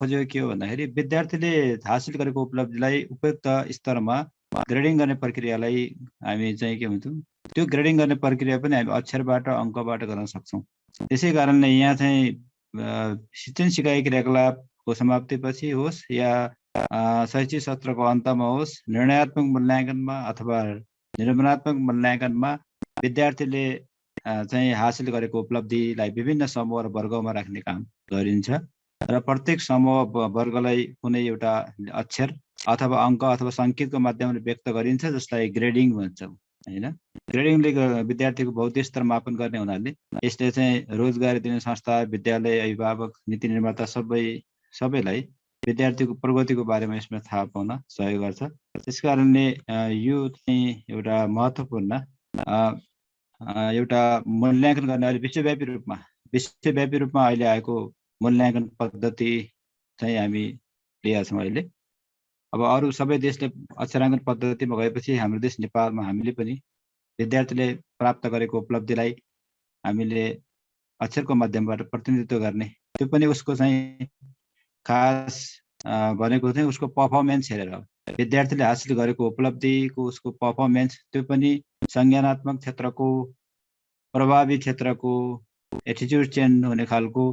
खोजेको के हो भन्दाखेरि विद्यार्थीले हासिल गरेको उपलब्धिलाई उपयुक्त स्तरमा ग्रेडिङ गर्ने प्रक्रियालाई हामी चाहिँ के भन्छौँ, त्यो ग्रेडिङ गर्ने प्रक्रिया पनि हामी अक्षरबाट अङ्कबाट गर्न सक्छौँ। त्यसै कारणले यहाँ चाहिँ शिक्षण सिकाइ क्रियाकलापको समाप्तिपछि होस् या शैक्षिक सत्रको अन्तमा होस्, निर्णयात्मक मूल्याङ्कनमा अथवा निर्माणात्मक मूल्याङ्कनमा विद्यार्थीले चाहिँ हासिल गरेको उपलब्धिलाई विभिन्न समूह र वर्गमा राख्ने काम गरिन्छ र प्रत्येक समूह वर्गलाई कुनै एउटा अक्षर अथवा अङ्क अथवा सङ्केतको माध्यमले व्यक्त गरिन्छ, जसलाई ग्रेडिङ भन्छौँ होइन। ग्रेडिङले विद्यार्थीको बौद्धिक स्तर मापन गर्ने हुनाले यसले चाहिँ रोजगारी दिने संस्था, विद्यालय, अभिभावक, नीति निर्माता सबैलाई विद्यार्थीको प्रगतिको बारेमा यसमा थाहा पाउन सहयोग गर्छ। त्यस कारणले यो चाहिँ एउटा महत्त्वपूर्ण एउटा मूल्याङ्कन गर्ने अहिले विश्वव्यापी रूपमा अहिले आएको मूल्याङ्कन पद्धति चाहिँ हामी लिएका छौँ अहिले। अब अरू सबै देशले अक्षराङ्कन पद्धतिमा गएपछि हाम्रो देश नेपालमा हामीले पनि विद्यार्थीले प्राप्त गरेको उपलब्धिलाई हामीले अक्षरको माध्यमबाट प्रतिनिधित्व गर्ने, त्यो पनि उसको चाहिँ खास भनेको चाहिँ उसको पर्फर्मेन्स हेरेर विद्यार्थीले हासिल गरेको उपलब्धिको उसको पर्फर्मेन्स, त्यो पनि संज्ञानात्मक क्षेत्रको, प्रभावी क्षेत्रको, एटिट्युड चेन्ज हुने खालको,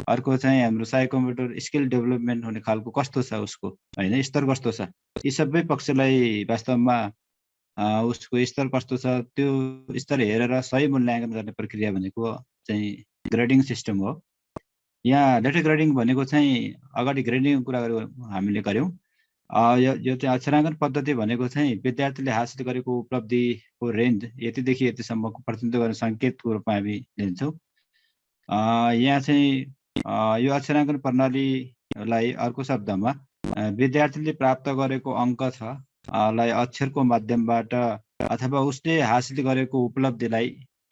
अर्को चाहिँ हाम्रो साइकोमोटर स्किल डेभलपमेन्ट हुने खालको कस्तो छ उसको होइन, स्तर कस्तो छ, यी सबै पक्षलाई वास्तवमा उसको स्तर कस्तो छ त्यो स्तर हेरेर सही मूल्याङ्कन गर्ने प्रक्रिया भनेको चाहिँ ग्रेडिङ सिस्टम हो। यहाँ लेटर ग्रेडिङ भनेको चाहिँ अगाडि ग्रेडिङको कुरा हामीले गऱ्यौँ। यो चाहिँ अक्षराङ्कन पद्धति भनेको चाहिँ विद्यार्थीले हासिल गरेको उपलब्धिको रेन्ज यतिदेखि यतिसम्मको प्रतिनिधित्व गर्ने सङ्केतको रूपमा हामी लिन्छौँ। यहाँ चाहिँ यो अक्षराङ्कन प्रणालीलाई अर्को शब्दमा विद्यार्थीले प्राप्त गरेको अङ्क छ लाई अक्षरको माध्यमबाट अथवा उसले हासिल गरेको उपलब्धिलाई,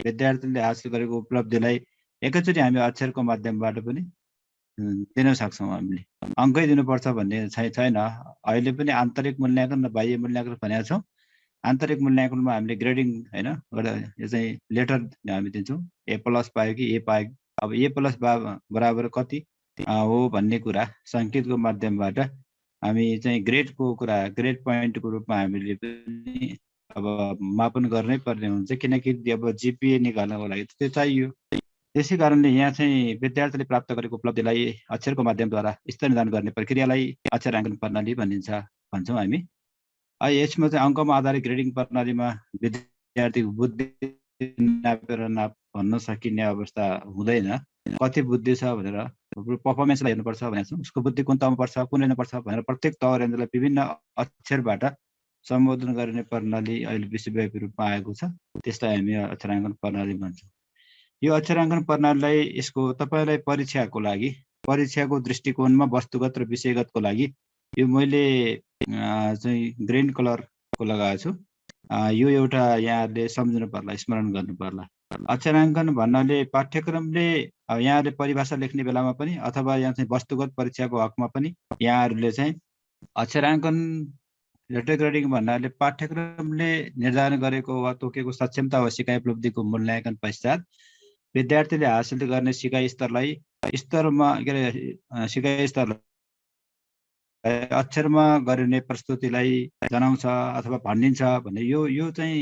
विद्यार्थीले हासिल गरेको उपलब्धिलाई एकैचोटि हामी अक्षरको माध्यमबाट पनि दिन सक्छौँ। हामीले अङ्कै दिनुपर्छ भन्ने छैन। अहिले पनि आन्तरिक मूल्याङ्कन र बाह्य मूल्याङ्कन भनेका छौँ। आन्तरिक मूल्याङ्कनमा हामीले ग्रेडिङ होइन यो चाहिँ लेटर हामी दिन्छौँ, A+ पायो कि A पायो, अब A+ बराबर कति हो भन्ने कुरा सङ्केतको माध्यमबाट हामी चाहिँ ग्रेडको कुरा, ग्रेड पोइन्टको रूपमा हामीले पनि अब मापन गर्नै पर्ने हुन्छ, किनकि अब GPA निकाल्नको लागि त्यो चाहियो। त्यसै कारणले यहाँ चाहिँ विद्यार्थीले प्राप्त गरेको उपलब्धिलाई अक्षरको माध्यमद्वारा स्तर निर्धारण गर्ने प्रक्रियालाई अक्षराङ्कन प्रणाली भन्छौँ हामी। यसमा चाहिँ अङ्कमा आधारित ग्रेडिङ प्रणालीमा विद्यार्थीको बुद्धि नापेर भन्न सकिने अवस्था हुँदैन। कति बुद्धि छ भनेर पर्फर्मेन्सलाई हेर्नुपर्छ भनेको छौँ, उसको बुद्धि कुन तहमा पर्छ, कुन रेन्जमा पर्छ भनेर प्रत्येक तह रेन्जलाई विभिन्न अक्षरबाट सम्बोधन गर्ने प्रणाली अहिले विश्वव्यापी रूपमा आएको छ, त्यसलाई हामी अक्षराङ्कन प्रणाली भन्छौँ। यो अक्षराङ्कन प्रणालीलाई यसको तपाईँलाई परीक्षाको दृष्टिकोणमा वस्तुगत र विषयगतको लागि यो मैले चाहिँ ग्रिन कलरको लगाएको छु। यो एउटा यहाँहरूले सम्झनु पर्ला, स्मरण गर्नु पर्ला। अक्षराङ्कन भन्नाले पाठ्यक्रमले यहाँहरूले परिभाषा लेख्ने बेलामा पनि अथवा यहाँ चाहिँ वस्तुगत परीक्षाको हकमा पनि यहाँहरूले चाहिँ अक्षराङ्कन लेटर ग्रेडिङ भन्नाले पाठ्यक्रमले निर्धारण गरेको वा तोकेको सक्षमता वा सिकाइ उपलब्धिको मूल्याङ्कन पश्चात विद्यार्थीले हासिल गर्ने सिकाइ स्तरलाई सिकाइ स्तरलाई अक्षरमा गरिने प्रस्तुतिलाई जनाउँछ अथवा भनिन्छ भन्ने यो चाहिँ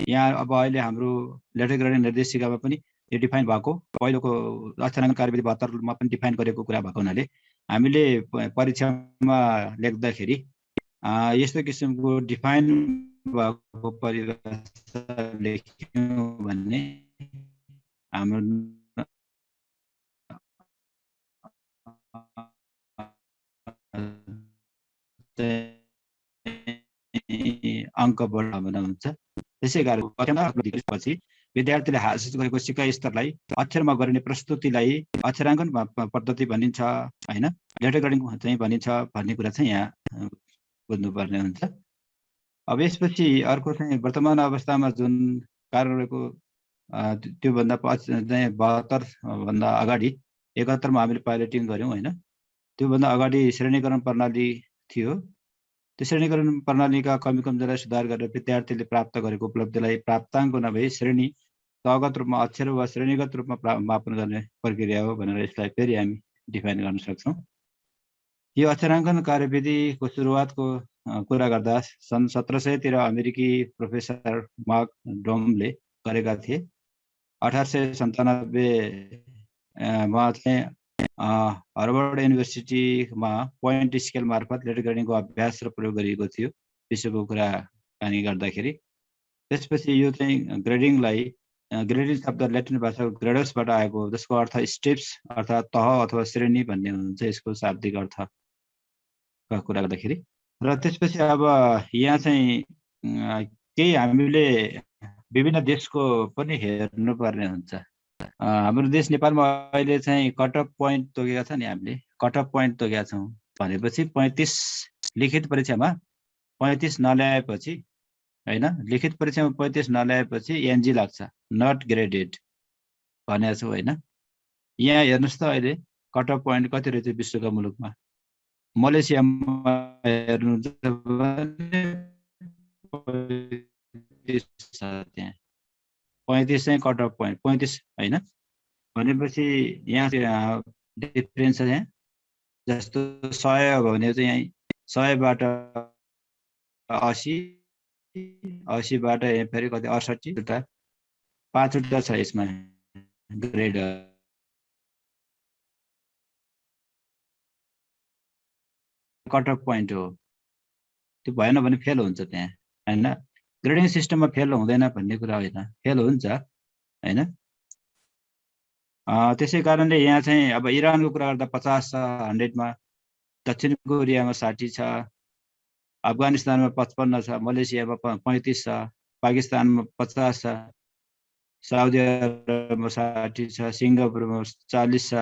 यहाँ अब अहिले हाम्रो लेटर ग्रेडिङ निर्देशिकामा पनि यो डिफाइन भएको, पहिलोको अक्षराङ्कन कार्यविधि 72 मा पनि डिफाइन गरेको कुरा भएको हुनाले हामीले परीक्षामा लेख्दाखेरि यस्तो किसिमको डिफाइन भएको परिभाषा लेख्यौँ भन्ने हाम्रो अङ्क बढाउन हुन्छ। त्यसै कारण विद्यार्थीले हासिल गरेको सिकाइ स्तरलाई अक्षरमा गरिने प्रस्तुतिलाई अक्षराङ्कन पद्धति भनिन्छ होइन, लेटर ग्रेडिङ चाहिँ भनिन्छ भन्ने कुरा चाहिँ यहाँ बुझ्नुपर्ने हुन्छ। अब यसपछि अर्को चाहिँ वर्तमान अवस्थामा जुन कार्यको त्योभन्दा 72 भन्दा अगाडि 71 मा हामीले पाइलटिङ गऱ्यौँ होइन, त्योभन्दा अगाडि श्रेणीकरण प्रणाली थियो। त्यो श्रेणीकरण प्रणालीका कमी कमजोरीलाई सुधार गरेर विद्यार्थीले प्राप्त गरेको उपलब्धिलाई प्राप्ताङ्क नभई श्रेणी तहगत रूपमा अक्षर वा श्रेणीगत रूपमा मापन गर्ने प्रक्रिया हो भनेर यसलाई फेरि हामी डिफाइन गर्न सक्छौँ। यो अक्षराङ्कन कार्यविधिको सुरुवातको कुरा गर्दा सन् 1700 अमेरिकी प्रोफेसर मार्क डोमले गरेका थिए। 1897 मा चाहिँ हार्वर्ड युनिभर्सिटीमा पोइन्ट स्केल मार्फत लेटर ग्रेडिङको अभ्यास र प्रयोग गरिएको थियो विश्वको कुराकानी गर्दाखेरि। त्यसपछि यो चाहिँ ग्रेडिङलाई ग्रेडिङ शब्द ल्याटिन भाषाको ग्रेडसबाट आएको हो, जसको अर्थ स्टेप्स अर्थात् तह अथवा श्रेणी भन्ने हुन्छ यसको शाब्दिक अर्थका कुरा गर्दाखेरि। र त्यसपछि अब यहाँ चाहिँ केही हामीले विभिन्न देशको पनि हेर्नुपर्ने हुन्छ। हाम्रो देश नेपालमा अहिले चाहिँ कट अफ पोइन्ट तोकेका छ नि, हामीले कट अफ पोइन्ट तोकेका छौँ भनेपछि 35 लिखित परीक्षामा 35 नल्याएपछि हैन, लिखित परीक्षामा 35 नल्याएपछि एनजी लाग्छ, नट ग्रेडेड भनेको छु हैन। यहाँ हेर्नुहोस् त अहिले कट अफ पोइन्ट कति रहेछ विश्वका मुलुकमा। मलेसियामा हेर्नुहुन्छ भने 35 चाहिँ कट अफ पोइन्ट 35 हैन। भनेपछि यहाँ डिफरेन्स छ। यहाँ जस्तो 100 हो भने चाहिँ यहाँ 100बाट 80, 80बाट फेरि कति 68 वटा 5 वटा छ यसमा ग्रेड। कट अफ पोइन्ट हो, त्यो भएन भने फेल हुन्छ त्यहाँ हैन। ग्रेडिङ सिस्टममा फेल हुँदैन भन्ने कुरा होइन, फेल हुन्छ हैन। त्यसै कारणले यहाँ चाहिँ अब इरानको कुरा गर्दा 50 छ 100मा, दक्षिण कोरियामा 60 छ, अफगानिस्तानमा 55 छ, मलेसियामा 35 छ, पाकिस्तानमा 50 छ, साउदी अरबमा 60 छ, सिङ्गापुरमा 40 छ,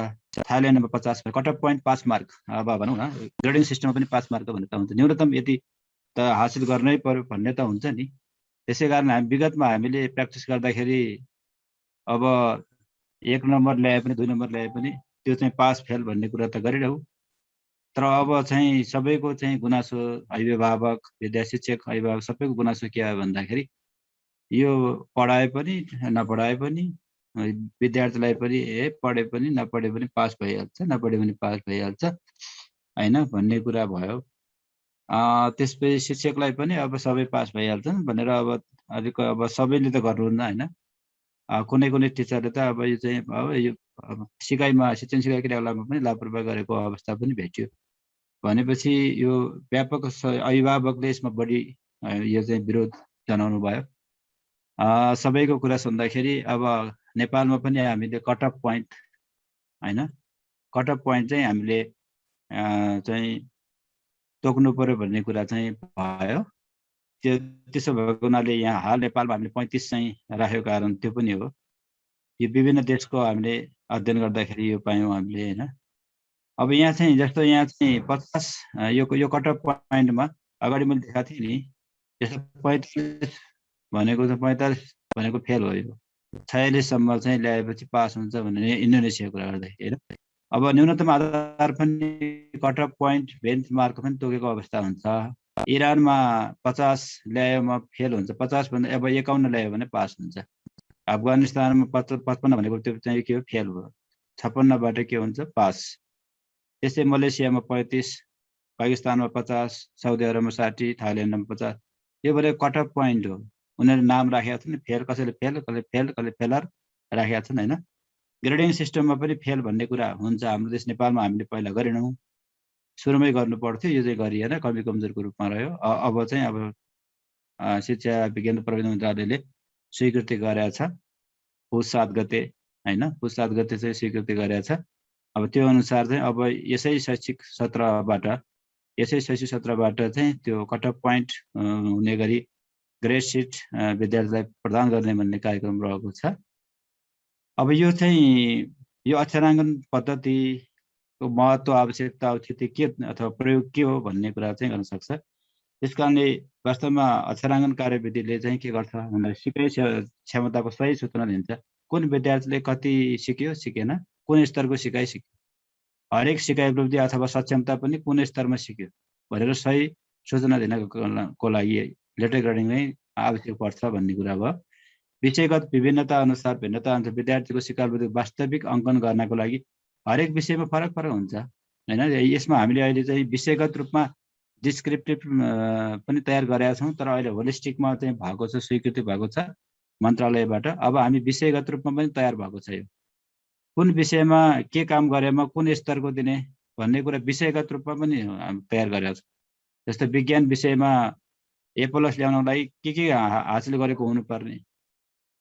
थाइल्यान्डमा 50 छ। कट अफ पोइन्ट 5 मार्क अब भनौँ न, ग्रेडिङ सिस्टममा पनि 5 मार्क भन्ने त हुन्छ, न्यूनतम यति त हासिल गर्नै पर्यो भन्ने त हुन्छ नि। त्यसै कारण हामी विगतमा हामीले प्र्याक्टिस गर्दाखेरि अब 1 नम्बर ल्याए पनि 2 नम्बर ल्याए पनि त्यो चाहिँ पास फेल भन्ने कुरा त गरिरहँ। तर अब चाहिँ सबैको चाहिँ गुनासो, अभिभावक, विद्या शिक्षक, अभिभावक सबैको गुनासो के हो भन्दाखेरि यो पढाए पनि नपढाए पनि विद्यार्थीलाई पनि पढे पनि नपढे पनि पास भइहाल्छ, नपढे पनि पास भइहाल्छ हैन भन्ने कुरा भयो। त्यसपछि शिक्षकलाई पनि अब सबै पास भइहाल्छन् भनेर अब अलिक अब सबैले त गर्नुहुन्न हैन। कुनै कुनै टिचरले त अब यो चाहिँ अब यो सिकाइमा शिक्षण सिकाइ क्रियाकलापमा पनि लापरवाही गरेको अवस्था पनि भेट्यो। भनेपछि यो व्यापक अभिभावकले यसमा बढी यो चाहिँ विरोध जनाउनु भयो। सबैको कुरा सुन्दाखेरि अब नेपालमा पनि हामीले कट अफ पोइन्ट हैन, कट अफ पोइन्ट चाहिँ हामीले चाहिँ तोक्नु पर्यो भन्ने कुरा चाहिँ भयो। त्यसो भएको हुनाले यहाँ हाल नेपालमा हामीले 35 चाहिँ राखेको कारण त्यो पनि हो। यो विभिन्न देशको हामीले अध्ययन गर्दाखेरि यो पायौँ हामीले हैन। अब यहाँ चाहिँ जस्तो यहाँ चाहिँ 50 यो कट अफ पोइन्टमा अगाडि मैले देखाएको थिएँ नि, जस्तो 45 भनेको त 45 भनेको फेल हो। यो 46 सम्म चाहिँ ल्याएपछि पास हुन्छ भन्ने इन्डोनेसियाको कुरा गर्दाखेरि हैन। अब न्यूनतम आधार पनि cut off point bench mark पनि तोकेको अवस्था हुन्छ। इरानमा 50 ल्याएमा फेल हुन्छ, 50 भन्दा अब 51 ल्यायो भने पास हुन्छ। अफगानिस्तानमा 55 भनेको त्यो चाहिँ के हो, फेल भयो। 56बाट के हुन्छ, पास। त्यसै मलेसियामा 35, पाकिस्तानमा 50, साउदी अरबमा 60, थाइल्यान्डमा 50। यो भनेको कट अफ पोइन्ट हो। उनीहरूले नाम राखेका छन्, फेल कसैले फेल, कसैले फेल, कसैले फेलर राखेका छन् हैन। ग्रेडिङ सिस्टममा पनि फेल भन्ने कुरा हुन्छ। हाम्रो देश नेपालमा हामीले पहिला गरेनौँ, सुरुमै गर्नु पर्थ्यो, यो चाहिँ गरिएन, कमी कमजोरको रूपमा रह्यो। अब चाहिँ अब शिक्षा विज्ञान प्रविधि मन्त्रालयले स्वीकृति गरेको छ पुस 7 गते हैन, पुस 7 गते चाहिँ स्वीकृति गरेको छ। अब त्यो अनुसार चाहिँ अब यसै शैक्षिक सत्रबाट चाहिँ त्यो कट अफ पोइन्ट हुने गरी ग्रेड सिट विद्यार्थीलाई प्रदान गर्ने भन्ने कार्यक्रम रहेको छ। अब यो चाहिँ यो अक्षराङ्कन पद्धतिको महत्त्व, आवश्यकता, औचित्य के अथवा प्रयोग के हो भन्ने कुरा चाहिँ गर्न सक्छ। त्यसकारणले वास्तवमा अक्षराङ्कन कार्यविधिले चाहिँ के गर्छ भन्दा सिकाइ क्षमताको सही सूचना दिन्छ। कुन विद्यार्थीले कति सिक्यो सिकेन, कुन स्तरको सिकाइ सिक्यो, हरेक सिकाइ उपलब्धि अथवा सक्षमता पनि कुन स्तरमा सिक्यो भनेर सही सूचना दिनको लागि लेटर ग्रेडिङ नै आवश्यक पर्छ भन्ने कुरा भयो। विषयगत विभिन्नता अनुसार भिन्नता अनुसार विद्यार्थीको सिकाइ उपलब्धिको वास्तविक अङ्कन गर्नको लागि हरेक विषयमा फरक फरक हुन्छ। हैन। यसमा हामीले अहिले चाहिँ विषयगत रूपमा डिस्क्रिप्टिभ पनि तयार गरेका छौँ, तर अहिले होलिस्टिकमा चाहिँ भएको छ, स्वीकृति भएको छ मन्त्रालयबाट। अब हामी विषयगत रूपमा पनि तयार भएको छ। यो कुन विषयमा के काम गरेमा कुन स्तरको दिने भन्ने कुरा विषयगत रूपमा पनि तयार गरेका छौँ। जस्तो विज्ञान विषयमा A+ ल्याउनको लागि के हासिल गरेको हुनुपर्ने,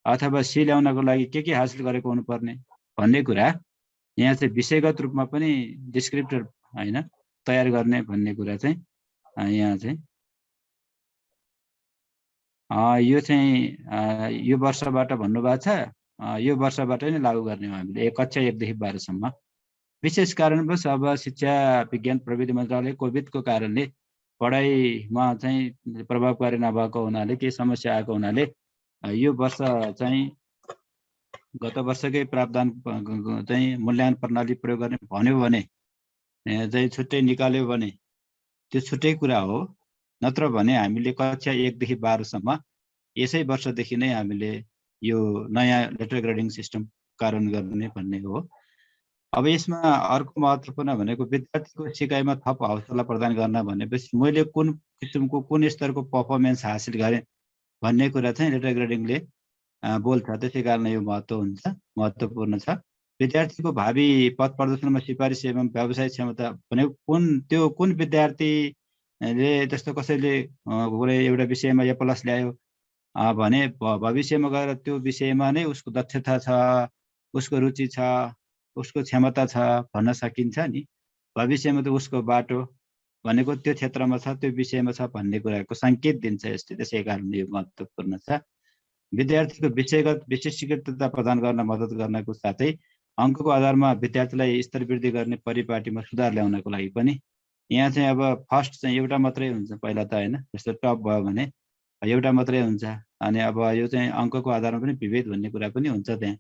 अथवा C ल्याउनको लागि के हासिल गरेको हुनुपर्ने भन्ने कुरा यहाँ चाहिँ विषयगत रूपमा पनि डिस्क्रिप्टर हैन तयार गर्ने भन्ने कुरा चाहिँ यहाँ चाहिँ यो चाहिँ यो वर्षबाट भन्नुभएको छ। यो वर्षबाट नै लागू गर्ने हो हामीले कक्षा 1 देखि 12 सम्म। विशेष कारणवश अब शिक्षा विज्ञान प्रविधि मन्त्रालय कोभिडको कारणले पढाइमा चाहिँ प्रभावकारी नभएको हुनाले केही समस्या आएको हुनाले यो वर्ष चाहिँ गत वर्षकै प्रावधान चाहिँ मूल्याङ्कन प्रणाली प्रयोग गर्ने भन्यो भने चाहिँ छुट्टै निकाल्यो भने त्यो छुट्टै कुरा हो। नत्र भने हामीले कक्षा 1 देखि 12 सम्म यसै वर्षदेखि नै हामीले यो नयाँ लेटर ग्रेडिङ सिस्टम कार्यान्वयन गर्ने भन्ने हो। अब यसमा अर्को महत्त्वपूर्ण भनेको विद्यार्थीको सिकाइमा थप हौसला प्रदान गर्न भनेपछि मैले कुन किसिमको कुन स्तरको पर्फर्मेन्स हासिल गरेँ भन्ने कुरा चाहिँ लेटर ग्रेडिङले बोल्छ। त्यसै कारण यो महत्त्वपूर्ण छ। विद्यार्थीको भावी पद प्रदर्शनमा सिफारिस एवं व्यवसाय क्षमता भनेको कुन विद्यार्थीले जस्तो कसैले एउटा विषयमा A+ ल्यायो भने भविष्यमा गएर त्यो विषयमा नै उसको दक्षता छ, उसको रुचि छ, उसको क्षमता छ भन्न सकिन्छ नि। भविष्यमा त उसको बाटो भनेको त्यो क्षेत्रमा छ, त्यो विषयमा छ भन्ने कुराको सङ्केत दिन्छ यसले। त्यसै कारण यो महत्त्वपूर्ण छ। विद्यार्थीको विषयगत विशिष्टता प्रदान गर्न मद्दत गर्नको साथै अङ्कको आधारमा विद्यार्थीलाई स्तर वृद्धि गर्ने परिपाटीमा सुधार ल्याउनको लागि पनि यहाँ चाहिँ अब फर्स्ट चाहिँ एउटा मात्रै हुन्छ पहिला त हैन। जस्तो टप भयो भने एउटा मात्रै हुन्छ, अनि अब यो चाहिँ अङ्कको आधारमा पनि विभेद भन्ने कुरा पनि हुन्छ त्यहाँ।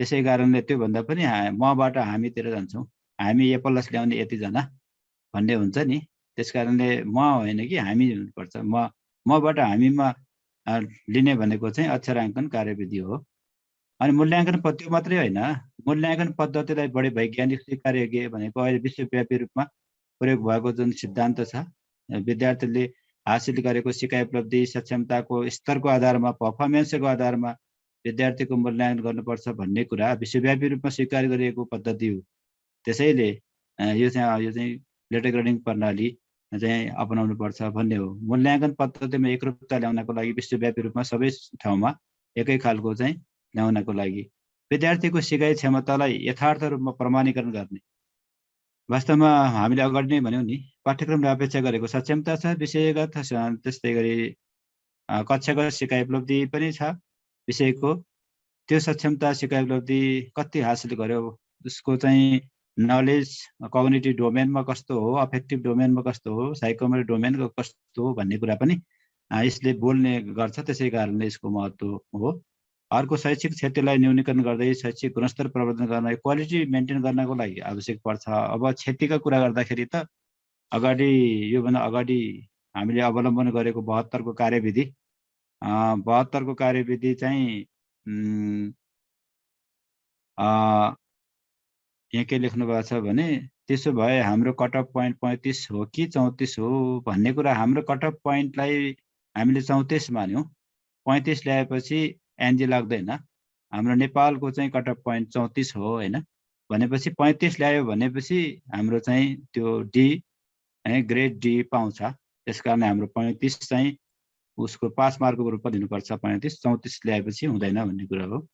त्यसै कारणले त्योभन्दा पनि मबाट हामीतिर जान्छौँ, हामी A+ ल्याउने यतिजना भन्ने हुन्छ नि। त्यस कारणले म होइन कि हामी हुनुपर्छ। मबाट हामीमा लिने भनेको चाहिँ अक्षराङ्कन कार्यविधि हो। अनि मूल्याङ्कन पद्धति मात्रै होइन, मूल्याङ्कन पद्धतिलाई बढी वैज्ञानिक स्वीकार्य भनेको अहिले विश्वव्यापी रूपमा प्रयोग भएको जुन सिद्धान्त छ, विद्यार्थीले हासिल गरेको सिकाइ उपलब्धि सक्षमताको स्तरको आधारमा पर्फर्मेन्सको आधारमा विद्यार्थीको मूल्याङ्कन गर्नुपर्छ भन्ने कुरा विश्वव्यापी रूपमा स्वीकार गरिएको पद्धति हो। त्यसैले यो चाहिँ लेटर ग्रेडिङ प्रणाली चाहिँ अपनाउनु पर्छ भन्ने हो। मूल्याङ्कन पद्धतिमा एकरूपता ल्याउनको लागि विश्वव्यापी रूपमा सबै ठाउँमा एकै खालको चाहिँ ल्याउनको लागि विद्यार्थीको सिकाइ क्षमतालाई यथार्थ रूपमा प्रमाणीकरण गर्ने। वास्तवमा हामीले अगाडि नै भन्यौँ नि, पाठ्यक्रमले अपेक्षा गरेको सक्षमता छ विषयगत, त्यस्तै गरी कक्षागत सिकाइ उपलब्धि पनि छ विषयको। त्यो सक्षमता सिकाइ उपलब्धि कति हासिल गर्यो, उसको चाहिँ नलेज कग्निटिभ डोमेनमा कस्तो हो, अफेक्टिभ डोमेनमा कस्तो हो, साइकोमोटर डोमेनको कस्तो हो भन्ने कुरा पनि यसले बोल्ने गर्छ। त्यसै कारणले यसको महत्त्व हो। अर्को शैक्षिक क्षतिलाई न्यूनीकरण गर्दै शैक्षिक गुणस्तर प्रवर्धन गर्न क्वालिटी मेन्टेन गर्नको लागि आवश्यक पर्छ। अब क्षतिका कुरा गर्दाखेरि त योभन्दा अगाडि हामीले अवलम्बन गरेको 72 को कार्यविधि 72 को कार्यविधि चाहिँ यहाँ के लेख्नु भएको छ भने त्यसो भए हाम्रो कटअफ पोइन्ट 35 हो कि 34 हो भन्ने कुरा। हाम्रो कटअफ पोइन्टलाई हामीले 34 मान्यौँ, 35 ल्याएपछि एनजी लाग्दैन। हाम्रो नेपालको चाहिँ कटअफ पोइन्ट 34 हो हैन। भनेपछि 35 ल्यायो भनेपछि हाम्रो चाहिँ त्यो डी ग्रेड डी पाउँछ। त्यसकारण हाम्रो 35 चाहिँ उसको पास मार्कको रूपमा दिनुपर्छ। 34 ल्याएपछि हुँदैन भन्ने कुरा हो।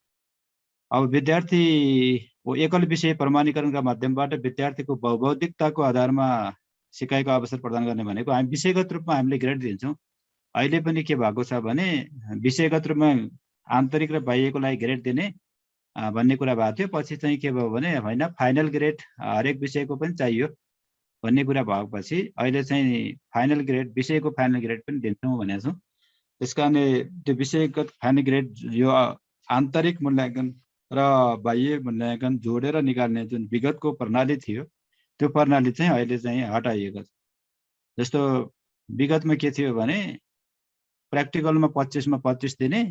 अब विद्यार्थीको एकल विषय प्रमाणीकरणका माध्यमबाट विद्यार्थीको बौद्धिकताको आधारमा सिकाइको अवसर प्रदान गर्ने भनेको हामी विषयगत रूपमा हामीले ग्रेड दिन्छौँ। अहिले पनि के भएको छ भने विषयगत रूपमा आन्तरिक र बाह्यको लागि ग्रेड दिने भन्ने कुरा भएको थियो। पछि चाहिँ के भयो भने होइन, फाइनल ग्रेड हरेक विषयको पनि चाहियो भन्ने कुरा भएपछि अहिले चाहिँ फाइनल ग्रेड विषयको फाइनल ग्रेड पनि दिन्छौँ भनेको छौँ। त्यसकारणले त्यो विषयगत फाइनल ग्रेड यो आन्तरिक मूल्याङ्कन र बाह्य मूल्याङ्कन जोडेर निकाल्ने जुन विगतको प्रणाली थियो त्यो प्रणाली चाहिँ अहिले चाहिँ हटाइएको छ। जस्तो विगतमा के थियो भने प्र्याक्टिकलमा 25 मा 25 दिने,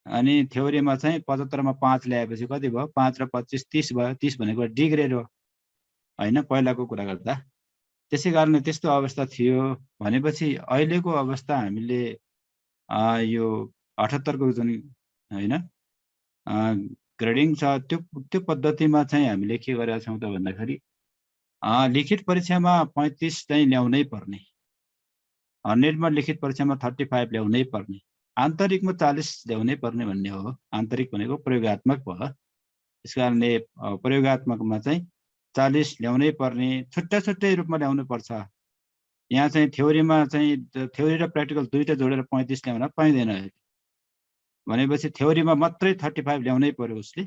अनि थ्योरीमा चाहिँ 75 मा 5 ल्याएपछि कति भयो, 5 र 25 30 भयो। 30 भनेको डी ग्रेड हो। हैन पहिलाको कुरा गर्दा। त्यसै कारणले त्यस्तो अवस्था थियो भनेपछि अहिलेको अवस्था हामीले यो 78 को जुन हैन ग्रेडिङ छ त्यो पद्धतिमा चाहिँ हामीले के गरेका छौँ त भन्दाखेरि लिखित परीक्षामा 35 चाहिँ ल्याउनै पर्ने, 100 मा लिखित परीक्षामा 35 ल्याउनै पर्ने, आन्तरिकमा 40 ल्याउनै पर्ने भन्ने हो। आन्तरिक भनेको प्रयोगात्मक भयो। त्यसकारणले प्रयोगात्मकमा चाहिँ 40 ल्याउनै पर्ने, छुट्टा छुट्टै रूपमा ल्याउनु पर्छ। यहाँ चाहिँ थ्योरीमा चाहिँ थ्योरी र प्र्याक्टिकल दुईटा जोडेर 35 ल्याउन पाइँदैन। भनेपछि थ्योरीमा मात्रै 35 ल्याउनै पर्यो उसले।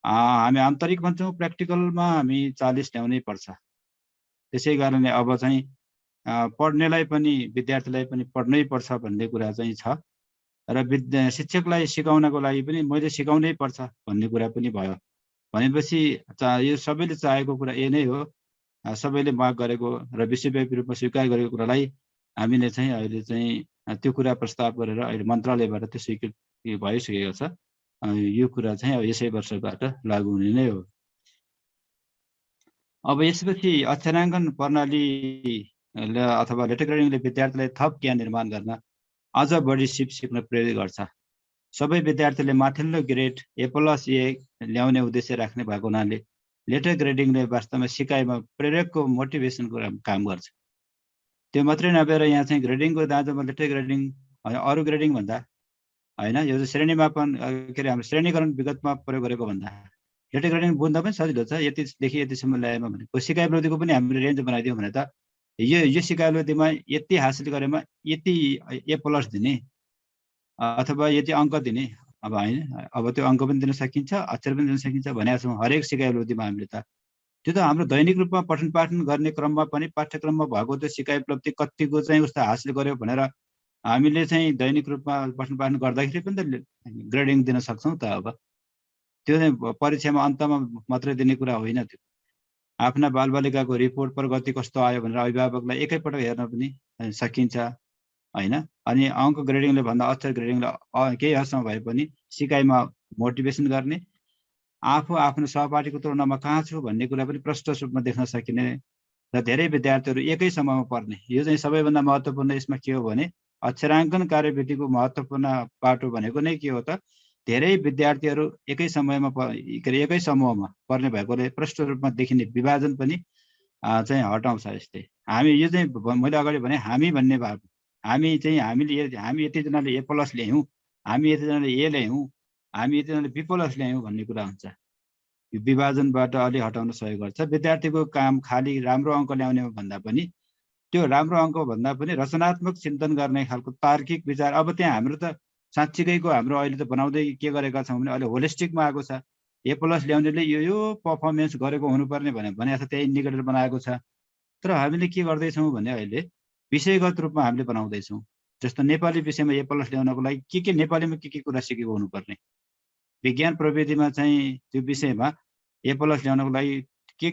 हामी आन्तरिक भन्छौँ, प्र्याक्टिकलमा हामी 40 ल्याउनै पर्छ। त्यसै कारणले अब चाहिँ पढ्नेलाई पनि विद्यार्थीलाई पनि पढ्नै पर्छ भन्ने कुरा चाहिँ छ र शिक्षकलाई सिकाउनको लागि पनि मैले सिकाउनै पर्छ भन्ने कुरा पनि भयो। भनेपछि यो सबैले चाहेको कुरा ए नै हो, सबैले माग गरेको र विश्वव्यापी रूपमा स्वीकार गरेको कुरालाई हामीले चाहिँ अहिले चाहिँ त्यो कुरा प्रस्ताव गरेर अहिले मन्त्रालयबाट त्यो स्वीकृति भइसकेको छ। यो कुरा चाहिँ अब यसै वर्षबाट लागू हुने नै हो। अब यसपछि अक्षराङ्कन प्रणाली अथवा लेटर ग्रेडिङले विद्यार्थीलाई थप ज्ञान निर्माण गर्न अझ बढी सिप सिक्न प्रेरित गर्छ। सबै विद्यार्थीले माथिल्लो ग्रेड A+A ल्याउने उद्देश्य राख्ने भएको हुनाले लेटर ग्रेडिङले वास्तवमा सिकाइमा प्रेरकको मोटिभेसनको काम गर्छ। त्यो मात्रै नभएर यहाँ चाहिँ ग्रेडिङको दाँजोमा लेटर ग्रेडिङ अरू ग्रेडिङ भन्दा हैन, यो चाहिँ श्रेणीमापन के अरे हाम्रो श्रेणीकरण विगतमा प्रयोग गरेको भन्दा लेटर ग्रेडिङ बुझ्न पनि सजिलो छ। यतिदेखि यतिसम्म ल्याएमा भनेको सिकाइवृत्तिको पनि हामीले रेन्ज बनाइदियौँ भने त यो सिकाइवृत्तिमा यति हासिल गरेमा यति A+ दिने अथवा यति अङ्क दिने। अब हैन, अब त्यो अङ्क पनि दिन सकिन्छ, अक्षर पनि दिन सकिन्छ भनेका छौँ हरेक सिकाइवृत्तिमा हामीले त। त्यो त हाम्रो दैनिक रूपमा पठन पाठन गर्ने क्रममा पनि पाठ्यक्रममा भएको त्यो सिकाइ उपलब्धि कतिको चाहिँ उस्तो हासिल गर्यो भनेर हामीले चाहिँ दैनिक रूपमा पठन पाठन गर्दाखेरि पनि त ग्रेडिङ दिन सक्छौँ त। अब त्यो चाहिँ परीक्षामा अन्तमा मात्रै दिने कुरा होइन। त्यो आफ्ना बालबालिकाको रिपोर्ट प्रगति कस्तो आयो भनेर अभिभावकलाई एकैपटक हेर्न पनि सकिन्छ हैन। अनि अङ्क ग्रेडिङले भन्दा अक्षर ग्रेडिङले केही हदसम्म भए पनि सिकाइमा मोटिभेसन गर्ने, आफू आफ्नो सहपाठीको तुलनामा कहाँ छु भन्ने कुरा पनि प्रष्ट रूपमा देख्न सकिने र धेरै विद्यार्थीहरू एकै समयमा पढ्ने। यो चाहिँ सबैभन्दा महत्त्वपूर्ण यसमा के हो भने अक्षराङ्कन कार्यविधिको महत्त्वपूर्ण पाटो भनेको नै के हो त धेरै विद्यार्थीहरू एकै समयमा एकै समूहमा पढ्ने भएकोले प्रष्ट रूपमा देखिने विभाजन पनि चाहिँ हटाउँछ। यस्तै हामी यो चाहिँ मैले अगाडि भने हामी भन्ने भाव, हामी यतिजनाले A+ ल्यायौँ, हामी यतिजनाले A ल्यायौँ, हामी यतिजनाले B+ ल्यायौँ भन्ने कुरा हुन्छ। यो विभाजनबाट अलि हटाउन सहयोग गर्छ। विद्यार्थीको काम खालि राम्रो अङ्क ल्याउने भन्दा पनि त्यो राम्रो अङ्क भन्दा पनि रचनात्मक चिन्तन गर्ने खालको तार्किक विचार। अब त्यहाँ हाम्रो त साँच्चीकैको हाम्रो अहिले त बनाउँदै के गरेका छौँ भने अहिले होलिस्टिकमा आएको छ। A+ ल्याउनेले यो पर्फर्मेन्स गरेको हुनुपर्ने भने त्यही इन्डिकेटर बनाएको छ। तर हामीले के गर्दैछौँ भने अहिले विषयगत रूपमा हामीले बनाउँदैछौँ। जस्तो नेपाली विषयमा A+ ल्याउनको लागि के नेपालीमा के कुरा सिकेको हुनुपर्ने, विज्ञान प्रविधिमा चाहिँ त्यो विषयमा A+ ल्याउनको लागि के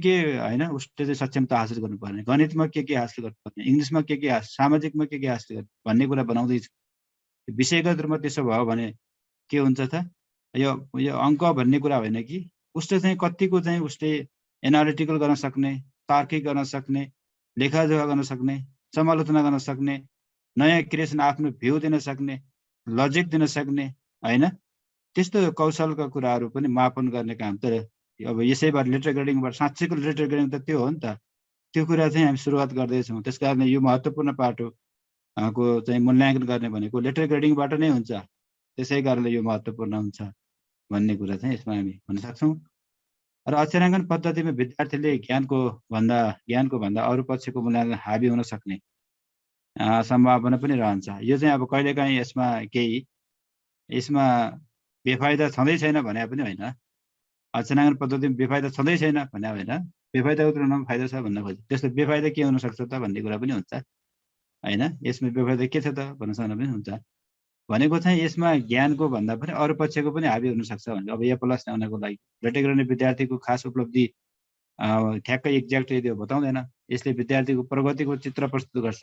हैन उसले चाहिँ सक्षमता हासिल गर्नुपर्ने, गणितमा के हासिल गर्नुपर्ने, इङ्ग्लिसमा के सामाजिकमा के हासिल गर्नु भन्ने कुरा बनाउँदैछु। विषयगत रूपमा त्यसो भयो भने के हुन्छ त यो अङ्क भन्ने कुरा होइन कि उसले चाहिँ कतिको चाहिँ उसले एनालिटिकल गर्न सक्ने, तार्किक गर्न सक्ने, लेखाजोखा गर्न सक्ने, समालोचना गर्न सक्ने, नयाँ क्रिएसन आफ्नो भ्यू दिन सक्ने, लजिक दिन सक्ने हैन, त्यस्तो कौशलका कुराहरू पनि मापन गर्ने काम त अब यसैबाट लेटर ग्रेडिङबाट साँच्चैको लेटर ग्रेडिङ त त्यो हो नि त। त्यो कुरा चाहिँ हामी सुरुवात गर्दैछौँ। त्यस कारणले यो महत्त्वपूर्ण पाटो को चाहिँ मूल्याङ्कन गर्ने भनेको लेटर ग्रेडिङबाट नै हुन्छ। त्यसै कारणले यो महत्त्वपूर्ण हुन्छ भन्ने कुरा चाहिँ यसमा हामी भन्न सक्छौँ। र अक्षराङ्कन पद्धतिमा विद्यार्थीले ज्ञानको भन्दा अरू पक्षको मूल्याङ्कन हाबी हुन सक्ने सम्भावना पनि रहन्छ। यो चाहिँ अब कहिलेकाहीँ यसमा बेफाइदा छँदै छैन भने पनि होइन, अक्षराङ्कन पद्धतिमा बेफाइदा छँदै छैन भने होइन, बेफाइदाको तुलनामा फाइदा छ भन्न खोज्छ। त्यस्तो बेफाइदा के हुनसक्छ त भन्ने कुरा पनि हुन्छ हैन। यसमा बेफाइदा के छ त भन्न सक्न पनि हुन्छ। भनेको चाहिँ यसमा ज्ञानको भन्दा पनि अरू पक्षको पनि हाबी हुनसक्छ भने अब A+ ल्याउनको लागि लेटर ग्रेडिङ विद्यार्थीको खास उपलब्धि ठ्याक्कै एक्ज्याक्ट त्यो बताउँदैन। यसले विद्यार्थीको प्रगतिको चित्र प्रस्तुत गर्छ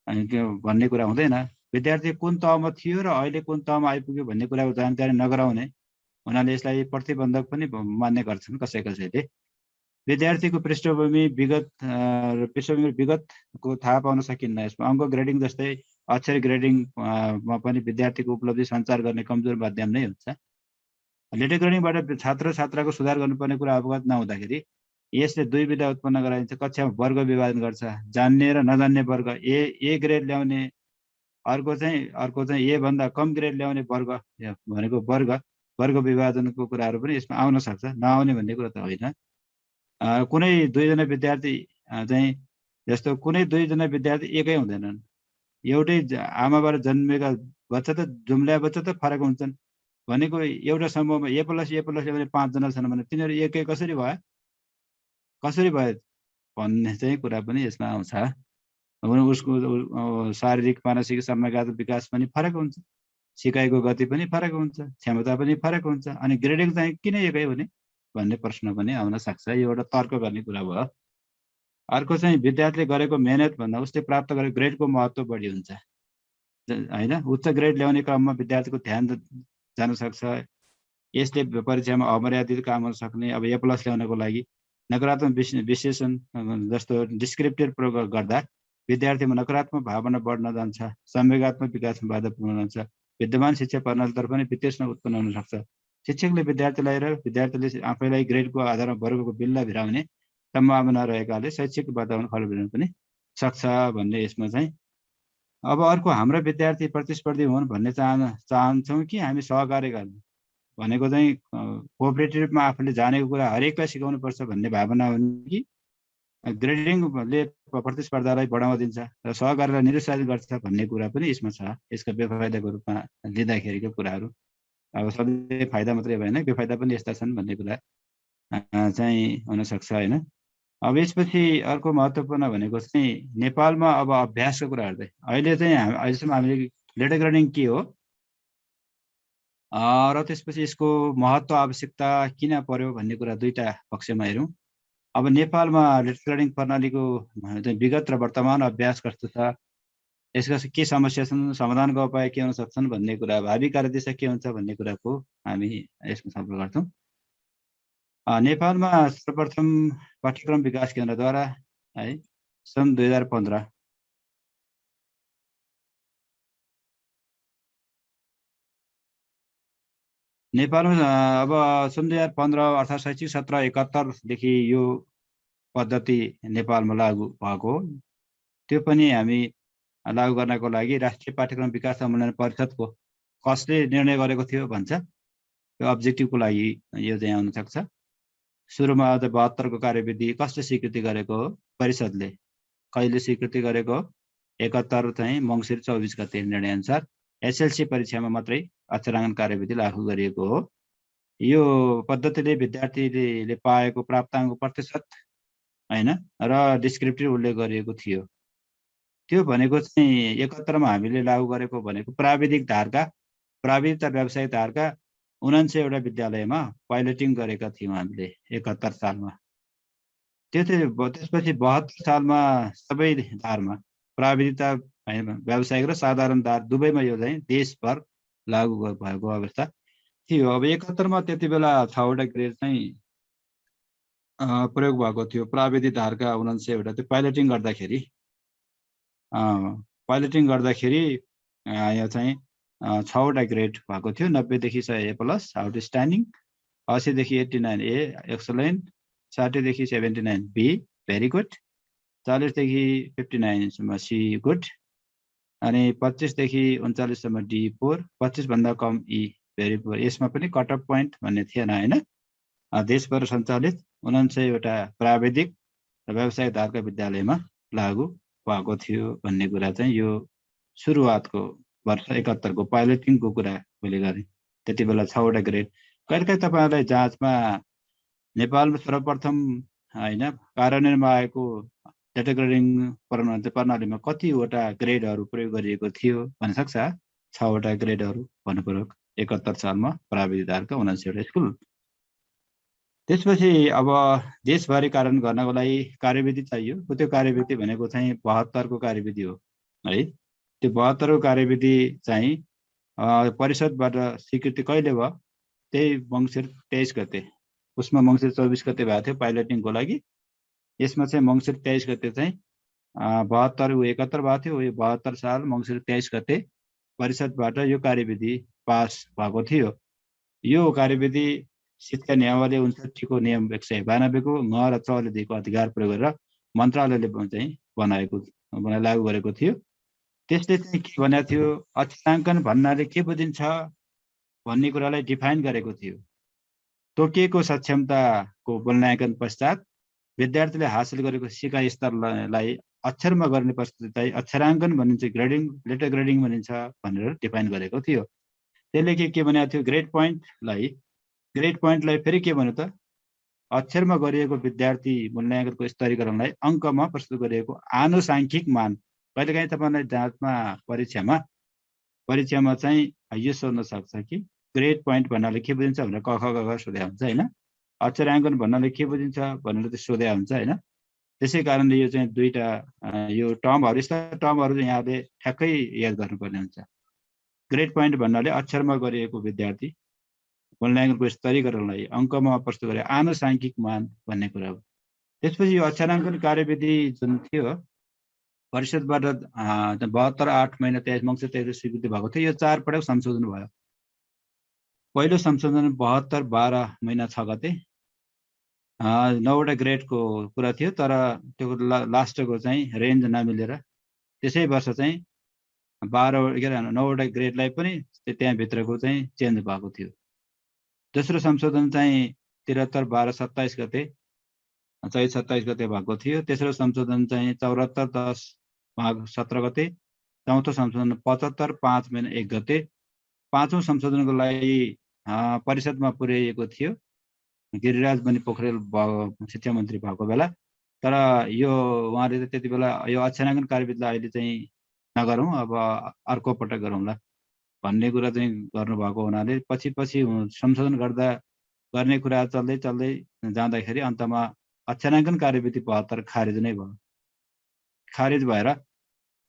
अनि त्यो भन्ने कुरा हुँदैन। विद्यार्थी कुन तहमा थियो र अहिले कुन तहमा आइपुग्यो भन्ने कुराको जानकारी नगराउने हुनाले यसलाई प्रतिबन्धक पनि मान्ने गर्छन् कसैले। विद्यार्थीको पृष्ठभूमि विगतको थाहा पाउन सकिन्न। यसमा अङ्क ग्रेडिङ जस्तै अक्षर ग्रेडिङमा पनि विद्यार्थीको उपलब्धि सञ्चार गर्ने कमजोर माध्यम नै हुन्छ। लेटर ग्रेडिङबाट छात्र छात्राको सुधार गर्नुपर्ने कुरा अवगत नहुँदाखेरि यसले दुई विधा उत्पन्न गराइन्छ। कक्षामा वर्ग विभाजन गर्छ, जान्ने र नजान्ने वर्ग। ए ग्रेड ल्याउने, अर्को चाहिँ ए भन्दा कम ग्रेड ल्याउने वर्ग भनेको वर्ग विभाजनको कुराहरू पनि यसमा आउन सक्छ। नआउने भन्ने कुरा त होइन। कुनै दुईजना विद्यार्थी चाहिँ जस्तो कुनै दुईजना विद्यार्थी एकै हुँदैनन्। एउटै आमाबाट जन्मेका बच्चा त जुम्ल्या बच्चा त फरक हुन्छन्। भनेको एउटा समूहमा ए प्लस भने 5 जना छन् भने तिनीहरू एकै कसरी भयो भन्ने चाहिँ कुरा पनि यसमा आउँछ। उसको शारीरिक मानसिक सामग्रिगत विकास पनि फरक हुन्छ, सिकाइको गति पनि फरक हुन्छ, क्षमता पनि फरक हुन्छ। अनि ग्रेडिङ चाहिँ किन एकै हुने भन्ने प्रश्न पनि आउन सक्छ। यो एउटा तर्क गर्ने कुरा भयो। अर्को चाहिँ विद्यार्थीले गरेको मेहनत भन्दा उसले प्राप्त गरेको ग्रेडको महत्त्व बढी हुन्छ हैन। उच्च ग्रेड ल्याउने क्रममा विद्यार्थीको ध्यान जान सक्छ। यसले परीक्षामा अमर्यादित काम गर्न सक्ने। अब ए प्लस ल्याउनको लागि नकारात्मक विश्लेषण जस्तो डिस्क्रिप्टिभ प्रयोग गर्दा विद्यार्थीमा नकारात्मक भावना बढ्न जान्छ, संवेगात्मक विकासमा बाधा पुग्न जान्छ। विद्यमान शिक्षा प्रणालीतर्फ पनि वितृष्णा उत्पन्न हुन सक्छ। शिक्षकले विद्यार्थीलाई र विद्यार्थीले आफैलाई ग्रेडको आधारमा वर्गको बिल्ला भिराउने सम्भावना रहेकाले शैक्षिक वातावरण खराब हुन पनि सक्छ भन्ने यसमा चाहिँ। अब अर्को, हाम्रो विद्यार्थी प्रतिस्पर्धी हुन् भन्ने चाहन्छौँ कि हामी सहकार्य गर्ने भनेको चाहिँ कोअपरेटिभमा आफूले जानेको कुरा हरेकलाई सिकाउनुपर्छ भन्ने भावना हो कि ग्रेडिङले प्रतिस्पर्धालाई बढावा दिन्छ र सहकार्यलाई निरुत्साहित गर्छ भन्ने कुरा पनि यसमा छ। यसका बेफाइदाको रूपमा लिँदाखेरिको कुराहरू अब सबै फाइदा मात्रै भएन, बेफाइदा पनि यस्ता छन् भन्ने कुरा चाहिँ हुनसक्छ होइन। अब यसपछि अर्को महत्त्वपूर्ण भनेको चाहिँ नेपालमा अब अभ्यासको कुराहरू चाहिँ अहिले चाहिँ अहिलेसम्म हामीले लेटर ग्रेडिङ के हो र त्यसपछि यसको महत्त्व आवश्यकता किन पर्यो भन्ने कुरा दुईटा पक्षमा हेरौँ। अब नेपालमा लेटर ग्रेडिङ प्रणालीको विगत र वर्तमान अभ्यास कस्तो छ, यसका के समस्या छन्, समाधानको उपाय के हुन सक्छन् भन्ने कुरा, भावी कार्यदिशा के हुन्छ भन्ने कुराको हामी यसमा छलफल गर्छौँ। नेपालमा सर्वप्रथम पाठ्यक्रम विकास केन्द्रद्वारा है सन् 2015 नेपालमा अब सन् 2015 अर्थात् शैक्षिक सत्र 71देखि यो पद्धति नेपालमा लागू भएको। त्यो पनि हामी लागू गर्नको लागि राष्ट्रिय पाठ्यक्रम विकास सम्मेलन परिषदको कसले निर्णय गरेको थियो भन्छ। त्यो अब्जेक्टिभको लागि यो चाहिँ आउन सक्छ। सुरुमा 72 को कार्यविधि कसले स्वीकृति गरेको हो? परिषदले। कहिले स्वीकृति गरेको? 71 चाहिँ मङ्सिर 24 गते निर्णय अनुसार एसएलसी परीक्षामा मात्रै अक्षराङ्कन कार्यविधि लागू गरिएको हो। यो पद्धतिले विद्यार्थीले पाएको प्राप्ताङ्क प्रतिशत हैन र डिस्क्रिप्टिभ उल्लेख गरिएको थियो। त्यो भनेको चाहिँ 71 मा हामीले लागू गरेको भनेको प्राविधिक र व्यावसायिक धारका 79 वटा विद्यालयमा पाइलटिङ गरेका थियौँ हामीले 71 सालमा। त्यसपछि 72 सालमा सबै धारमा प्राविधिकता व्यावसायिक र साधारण धार दुवैमा यो चाहिँ देशभर लागू भएको अवस्था थियो। अब 71 मा त्यति बेला 6 वटा ग्रेड चाहिँ प्रयोग भएको थियो। प्राविधिक धारका 79 वटा त्यो पाइलटिङ गर्दाखेरि यो चाहिँ 6 वटा ग्रेड भएको थियो। 90 देखि 100 ए प्लस आउटस्ट्यान्डिङ, 80 देखि 89 ए एक्सलेन्ट, 60 देखि 79 बी भेरी गुड, 40 देखि 59 सम्म सी गुड, अनि 25 देखि 39 सम्म डी 4, 25 भन्दा कम ई भेरी पुअर। यसमा पनि कट अफ पोइन्ट भन्ने थिएन हैन। देशभर सञ्चालित 79 वटा प्राविधिक र व्यावसायिक धारका विद्यालयमा लागू भएको थियो भन्ने कुरा चाहिँ यो सुरुवातको वर्ष 71 को पाइलटिङको कुरा मैले गरेँ। त्यति बेला 6 वटा ग्रेड। कहिलेकाहीँ तपाईँहरूलाई जाँचमा नेपालमा सर्वप्रथम हैन कार्यान्वयनमा आएको डेटा ग्रेडिङ प्रणालीमा कतिवटा ग्रेडहरू प्रयोग गरिएको थियो भन्न सक्छ? 6 वटा ग्रेडहरू भन्नु पर्यो 71 सालमा प्राविधिक धारका 79 वटा स्कुल। त्यसपछि अब देशभरि कार्यान्वयन गर्नको लागि कार्यविधि चाहियो। त्यो कार्यविधि भनेको चाहिँ 72 को कार्यविधि हो है। त्यो 72 को कार्यविधि चाहिँ परिषदबाट स्वीकृति कहिले भयो? त्यही मङ्सिर 23 गते उसमा मङ्सिर 24 गते भएको थियो पाइलटिङको लागि। यसमा चाहिँ मङ्सिर 23 गते चाहिँ 72 71 भएको थियो। यो 72 साल मङ्सिर 23 गते परिषदबाट यो कार्यविधि पास भएको थियो। यो कार्यविधि शीतका नियमावली 59 को नियम 192 को ङ र चले दिएको अधिकार प्रयोग गरेर मन्त्रालयले चाहिँ लागू गरेको थियो। त्यसले चाहिँ के भनेको थियो, अक्षराङ्कन भन्नाले के बुझिन्छ भन्ने कुरालाई डिफाइन गरेको थियो। तोकिएको सक्षमताको मूल्याङ्कन पश्चात विद्यार्थीले हासिल गरेको सिकाइ स्तरलाई अक्षरमा गर्ने प्रस्तुतिलाई अक्षराङ्कन भनिन्छ, ग्रेडिङ लेटर ग्रेडिङ भनिन्छ भनेर डिफाइन गरेको थियो। त्यसले के भनेको थियो, ग्रेड पोइन्टलाई फेरि के भन्यो त, अक्षरमा गरिएको विद्यार्थी मूल्याङ्कनको स्तरीकरणलाई अङ्कमा प्रस्तुत गरिएको आनुसाङ्खिक मान। कहिलेकाहीँ तपाईँलाई जाँचमा परीक्षामा चाहिँ यो सोध्न सक्छ कि ग्रेड पोइन्ट भन्नाले के बुझिन्छ भनेर क ख ग घ सोध्या हुन्छ होइन। अक्षराङ्कन भन्नाले के बुझिन्छ भनेर चाहिँ सोध्या हुन्छ होइन। त्यसै कारणले यो चाहिँ दुईटा यो टर्महरू, यस्ता टर्महरू चाहिँ यहाँले ठ्याक्कै याद गर्नुपर्ने हुन्छ। ग्रेड पोइन्ट भन्नाले अक्षरमा गरिएको विद्यार्थी मूल्याङ्कनको स्तरीकरणलाई अङ्कमा प्रस्तुत गरे आनुसाङ्खिक मान भन्ने कुरा हो। त्यसपछि यो अक्षराङ्कन कार्यविधि जुन थियो परिषदबाट 72 8 महिना 23 मङ्सिर 23 स्वीकृति भएको थियो। यो 4 पटक संशोधन भयो। पहिलो संशोधन 72 12 महिना 6 गते 9वटा ग्रेडको कुरा थियो, तर त्यो लास्टको चाहिँ रेन्ज नमिलेर त्यसै वर्ष चाहिँ 9वटा ग्रेडलाई पनि त्यहाँभित्रको चाहिँ चेन्ज भएको थियो। दोस्रो संशोधन चाहिँ 73 12 27 गते चैत 27 गते भएको थियो। तेस्रो संशोधन चाहिँ 74 10 माघ 17 गते। चौथो संशोधन 75 5 महिना 1 गते। पाँचौं संशोधनको लागि परिषदमा पुर्याइएको थियो गिरिराज बनी पोखरेल शिक्षा मन्त्री भएको बेला। तर यो उहाँले त्यति बेला यो अक्षराङ्कन कार्यविधिलाई अहिले चाहिँ नगरौँ, अब अर्को पटक गरौँला भन्ने कुरा चाहिँ गर्नुभएको हुनाले पछि संशोधन गर्ने कुरा चल्दै जाँदाखेरि अन्तमा अक्षराङ्कन कार्यविधि 72 खारेज नै भयो। खारेज भएर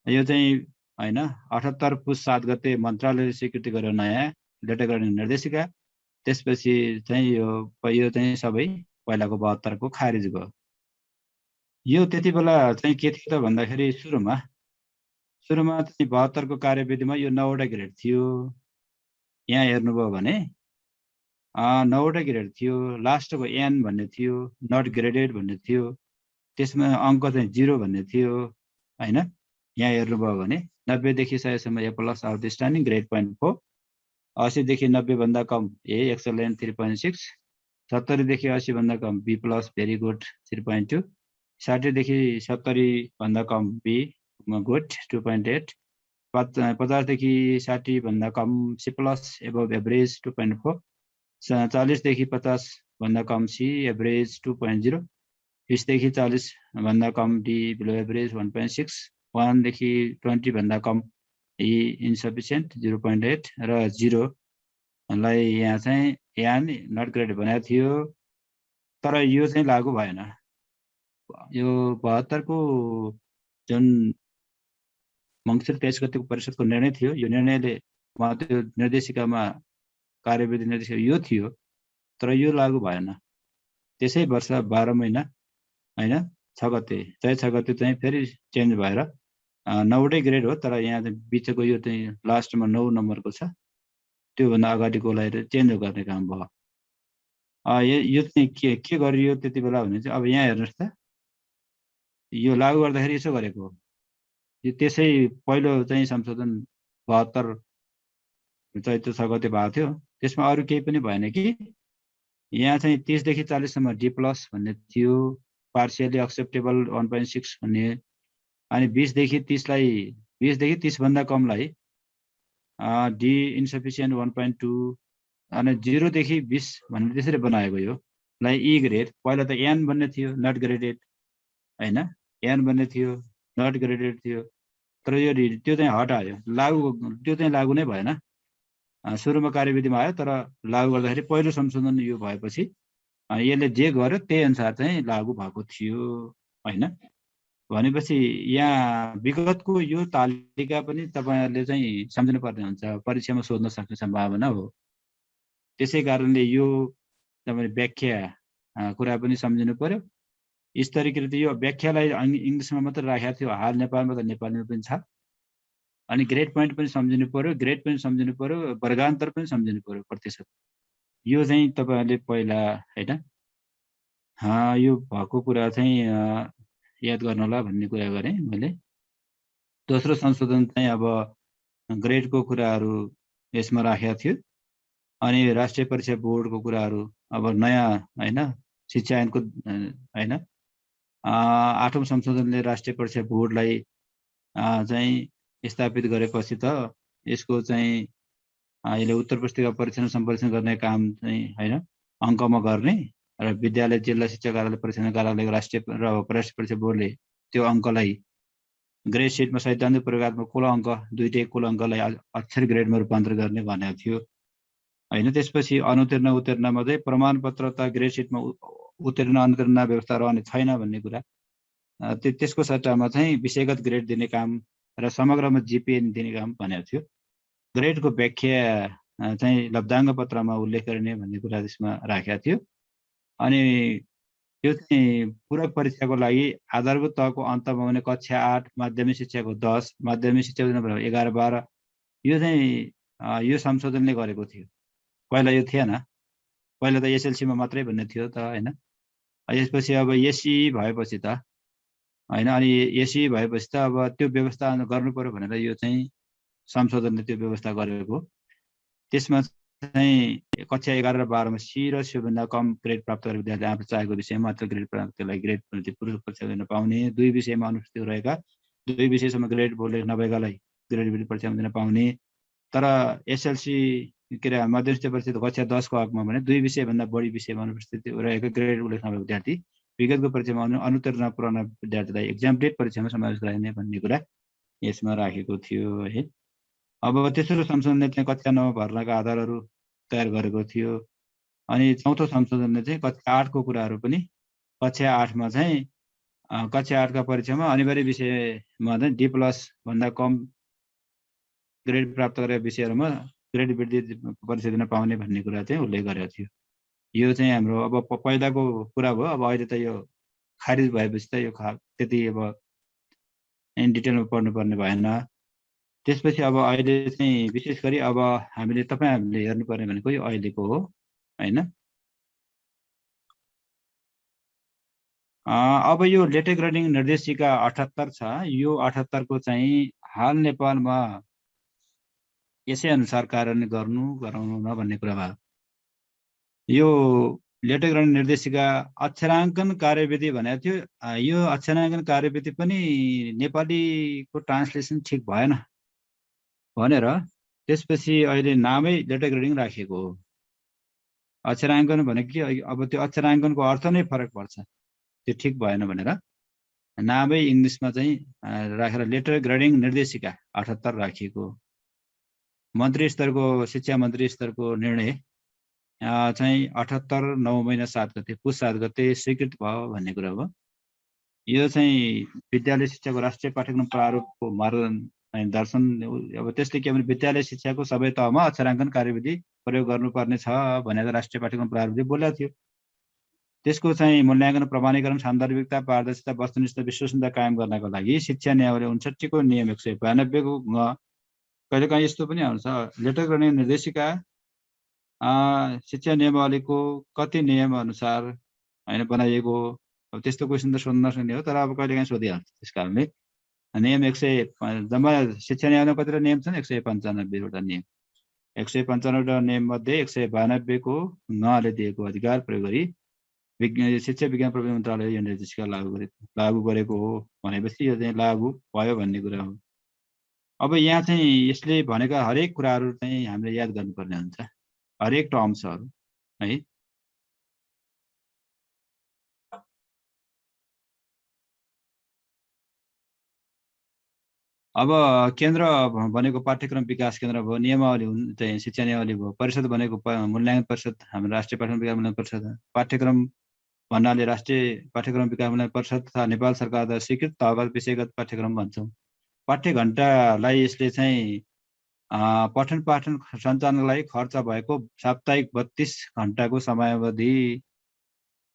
यो चाहिँ होइन 78 पुस 7 गते मन्त्रालयले स्वीकृति गरेर नयाँ डेटा ग्रेडिङ निर्देशिका। त्यसपछि चाहिँ यो चाहिँ सबै पहिलाको 72 को खारेज भयो। यो त्यति बेला चाहिँ के थियो त भन्दाखेरि सुरुमा चाहिँ 72 को कार्यविधिमा यो 9वटा ग्रेड थियो। यहाँ हेर्नुभयो भने 9वटा ग्रेड थियो। लास्टको एन भन्ने थियो, नट ग्रेडेड भन्ने थियो। त्यसमा अङ्क चाहिँ 0 भन्ने थियो होइन। यहाँ हेर्नुभयो भने 90 देखि 100 सम्म ए प्लस आउटस्ट्यान्डिङ ग्रेड पोइन्ट 4, 80 देखि 90 भन्दा कम ए एक्सलेन्ट 3.6, 70 देखि 80 भन्दा कम बी प्लस भेरी गुड 3.2, 60 देखि 70 भन्दा कम बी गुड 2.8, 50 देखि 60 भन्दा कम सी प्लस एबभ एभरेज 2.4, 40 देखि 50 भन्दा कम सी एभरेज 2.0, 20 देखि 40 भन्दा कम डी बिलो एभरेज 1.6, 1 देखि 20 भन्दा कम ई इन्सफिसियन्ट 0.8 र 0 लाई यहाँ चाहिँ एन नट ग्रेड भनेको थियो। तर यो चाहिँ लागू भएन। यो 72 को जुन मङ्सिर 23 गतिको परिषदको निर्णय थियो, यो निर्णयले उहाँ त्यो निर्देशिकामा कार्यविधि निर्देशिका यो थियो, तर यो लागू भएन। त्यसै वर्ष 12 महिना होइन 6 गते चैत 6 गते चाहिँ फेरि चेन्ज भएर 9वटै ग्रेड हो, तर यहाँ चाहिँ बिचको यो चाहिँ लास्टमा 9 नम्बरको छ, त्योभन्दा अगाडिको लागि चेन्ज गर्ने काम भयो। यो चाहिँ के गरियो त्यति बेला भने चाहिँ अब यहाँ हेर्नुहोस् त, यो लागू गर्दाखेरि यसो गरेको हो। यो त्यसै पहिलो चाहिँ संशोधन 72 चैत 6 गते भएको थियो। त्यसमा अरू केही पनि भएन कि यहाँ चाहिँ 30 देखि 40 सम्म डी प्लस भन्ने थियो, पार्सियली एक्सेप्टेबल 1.6 भन्ने, अनि 20 देखि 30 भन्दा कमलाई डी इन्सफिसियन्ट 1.2, अनि 0 देखि 20 भन्ने त्यसरी बनाएको यो लाई ई ग्रेड। पहिला त एन भन्ने थियो नट ग्रेडेड होइन, एन भन्ने थियो नट ग्रेडेड थियो, तर यो त्यो चाहिँ हटायो, त्यो चाहिँ लागू नै भएन। सुरुमा कार्यविधिमा आयो, तर लागू गर्दाखेरि पहिलो संशोधन यो भएपछि यसले जे गर्यो त्यही अनुसार चाहिँ लागू भएको थियो होइन। भनेपछि यहाँ विगतको यो तालिका पनि तपाईँहरूले चाहिँ सम्झिनु पर्ने हुन्छ, परीक्षामा सोध्न सक्ने सम्भावना हो। त्यसै कारणले यो तपाईँले व्याख्या कुरा पनि सम्झिनु पर्यो। स्तरीकृत यो व्याख्यालाई इङ्ग्लिसमा मात्र राखेको थियो, हाल नेपालमा त नेपालीमा पनि छ। अनि ग्रेड पोइन्ट पनि सम्झिनु पर्यो, ग्रेड पनि सम्झिनु पर्यो, वर्गान्तर पनि सम्झिनु पर्यो, प्रतिशत। यो चाहिँ तपाईँहरूले पहिला होइन यो भएको कुरा चाहिँ याद गर्नु होला भन्ने कुरा गरेँ मैले। दोस्रो संशोधन चाहिँ अब ग्रेडको कुराहरू यसमा राखेको थियो। अनि राष्ट्रिय परीक्षा बोर्डको कुराहरू अब नयाँ होइन शिक्षा ऐनको होइन 8औं संशोधनले राष्ट्रिय परीक्षा बोर्डलाई चाहिँ स्थापित गरेपछि त यसको चाहिँ यसले उत्तर पुस्तिका परीक्षण सम्प्रेषण गर्ने काम चाहिँ होइन अङ्कमा गर्ने र विद्यालय जिल्ला शिक्षा कार्यालय परीक्षण कार्यालयको राष्ट्रिय परीक्षा बोर्डले त्यो अङ्कलाई ग्रेड सिटमा सैद्धान्तिक प्रयोगात्मक कुल अङ्क दुईटै कुल अङ्कलाई अक्षर ग्रेडमा रूपान्तरण गर्ने भनेको थियो होइन। त्यसपछि अनुतीर्ण उत्तीर्णमा चाहिँ प्रमाणपत्र त ग्रेड सिटमा उत्तीर्ण अनुतीर्ण व्यवस्था रहने छैन भन्ने कुरा। त्यसको सट्टामा चाहिँ विषयगत ग्रेड दिने काम र समग्रमा जिपिए दिने काम भनेको थियो। ग्रेडको व्याख्या चाहिँ लब्धाङ्ग पत्रमा उल्लेख गर्ने भन्ने कुरा त्यसमा राखेको थियो। अनि यो चाहिँ पूरक परीक्षाको लागि आधारभूत तहको अन्तमा हुने कक्षा 8 माध्यमिक शिक्षाको 10 माध्यमिक शिक्षा 11 12 यो चाहिँ यो संशोधनले गरेको थियो। पहिला यो थिएन, पहिला त एसएलसीमा मात्रै भन्ने थियो त होइन। यसपछि अब एसई भएपछि त होइन, अनि एसई भएपछि त अब त्यो व्यवस्था गर्नु पर्यो भनेर यो चाहिँ संशोधनले त्यो व्यवस्था गरेको। त्यसमा चाहिँ कक्षा 11 र 12मा सी र त्योभन्दा कम ग्रेड प्राप्त गरेको विद्यार्थी आफू चाहेको विषयमा मात्र ग्रेड प्राप्तिलाई ग्रेड पूरक परीक्षा दिन पाउने, 2 विषयमा अनुपस्थित रहेका 2 विषयसम्म ग्रेड बोर्डले नभएकालाई ग्रेड परीक्षा दिन पाउने। तर एसएलसी के अरे मध्यमिक परीक्षा कक्षा 10 को हकमा भने 2 विषयभन्दा बढी विषयमा अनुपस्थित रहेको ग्रेड उल्लेख नभएको विद्यार्थी विगतको परीक्षामा अनुतीर्ण पुराना विद्यार्थीलाई एक्जाम डेट परीक्षामा समावेश गराइने भन्ने कुरा यसमा राखेको थियो है। अब तेस्रो संशोधनले चाहिँ कक्षा 9 भर्नाका आधारहरू तयार गरेको थियो। अनि चौथो संशोधनले चाहिँ कक्षा 8 को कुराहरू पनि कक्षा 8मा चाहिँ कक्षा 8 का परीक्षामा अनिवार्य विषयमा चाहिँ D+ भन्दा कम ग्रेड प्राप्त गरेका विषयहरूमा ग्रेड वृद्धि परीक्षा दिन पाउने भन्ने कुरा चाहिँ उल्लेख गरेको थियो। यो चाहिँ हाम्रो अब पहिलाको कुरा भयो। अब अहिले त यो खारिज भएपछि त यो त्यति अब इन डिटेलमा पढ्नुपर्ने भएन। त्यसपछि अब अहिले चाहिँ विशेष गरी अब हामीले हेर्नुपर्ने भनेको यो अहिलेको हो होइन। अब यो लेटेक ग्रेडिङ निर्देशिका 78 छ। यो 78 को चाहिँ हाल नेपालमा यसै अनुसार कार्यान्वयन गराउनु न भन्ने कुरा भयो। यो लेटेक ग्रेडिङ निर्देशिका अक्षराङ्कन कार्यविधि भनेको थियो। यो अक्षराङ्कन कार्यविधि पनि नेपालीको ट्रान्सलेसन ठिक भएन भनेर त्यसपछि अहिले नामै लेटेक ग्रेडिङ राखिएको हो। अक्षराङ्कन भनेको कि अब त्यो अक्षराङ्कनको अर्थ नै फरक पर्छ, त्यो ठिक भएन भनेर नामै इङ्ग्लिसमा चाहिँ राखेर लेटर ग्रेडिङ निर्देशिका 78 राखिएको। मन्त्री स्तरको शिक्षा मन्त्री स्तरको निर्णय चाहिँ 78 9 महिना 7 गते पुस 7 गते स्वीकृत भयो भन्ने कुरा हो। यो चाहिँ विद्यालय शिक्षाको राष्ट्रिय पाठ्यक्रम प्रारूपको मार्गदर्शन। अब त्यसले के भने विद्यालय शिक्षाको सबै तहमा अक्षराङ्कन कार्यविधि प्रयोग गर्नुपर्ने छ भनेर राष्ट्रिय पाठ्यक्रम प्रारूपले बोलेको थियो। त्यसको चाहिँ मूल्याङ्कन प्रमाणीकरण सान्दर्भिकता पारदर्शिता वस्तुनिष्ठ विश्वसनीयता कायम गर्नको लागि शिक्षा नियमावली 59 को नियम 192 को कहिलेकाहीँ यस्तो पनि आउँछ लेटर गर्ने निर्देशिका शिक्षा नियमावलीको कति नियम अनुसार होइन बनाइएको। अब त्यस्तो क्वेसन त सोध्न नसक्ने हो, तर अब कहिलेकाहीँ सोधिहाल्छ। त्यस कारणले नियम 100 जम्मा शिक्षा नियममा कतिवटा नियम छन् 195 वटा नियम। 195 वटा नियम मध्ये 192 को नले दिएको अधिकार प्रयोग गरी शिक्षा विज्ञान प्रविधि मन्त्रालयले यो निर्देशिका लागू गरेको हो भनेपछि यो चाहिँ लागू भयो भन्ने कुरा हो। अब यहाँ चाहिँ यसले भनेका हरेक कुराहरू चाहिँ हामीले याद गर्नुपर्ने हुन्छ, हरेक टर्म्सहरू है। अब केन्द्र भनेको पाठ्यक्रम विकास केन्द्र भयो, नियमावली चाहिँ शिक्षा नियमावली भयो, परिषद भनेको मूल्याङ्कन परिषद हाम्रो राष्ट्रिय पाठ्यक्रम विकास मूल्याङ्कन परिषद। पाठ्यक्रम भन्नाले राष्ट्रिय पाठ्यक्रम विकास मूल्याङ्कन परिषद तथा नेपाल सरकारद्वारा स्वीकृत तहगत विषयगत पाठ्यक्रम भन्छौँ। पाठ्य घण्टालाई यसले चाहिँ पठन पाठन सञ्चालनलाई खर्च भएको साप्ताहिक 32 घण्टाको समयावधि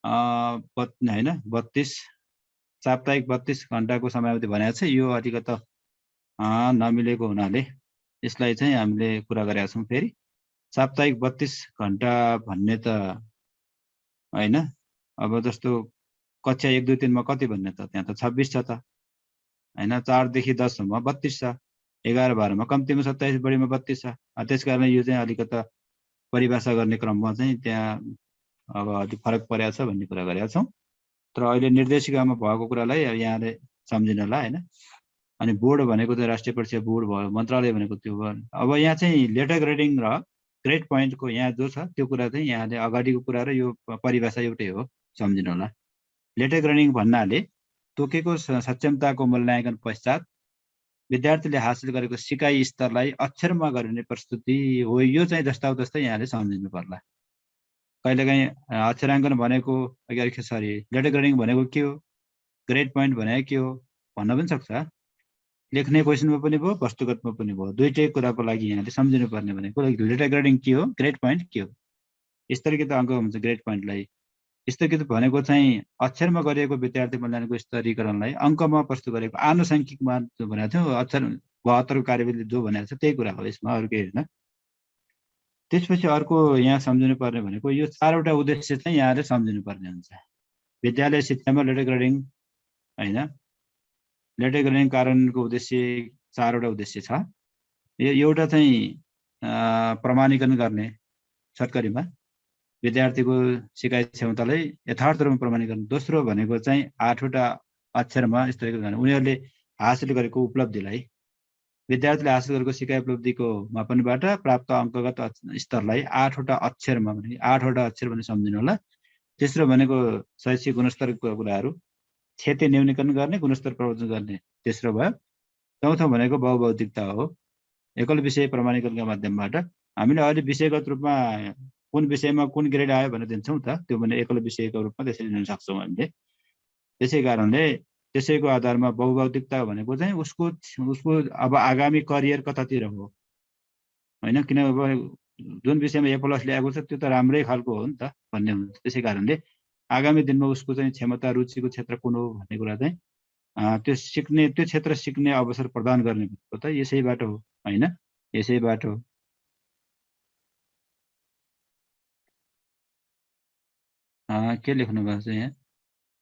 होइन 32 साप्ताहिक 32 घण्टाको समयावधि भनेको छ। यो अलिकति नमिलेको हुनाले यसलाई चाहिँ हामीले कुरा गरेका छौँ। फेरि साप्ताहिक 32 घण्टा भन्ने त होइन, अब जस्तो कक्षा 1, 2, 3 मा कति भन्ने त त्यहाँ त 26 छ त होइन। 4 देखि 10 सम्म 32 छ, 11, 12 मा कम्तीमा 27, बढीमा 32 छ। त्यसकारण यो चाहिँ अलिकति परिभाषा गर्ने क्रममा चाहिँ त्यहाँ अब अलिक फरक परेको छ भन्ने कुरा गरेका छौँ। तर अहिले निर्देशिकामा भएको कुरालाई यहाँले सम्झिनुहोला होइन। अनि बोर्ड भनेको चाहिँ राष्ट्रिय परीक्षा बोर्ड भयो, मन्त्रालय भनेको त्यो भयो। अब यहाँ चाहिँ लेटर ग्रेडिङ र ग्रेड पोइन्टको यहाँ जो छ त्यो कुरा चाहिँ यहाँले अगाडिको कुरा र यो परिभाषा एउटै हो, सम्झिनुहोला। लेटर ग्रेडिङ भन्नाले तोकेको सक्षमताको मूल्याङ्कन पश्चात विद्यार्थीले हासिल गरेको सिकाइ स्तरलाई अक्षरमा गरिने प्रस्तुति हो। यो चाहिँ जस्ता यहाँले सम्झिनु पर्ला। कहिलेकाहीँ अक्षराङ्कन भनेको सरी लेटर ग्रेडिङ भनेको के हो, ग्रेड पोइन्ट भनेको के हो भन्न पनि सक्छ। लेख्ने क्वेसनमा पनि भयो, वस्तुगतमा पनि भयो, दुईटै कुराको लागि यहाँले सम्झिनु पर्ने भनेको लेटर ग्रेडिङ के हो, ग्रेड पोइन्ट के हो। स्तरीकृत अङ्क हुन्छ ग्रेड पोइन्टलाई। स्तरीकृत भनेको चाहिँ अक्षरमा गरिएको विद्यार्थी मूल्याङ्कनको स्तरीकरणलाई अङ्कमा प्रस्तुत गरेको आनुषङ्गिक मान जो भनेको थियो, अक्षर 72 कार्यविधि जो भनेको छ त्यही कुरा हो, यसमा अरू केही होइन। त्यसपछि अर्को यहाँ सम्झिनु पर्ने भनेको यो 4वटा उद्देश्य चाहिँ यहाँले सम्झिनु पर्ने हुन्छ। विद्यालय शिक्षामा लेटर ग्रेडिङ होइन, लेटर ग्रेडिङ कार्यान्वयनको उद्देश्य 4वटा उद्देश्य छ। यो एउटा चाहिँ प्रमाणीकरण गर्ने, छोटकरीमा विद्यार्थीको सिकाइ क्षमतालाई यथार्थ रूपमा प्रमाणीकरण। दोस्रो भनेको चाहिँ 8वटा अक्षरमा स्तरीकृत गर्ने, उनीहरूले हासिल गरेको उपलब्धिलाई, विद्यार्थीले हासिल गरेको सिकाइ उपलब्धिको मापनबाट प्राप्त अङ्कगत स्तरलाई 8वटा अक्षरमा भने 8वटा अक्षर भने सम्झिनु होला। तेस्रो भनेको शैक्षिक गुणस्तरको कुराहरू, क्षति न्यूनीकरण गर्ने, गुणस्तर प्रवर्धन गर्ने, तेस्रो भयो। चौथो भनेको बहुभौतिकता हो, एकल विषय प्रमाणीकरणका माध्यमबाट हामीले अहिले विषयगत रूपमा कुन विषयमा कुन ग्रेड आयो भनेर दिन्छौँ त, त्यो भने एकल विषयको रूपमा त्यसरी लिन सक्छौँ हामीले। त्यसै कारणले त्यसैको आधारमा बहुभौतिकता भनेको चाहिँ उसको अब आगामी करियर कतातिर हो होइन, किनभने जुन विषयमा A+ ल्याएको छ त्यो त राम्रै खालको हो नि त भन्ने हुन्छ। त्यसै कारणले आगामी दिनमा उसको चाहिँ क्षमता, रुचिको क्षेत्र कुन हो भन्ने कुरा चाहिँ त्यो क्षेत्र सिक्ने अवसर प्रदान गर्ने भनेको त यसैबाट हो होइन, यसैबाट हो। के लेख्नु भएको छ यहाँ,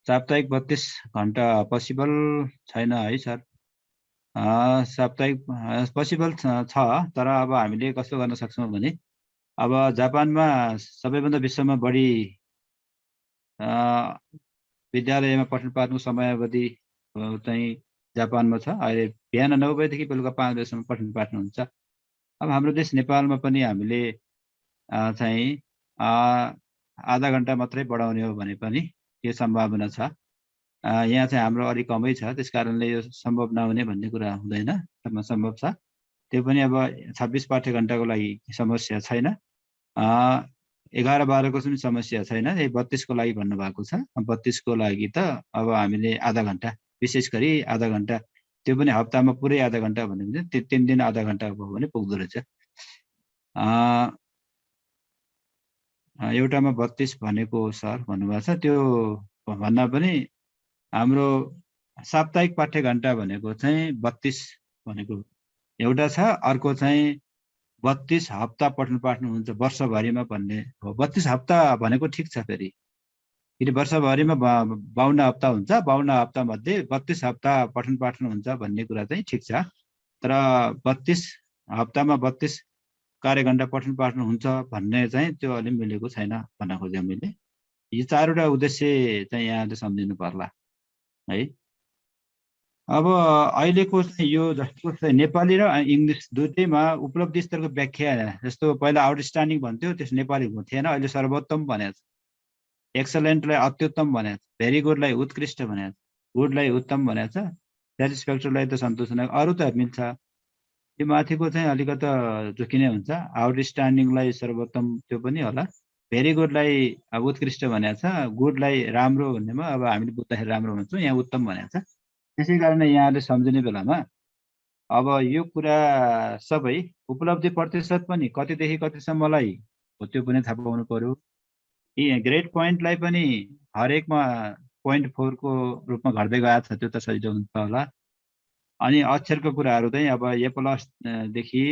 साप्ताहिक 32 घण्टा पोसिबल छैन है सर। साप्ताहिक पोसिबल छ, तर अब हामीले कस्तो गर्न सक्छौँ भने अब जापानमा सबैभन्दा विश्वमा बढी विद्यालयमा पठन पाठनको समयावधि चाहिँ जापानमा छ। अहिले बिहान 9 बजेदेखि बेलुका 5 बजेसम्म पठन पाठन हुन्छ। अब हाम्रो देश नेपालमा पनि हामीले चाहिँ आधा घन्टा मात्रै बढाउने हो भने पनि यो सम्भावना छ। यहाँ चाहिँ हाम्रो अलिक कमै छ, त्यस कारणले यो सम्भव नहुने भन्ने कुरा हुँदैन, सम्भव छ। त्यो पनि अब 26 पाठ्यघण्टाको लागि समस्या छैन, 11, 12 को पनि समस्या छैन, 32 को लागि भन्नुभएको छ। 32 को लागि त अब हामीले आधा घन्टा, विशेष गरी आधा घन्टा, त्यो पनि हप्तामा पुरै आधा घन्टा भन्यो भने 3 दिन आधा घन्टा भयो भने पुग्दो रहेछ। एउटामा 32 भनेको सर भन्नुभएको छ, त्यो भन्दा पनि हाम्रो साप्ताहिक पाठ्यघण्टा भनेको चाहिँ 32 भनेको एउटा छ, अर्को चाहिँ 32 हप्ता पठन पाठन हुन्छ वर्षभरिमा भन्ने हो। 32 हप्ता भनेको ठिक छ, फेरि किन वर्षभरिमा 52 हप्ता हुन्छ, 52 हप्ता मध्ये 32 हप्ता पठन पाठन हुन्छ भन्ने कुरा चाहिँ ठिक छ। तर 32 हप्तामा 32 कार्यघण्टा पठन पाठन हुन्छ भन्ने चाहिँ त्यो अलि मिलेको छैन भन्न खोजेँ मैले। यी 4वटा उद्देश्य चाहिँ यहाँले सम्झिनु पर्ला है। अब अहिलेको चाहिँ यो जस्तो चाहिँ नेपाली र इङ्ग्लिस दुईटैमा उपलब्धि स्तरको व्याख्या, जस्तो पहिला आउटस्ट्यान्डिङ भन्थ्यो, त्यस नेपाली थिएन, अहिले सर्वोत्तम भनेको छ, एक्सलेन्टलाई अत्युत्तम भनेको छ, भेरी गुडलाई उत्कृष्ट भनेको छ, गुडलाई उत्तम भनेको छ, सेटिस्फ्याक्टरीलाई त सन्तोषजनक, अरू त मिल्छ। यो माथिको चाहिँ अलिकति जोखिने हुन्छ। आउटस्ट्यान्डिङलाई सर्वोत्तम त्यो पनि होला, भेरी गुडलाई अब उत्कृष्ट भनेको छ, गुडलाई राम्रो भन्नेमा अब हामीले बुझ्दाखेरि राम्रो भन्छौँ, यहाँ उत्तम भनेको छ। त्यसै कारणले यहाँले सम्झिने बेलामा अब यो कुरा सबै उपलब्धि प्रतिशत पनि कतिदेखि कतिसम्मलाई हो त्यो पनि थाहा पाउनु पर्यो। यी ग्रेड पोइन्टलाई पनि हरेकमा 0.4 को रूपमा घट्दै गएको छ, त्यो त सजिलो हुन्छ होला। अनि अक्षरको कुराहरू चाहिँ अब ए प्लस देखि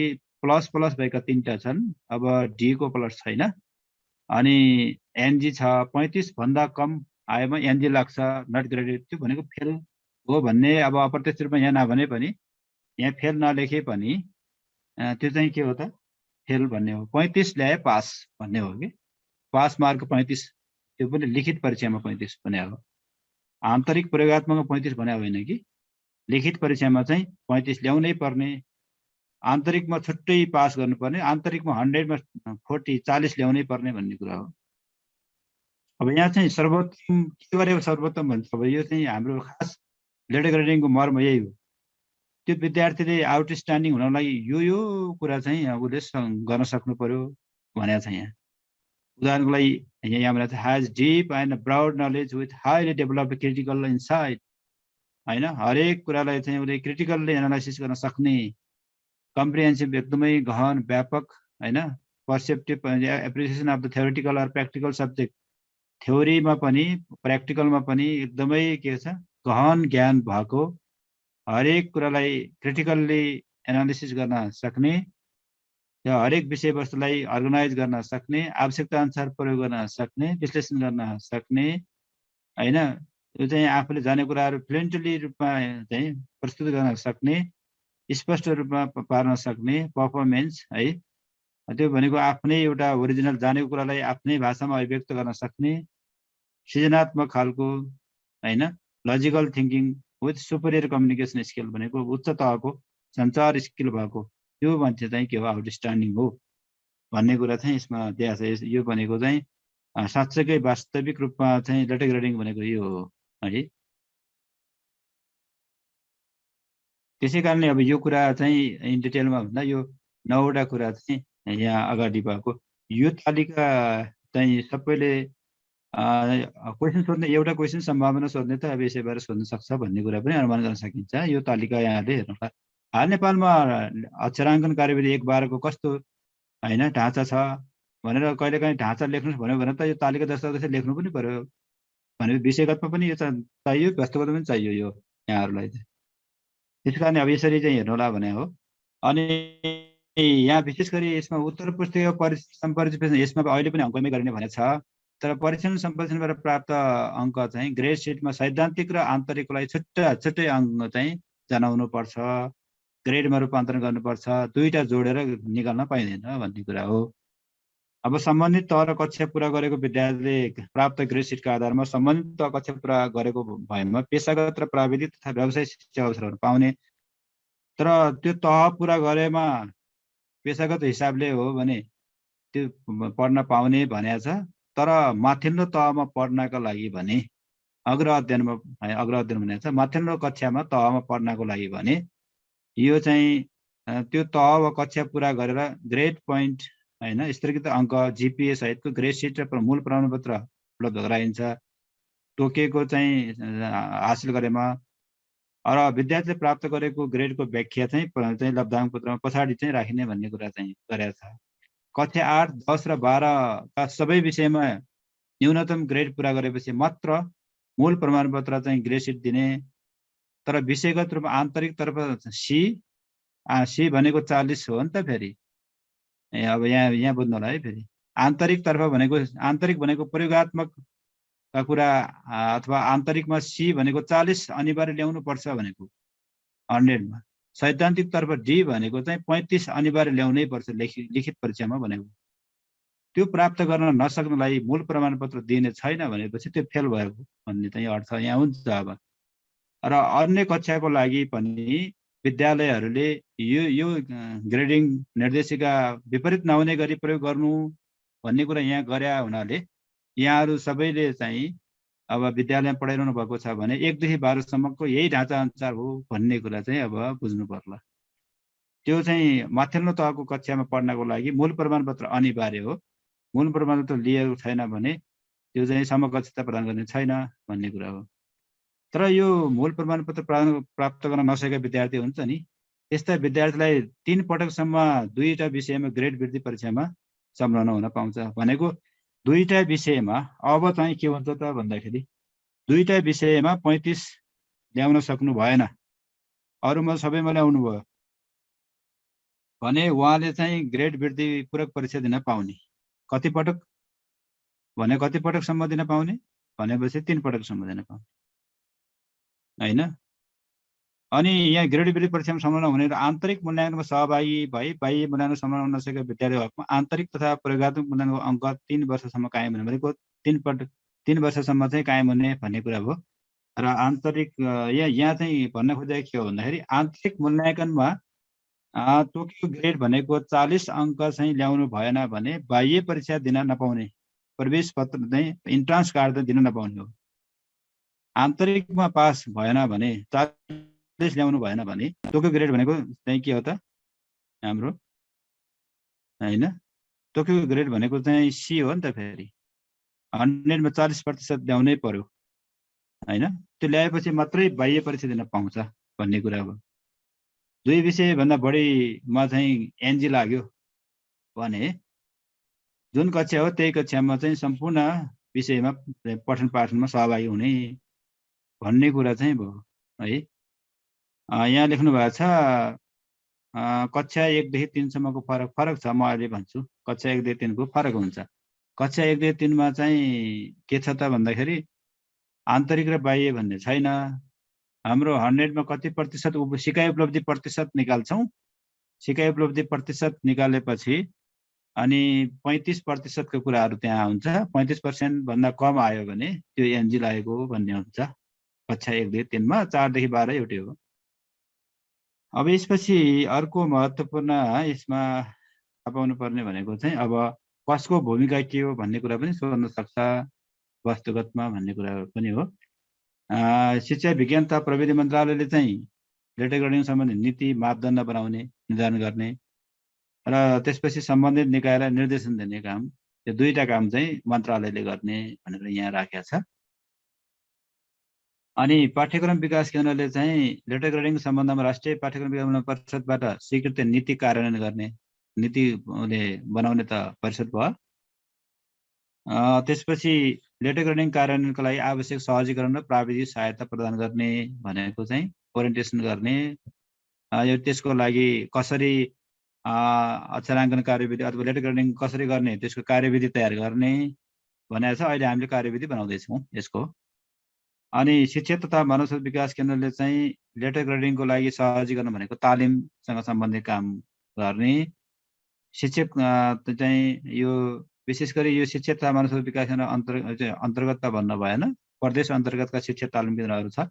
प्लस प्लस भएका 3टा छन्, अब डी को प्लस छैन। अनि एनजी छ, 35 भन्दा कम आएमा एनजी लाग्छ, नट ग्रेडेड, त्यो भनेको फेल हो भन्ने। अब अप्रत्यक्ष रूपमा यहाँ नभने पनि यहाँ फेल नलेखे पनि त्यो चाहिँ के हो त, फेल भन्ने हो। 35 ल्याए पास भन्ने हो कि, पास मार्क 35, त्यो पनि लिखित परीक्षामा 35 भने हो। आन्तरिक प्रयोगात्मकमा 35 भने होइन कि, लिखित परीक्षामा चाहिँ 35 ल्याउनै पर्ने। आन्तरिकमा छुट्टै पास गर्नुपर्ने, आन्तरिकमा 100मा 40 ल्याउनै पर्ने भन्ने कुरा हो। अब यहाँ चाहिँ सर्वोत्तम के गरेको सर्वोत्तम भन्छ, अब यो चाहिँ हाम्रो खास लेटर ग्रेडिङको मर्म यही हो। त्यो विद्यार्थीले आउटस्ट्यान्डिङ हुनलाई यो कुरा चाहिँ उसले गर्न सक्नु पर्यो भनेको छ यहाँ। उदाहरणको लागि यहाँ भनेको छ, has deep and broad knowledge with highly developed critical insight, होइन, हरेक कुरालाई चाहिँ उसले क्रिटिकल्ली एनालाइसिस गर्न सक्ने, कम्प्रिहेन्सिभ एकदमै गहन व्यापक, होइन, perceptive appreciation of the theoretical or practical subject, थ्योरीमा पनि प्र्याक्टिकलमा पनि एकदमै के छ, गहन ज्ञान भएको, हरेक कुरालाई क्रिटिकल्ली एनालिसिस गर्न सक्ने, हरेक विषयवस्तुलाई अर्गनाइज गर्न सक्ने, आवश्यकता अनुसार प्रयोग गर्न सक्ने, विश्लेषण गर्न सक्ने, होइन, यो चाहिँ आफूले जाने कुराहरू फ्लुएन्टली रूपमा चाहिँ प्रस्तुत गर्न सक्ने, स्पष्ट रूपमा पार्न सक्ने पर्फर्मेन्स है, त्यो भनेको आफ्नै एउटा ओरिजिनल जानेको कुरालाई आफ्नै भाषामा अभिव्यक्त गर्न सक्ने, सृजनात्मक खालको, होइन, logical thinking with superior communication skill भनेको उच्च तहको सञ्चार स्किल भएको त्यो मान्छे चाहिँ के हो, आउटस्ट्यान्डिङ हो भन्ने कुरा चाहिँ यसमा दिएको छ। यो भनेको चाहिँ साँच्चैकै वास्तविक रूपमा चाहिँ लेटर ग्रेडिङ भनेको यो हो है। त्यसै कारणले अब यो कुरा चाहिँ इन डिटेलमा भन्दा यो 9वटा कुरा चाहिँ यहाँ अगाडि भएको, यो तालिका चाहिँ सबैले क्वेसन सोध्ने, एउटा क्वेसन सम्भावना सोध्ने त अब यसैबाट सोध्न सक्छ भन्ने कुरा पनि अनुमान गर्न सकिन्छ। यो तालिका यहाँले हेर्नुहोला, हाल नेपालमा अक्षराङ्कन कार्यविधि 1/12 को कस्तो, होइन, ढाँचा छ भनेर कहिलेकाहीँ ढाँचा लेख्नुहोस् भन्यो भने त यो तालिका जस्तो लेख्नु पनि पर्यो भने विषयगतमा पनि यो चाहियो, वस्तुगतमा पनि चाहियो यो यहाँहरूलाई चाहिँ। त्यस कारण अब यसरी चाहिँ हेर्नुहोला भने हो। अनि यहाँ विशेष गरी यसमा उत्तर पुस्तिका परीक्षण सम्परीक्षण यसमा अहिले पनि अङ्कमै गरिने भनेको छ, तर परीक्षण सम्प्रेषणबाट प्राप्त अङ्क चाहिँ ग्रेड सिटमा सैद्धान्तिक र आन्तरिकको लागि छुट्टै अङ्क चाहिँ जनाउनु पर्छ, ग्रेडमा रूपान्तरण गर्नुपर्छ, दुईटा जोडेर निकाल्न पाइँदैन भन्ने कुरा हो। अब सम्बन्धित तह र कक्षा पुरा गरेको विद्यार्थीले प्राप्त ग्रेड सिटका आधारमा सम्बन्धित तह कक्षा पुरा गरेको भएमा पेशागत र प्राविधिक तथा व्यवसायिक शिक्षा अवसरहरू पाउने, तर त्यो तह पुरा गरेमा पेशागत हिसाबले हो भने त्यो पढ्न पाउने भनेको छ, तर माथिल्लो तहमा पढ्नका लागि भने अग्र अध्ययनमा भनेको छ, माथिल्लो कक्षामा तहमा पढ्नको लागि भने यो चाहिँ त्यो तह वा कक्षा पुरा गरेर ग्रेड पोइन्ट, होइन, स्तरीकृत अङ्क जिपिए सहितको ग्रेड सिट र मूल प्रमाणपत्र उपलब्ध गराइन्छ तोकेको चाहिँ हासिल गरेमा। र विद्यार्थीले प्राप्त गरेको ग्रेडको व्याख्या चाहिँ लब्धाङ्क पत्रमा पछाडि चाहिँ राखिने भन्ने कुरा चाहिँ गरेको छ। कक्षा 8, 10 र 12 का सबै विषयमा न्यूनतम ग्रेड पुरा गरेपछि मात्र मूल प्रमाणपत्र चाहिँ ग्रेड सिट दिने, तर विषयगत रूपमा आन्तरिक तर्फ सी भनेको 40 हो नि त फेरि। अब यहाँ बुझ्नु होला है, फेरि आन्तरिक तर्फ भनेको, आन्तरिक भनेको प्रयोगात्मक का कुरा अथवा आन्तरिकमा सी भनेको 40 अनिवार्य ल्याउनु पर्छ भनेको 100मा, सैद्धान्तिक तर्फ डी भनेको चाहिँ 35 अनिवार्य ल्याउनै पर्छ लिखित परीक्षामा भनेको। त्यो प्राप्त गर्न नसक्नलाई मूल प्रमाणपत्र दिने छैन भनेपछि त्यो फेल भएको भन्ने चाहिँ अर्थ यहाँ हुन्छ। अब र अन्य कक्षाको लागि पनि विद्यालयहरूले यो ग्रेडिङ निर्देशिका विपरीत नहुने गरी प्रयोग गर्नु भन्ने कुरा यहाँ गरे हुनाले यहाँहरू सबैले चाहिँ अब विद्यालयमा पढाइरहनु भएको छ भने 1 देखि 12 सम्मको यही ढाँचा अनुसार हो भन्ने कुरा चाहिँ अब बुझ्नु पर्ला। त्यो चाहिँ माथिल्लो तहको कक्षामा पढ्नको लागि मूल प्रमाणपत्र अनिवार्य हो, मूल प्रमाणपत्र लिएको छैन भने त्यो चाहिँ समकक्षता प्रदान गर्ने छैन भन्ने कुरा हो। तर यो मूल प्रमाणपत्र प्राप्त गर्न नसकेका विद्यार्थी हुन्छ नि, यस्ता विद्यार्थीलाई 3 पटकसम्म 2टा विषयमा ग्रेड वृद्धि परीक्षामा संलग्न हुन पाउँछ भनेको दुईटा विषयमा अब चाहिँ के हुन्छ त भन्दाखेरि दुईटा विषयमा 35 ल्याउन सक्नु भएन, अरूमा सबैमा ल्याउनु भयो भने उहाँले चाहिँ ग्रेड वृद्धि पूरक परीक्षा दिन पाउने। कति पटक भने कति पटकसम्म दिन पाउने भनेपछि 3 पटकसम्म दिन पाउने हैन। अनि यहाँ ग्रेड वृद्धि परीक्षामा संलग्न हुने र आन्तरिक मूल्याङ्कनमा सहभागी भई बाह्य मूल्याङ्कन संलग्न हुन नसकेका विद्यार्थीको हकमा आन्तरिक तथा प्रयोगात्मक मूल्याङ्कनको अङ्क 3 वर्षसम्म कायम हुने भनेको 3 वर्षसम्म चाहिँ कायम हुने भन्ने कुरा हो। र आन्तरिक यहाँ चाहिँ भन्न खोजेको के हो भन्दाखेरि आन्तरिक मूल्याङ्कनमा तोकेको ग्रेड भनेको 40 अङ्क चाहिँ ल्याउनु भएन भने बाह्य परीक्षा दिन नपाउने, प्रवेश पत्र चाहिँ इन्ट्रान्स कार्ड दिन नपाउने हो। आन्तरिकमा पास भएन भने 40 ल्याउनु भएन भने तोकेको ग्रेड भनेको चाहिँ के हो त हाम्रो हैन। तोकेको ग्रेड भनेको चाहिँ सी हो नि त, फेरि 100 मा 40% ल्याउनै पर्यो हैन। त्यो ल्याएपछि मात्रै बाह्य परीक्षा दिन पाउँछ भन्ने कुरा हो। दुई विषयभन्दा बढीमा चाहिँ एनजी लाग्यो भने जुन कक्षा हो त्यही कक्षामा चाहिँ सम्पूर्ण विषयमा पठन पाठनमा सहभागी हुने भन्ने कुरा चाहिँ भयो है। यहाँ लेख्नु भएको छ कक्षा 1 देखि 3 सम्मको फरक छ। म अहिले भन्छु कक्षा 1 देखि 3 को फरक हुन्छ। कक्षा 1 देखि 3 मा चाहिँ के छ त भन्दाखेरि आन्तरिक र बाह्य भन्ने छैन। हाम्रो 100 मा कति प्रतिशत सिकाइ उपलब्धि प्रतिशत निकाल्छौँ। सिकाइ उपलब्धि प्रतिशत निकालेपछि अनि 35% को कुराहरू त्यहाँ हुन्छ। 35% भन्दा कम आयो भने त्यो एनजी लागेको हो भन्ने हुन्छ। कक्षा 1 देखि 3 मा 4 देखि 12 एउटै हो। अब यसपछि अर्को महत्त्वपूर्ण यसमा थाहा पाउनु पर्ने भनेको चाहिँ अब कसको भूमिका के हो भन्ने कुरा पनि सोध्न सक्छ वस्तुगतमा भन्ने कुरा पनि हो। शिक्षा विज्ञान तथा प्रविधि मन्त्रालयले चाहिँ लेटर ग्रेडिङ सम्बन्धी नीति मापदण्ड बनाउने निर्धारण गर्ने र त्यसपछि सम्बन्धित निकायलाई निर्देशन दिने काम, यो दुईटा काम चाहिँ मन्त्रालयले गर्ने भनेर यहाँ राखेको छ। अनि पाठ्यक्रम विकास केन्द्रले चाहिँ लेटर ग्रेडिङ सम्बन्धमा राष्ट्रिय पाठ्यक्रम विकास परिषदबाट स्वीकृत नीति कार्यान्वयन गर्ने, नीति बनाउने त परिषद भयो। त्यसपछि लेटर ग्रेडिङ कार्यान्वयनको लागि आवश्यक सहजीकरण र प्राविधिक सहायता प्रदान गर्ने भनेको चाहिँ ओरिएन्टेसन गर्ने, यो त्यसको लागि कसरी अक्षराङ्कन कार्यविधि अथवा लेटर ग्रेडिङ कसरी गर्ने त्यसको कार्यविधि तयार गर्ने भनेको छ। अहिले हामीले कार्यविधि बनाउँदैछौँ यसको। अनि शिक्षा तथा मानव स्रोत विकास केन्द्रले चाहिँ लेटर ग्रेडिङको लागि सहजीकरण भनेको तालिमसँग सम्बन्धित काम गर्ने। शिक्षक चाहिँ यो विशेष गरी यो शिक्षा तथा मानव स्रोत विकास केन्द्र अन्तर्गत त भन्न भएन, प्रदेश अन्तर्गतका शिक्षा तालिम केन्द्रहरू छ,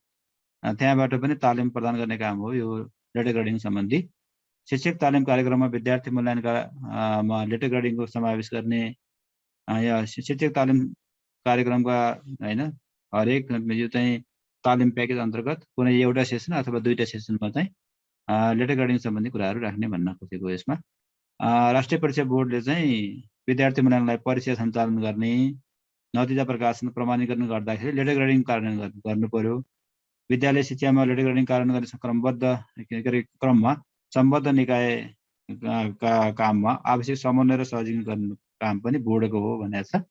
त्यहाँबाट पनि तालिम प्रदान गर्ने काम हो यो लेटर ग्रेडिङ सम्बन्धी। शिक्षक तालिम कार्यक्रममा विद्यार्थी मूल्याङ्कनमा लेटर ग्रेडिङको समावेश गर्ने, या शिक्षक तालिम कार्यक्रमका हैन हरेक यो चाहिँ तालिम प्याकेज अन्तर्गत कुनै एउटा सेसन अथवा दुईटा सेसनमा चाहिँ लेटर ग्रेडिङ सम्बन्धी कुराहरू राख्ने भन्न खोजेको यसमा। राष्ट्रिय परीक्षा बोर्डले चाहिँ विद्यार्थी मूल्याङ्कनलाई परीक्षा सञ्चालन गर्ने, नतिजा प्रकाशन प्रमाणीकरण गर्दाखेरि लेटर ग्रेडिङ कार्यान्वयन गर्नु पर्यो। विद्यालय शिक्षामा लेटर ग्रेडिङ कार्यान्वयन गर्ने क्रममा सम्बद्ध निकायका काममा आवश्यक समन्वय र सहजीकरण गर्ने काम पनि बोर्डको हो भनेको छ।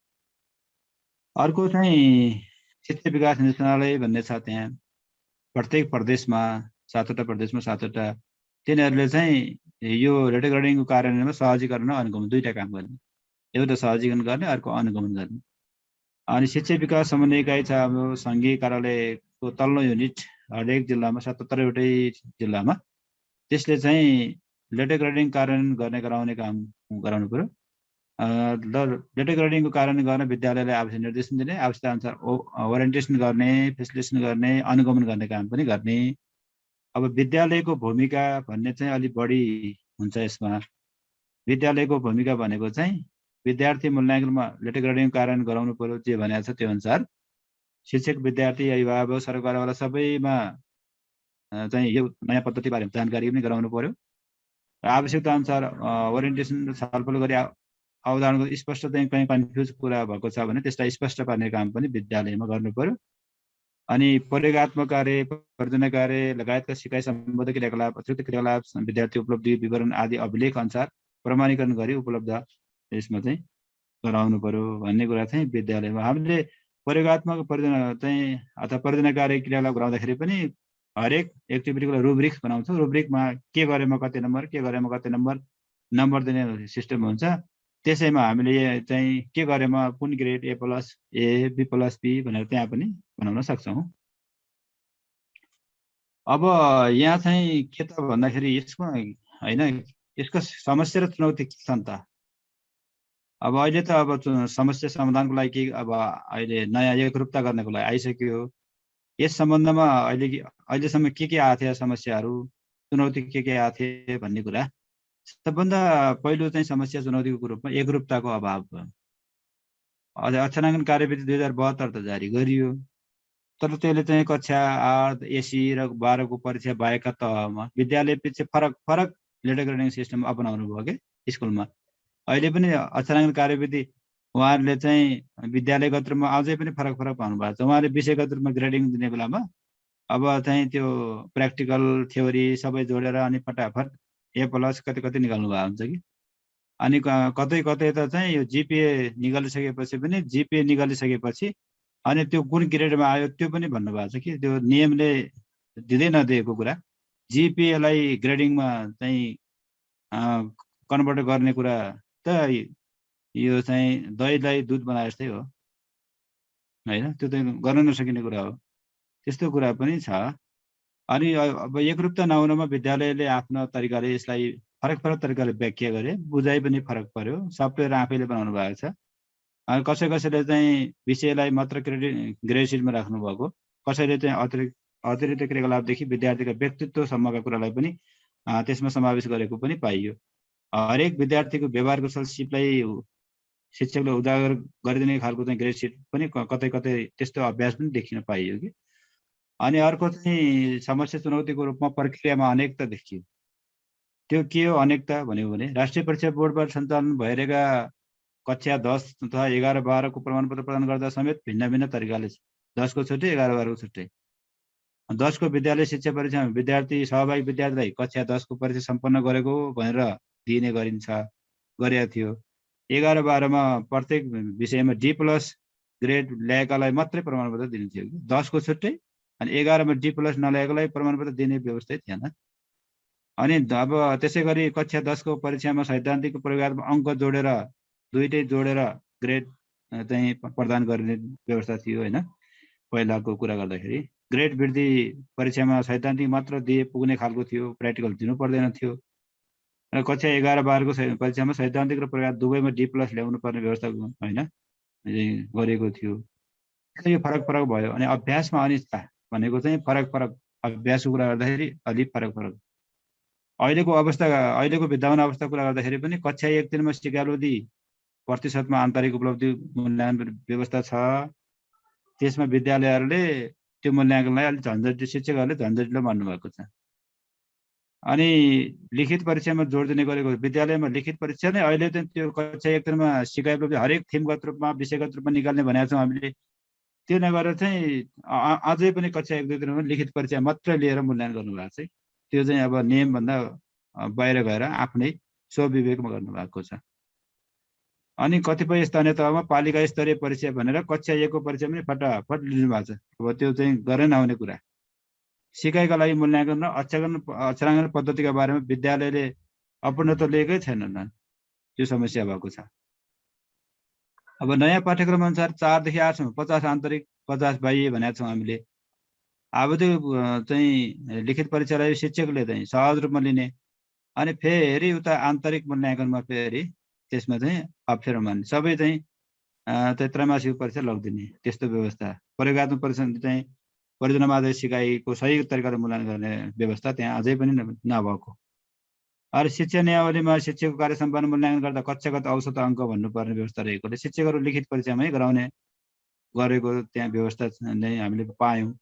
अर्को चाहिँ शिक्षा विकास निर्देशनालय भन्ने छ, त्यहाँ प्रत्येक प्रदेशमा 7वटा प्रदेशमा 7वटा, तिनीहरूले चाहिँ यो लेटर ग्रेडिङको कार्यान्वयनमा सहजीकरण र अनुगमन दुईटा काम गर्ने, एउटा सहजीकरण गर्ने अर्को अनुगमन गर्ने। अनि शिक्षा विकास समन्वय इकाइ छ हाम्रो सङ्घीय कार्यालयको तल्लो युनिट हरेक जिल्लामा 77वटै जिल्लामा, त्यसले चाहिँ लेटर ग्रेडिङ कार्यान्वयन गराउने काम गराउनु पर्यो। लेटर ग्रेडिङको कार्यान्वयन गर्न विद्यालयलाई आवश्यक निर्देशन दिने, आवश्यकता अनुसार ओरिएन्टेसन गर्ने, फेसिलिटेसन गर्ने, अनुगमन गर्ने काम पनि गर्ने। अब विद्यालयको भूमिका भन्ने चाहिँ अलिक बढी हुन्छ यसमा। विद्यालयको भूमिका भनेको चाहिँ विद्यार्थी मूल्याङ्कनमा लेटर ग्रेडिङ कार्यान्वयन गराउनु पर्यो, जे भनेको छ त्यो अनुसार शिक्षक विद्यार्थी अभिभावक सरकारवाला सबैमा चाहिँ यो नयाँ पद्धति बारेमा जानकारी पनि गराउनु पर्यो। आवश्यकता अनुसार ओरिएन्टेसन छलफल गरी अवधारणको स्पष्ट चाहिँ कहीँ कन्फ्युज कुरा भएको छ भने त्यसलाई स्पष्ट पार्ने काम पनि विद्यालयमा गर्नु पर्यो। अनि प्रयोगात्मक कार्य, परियोजना कार्य लगायतका सिकाइ सम्बन्धी क्रियाकलाप, अतिरिक्त क्रियाकलाप, विद्यार्थी उपलब्धि विवरण आदि अभिलेख अनुसार प्रमाणीकरण गरी उपलब्ध यसमा चाहिँ गराउनु पर्यो भन्ने कुरा चाहिँ विद्यालयमा हामीले प्रयोगात्मक परियोजना चाहिँ अथवा परियोजनाकारी क्रियाकलाप गराउँदाखेरि पनि हरेक एक्टिभिटीको रुब्रिक्स बनाउँछौँ। रुब्रिकमा के गरेमा कति नम्बर, के गरेमा कति नम्बर दिने सिस्टम हुन्छ। त्यसैमा हामीले चाहिँ के गरेमा कुन ग्रेड A+, A, B+B भनेर त्यहाँ पनि बनाउन सक्छौँ। अब यहाँ चाहिँ के त भन्दाखेरि यसको हैन, यसको समस्या र चुनौती के छन् त? अब अहिले त अब समस्या समाधानको लागि अब अहिले नयाँ एकरूपता गर्नको लागि आइसक्यो। यस सम्बन्धमा अहिलेसम्म के आएको थियो समस्याहरू, चुनौती के आएको थियो भन्ने कुरा। सबभन्दा पहिलो चाहिँ समस्या चुनौतीको रूपमा एकरूपताको अभाव भयो। अक्षराङ्कन कार्यविधि 2072 त जारी गरियो, तर त्यसले चाहिँ कक्षा 8, एसी र 12 को परीक्षा बाहेकका तहमा विद्यालय पछि फरक लेटर ग्रेडिङ सिस्टम अपनाउनु भयो के स्कुलमा। अहिले पनि अक्षराङ्कन कार्यविधि उहाँहरूले चाहिँ विद्यालयगत रूपमा अझै पनि फरक पाउनु भएको छ। उहाँले विषयगत रूपमा ग्रेडिङ दिने बेलामा अब चाहिँ त्यो प्र्याक्टिकल थ्योरी सबै जोडेर अनि फटाफट A+ कति निकाल्नु भएको हुन्छ कि। अनि कतै त चाहिँ यो जिपिए निकालिसकेपछि अनि त्यो कुन ग्रेडमा आयो त्यो पनि भन्नुभएको छ कि। त्यो नियमले दिँदै नदिएको कुरा, जिपिएलाई ग्रेडिङमा चाहिँ कन्भर्ट गर्ने कुरा त यो चाहिँ दहीलाई दुध बनाए जस्तै हो हैन, त्यो त गर्न नसकिने कुरा हो। त्यस्तो कुरा पनि छ। अनि अब एकरूपता नहुनमा विद्यालयले आफ्नो तरिकाले यसलाई फरक तरिकाले व्याख्या गरे, बुझाइ पनि फरक पर्यो। सफ्टवेयर आफैले बनाउनु भएको छ। अनि कसैले चाहिँ विषयलाई मात्र ग्रेड सिटमा राख्नु भएको, कसैले चाहिँ अतिरिक्त क्रियाकलापदेखि विद्यार्थीका व्यक्तित्वसम्मका कुरालाई पनि त्यसमा समावेश गरेको पनि पाइयो। हरेक विद्यार्थीको व्यवहार कुशल सिपलाई शिक्षकले उजागर गरिदिने खालको चाहिँ ग्रेड सिट पनि कतै त्यस्तो अभ्यास पनि देखिन पाइयो कि। अनि अर्को चाहिँ समस्या चुनौतीको रूपमा प्रक्रियामा अनेकता देखियो। त्यो के हो अनेकता भन्यो भने राष्ट्रिय परीक्षा बोर्डबाट सञ्चालन भइरहेका कक्षा 10 तथा 11, 12 को प्रमाणपत्र प्रदान गर्दा समेत भिन्न तरिकाले छ। 10 को छुट्टै, 11, 12 को छुट्टै। 10 को विद्यालय शिक्षा परीक्षामा सहभागी विद्यार्थीलाई कक्षा 10 को परीक्षा सम्पन्न गरेको भनेर दिने गरेका थियो। 11, 12 मा प्रत्येक विषयमा D+ ग्रेड ल्याएकालाई मात्रै प्रमाणपत्र दिन्थ्यो। 10 को छुट्टै अनि 11 मा D+ नल्याएकोलाई प्रमाणपत्र दिने व्यवस्था थिएन। अनि अब त्यसै गरी कक्षा 10 को परीक्षामा सैद्धान्तिक प्रयोगात्मक अङ्क जोडेर दुईटै जोडेर ग्रेड चाहिँ प्रदान गर्ने व्यवस्था थियो हैन। पहिलाको कुरा गर्दाखेरि ग्रेड वृद्धि परीक्षामा सैद्धान्तिक मात्र दिए पुग्ने खालको थियो, प्र्याक्टिकल दिनु पर्दैन थियो। र कक्षा 11, 12 को परीक्षामा सैद्धान्तिक र प्रयोग दुवैमा D+ ल्याउनु पर्ने व्यवस्था हैन गरेको थियो। यो फरक भयो। अनि अभ्यासमा अनिष्टता भनेको चाहिँ फरक अभ्यासको कुरा गर्दाखेरि अलिक फरक। अहिलेको विद्यमान अवस्था कुरा गर्दाखेरि पनि कक्षा 1, 3 मा सिकालुदी प्रतिशतमा आन्तरिक उपलब्धि मूल्याङ्कन व्यवस्था छ। त्यसमा विद्यालयहरूले त्यो मूल्याङ्कनलाई अलिक शिक्षकहरूले झन्झटिलो मान्नु भएको छ। अनि लिखित परीक्षामा जोड दिने गरेको विद्यालयमा लिखित परीक्षा नै अहिले चाहिँ त्यो कक्षा 1, 3 मा सिकाएपछि हरेक थिमगत रूपमा विषयगत रूपमा निकाल्ने भनेको छौँ हामीले। त्यो नगरेर चाहिँ अझै पनि कक्षा 1, 2, 3 मा लिखित परीक्षा मात्र लिएर मूल्याङ्कन गर्नुभएको छ। त्यो चाहिँ अब नियमभन्दा बाहिर गएर आफ्नै स्वविवेकमा गर्नुभएको छ। अनि कतिपय स्थानीय तहमा पालिका स्तरीय परीक्षा भनेर कक्षा 1 को परीक्षा पनि फटाफट लिनु भएको छ। अब त्यो चाहिँ गरेर नहुने कुरा। सिकाइका लागि मूल्याङ्कन र अक्षराङ्कन पद्धतिका बारेमा विद्यालयले अपनत्व लिएकै छैनन्। त्यो समस्या भएको छ। अब नयाँ पाठ्यक्रम अनुसार 4 देखि 8 सम्म 50 आन्तरिक 50 बाह्य भनेको छौँ हामीले। अब त्यो चाहिँ लिखित परीक्षालाई शिक्षकले चाहिँ सहज रूपमा लिने अनि फेरि उता आन्तरिक मूल्याङ्कनमा फेरि त्यसमा चाहिँ अप्ठ्यारो मान्ने, सबै चाहिँ त्रैमासिक परीक्षा लगिदिने त्यस्तो व्यवस्था। प्रयोगात्मक परीक्षा चाहिँ परियोजनामा आधारित सिकाइको सही तरिकाले मूल्याङ्कन गर्ने व्यवस्था त्यहाँ अझै पनि नभएको। अरू शिक्षा नियावलीमा शिक्षकको कार्य सम्पादन मूल्याङ्कन गर्दा कक्षागत औसत अङ्क भन्नुपर्ने व्यवस्था रहेकोले शिक्षकहरू लिखित परीक्षामै गराउने गरेको त्यहाँ व्यवस्था नै हामीले पायौँ।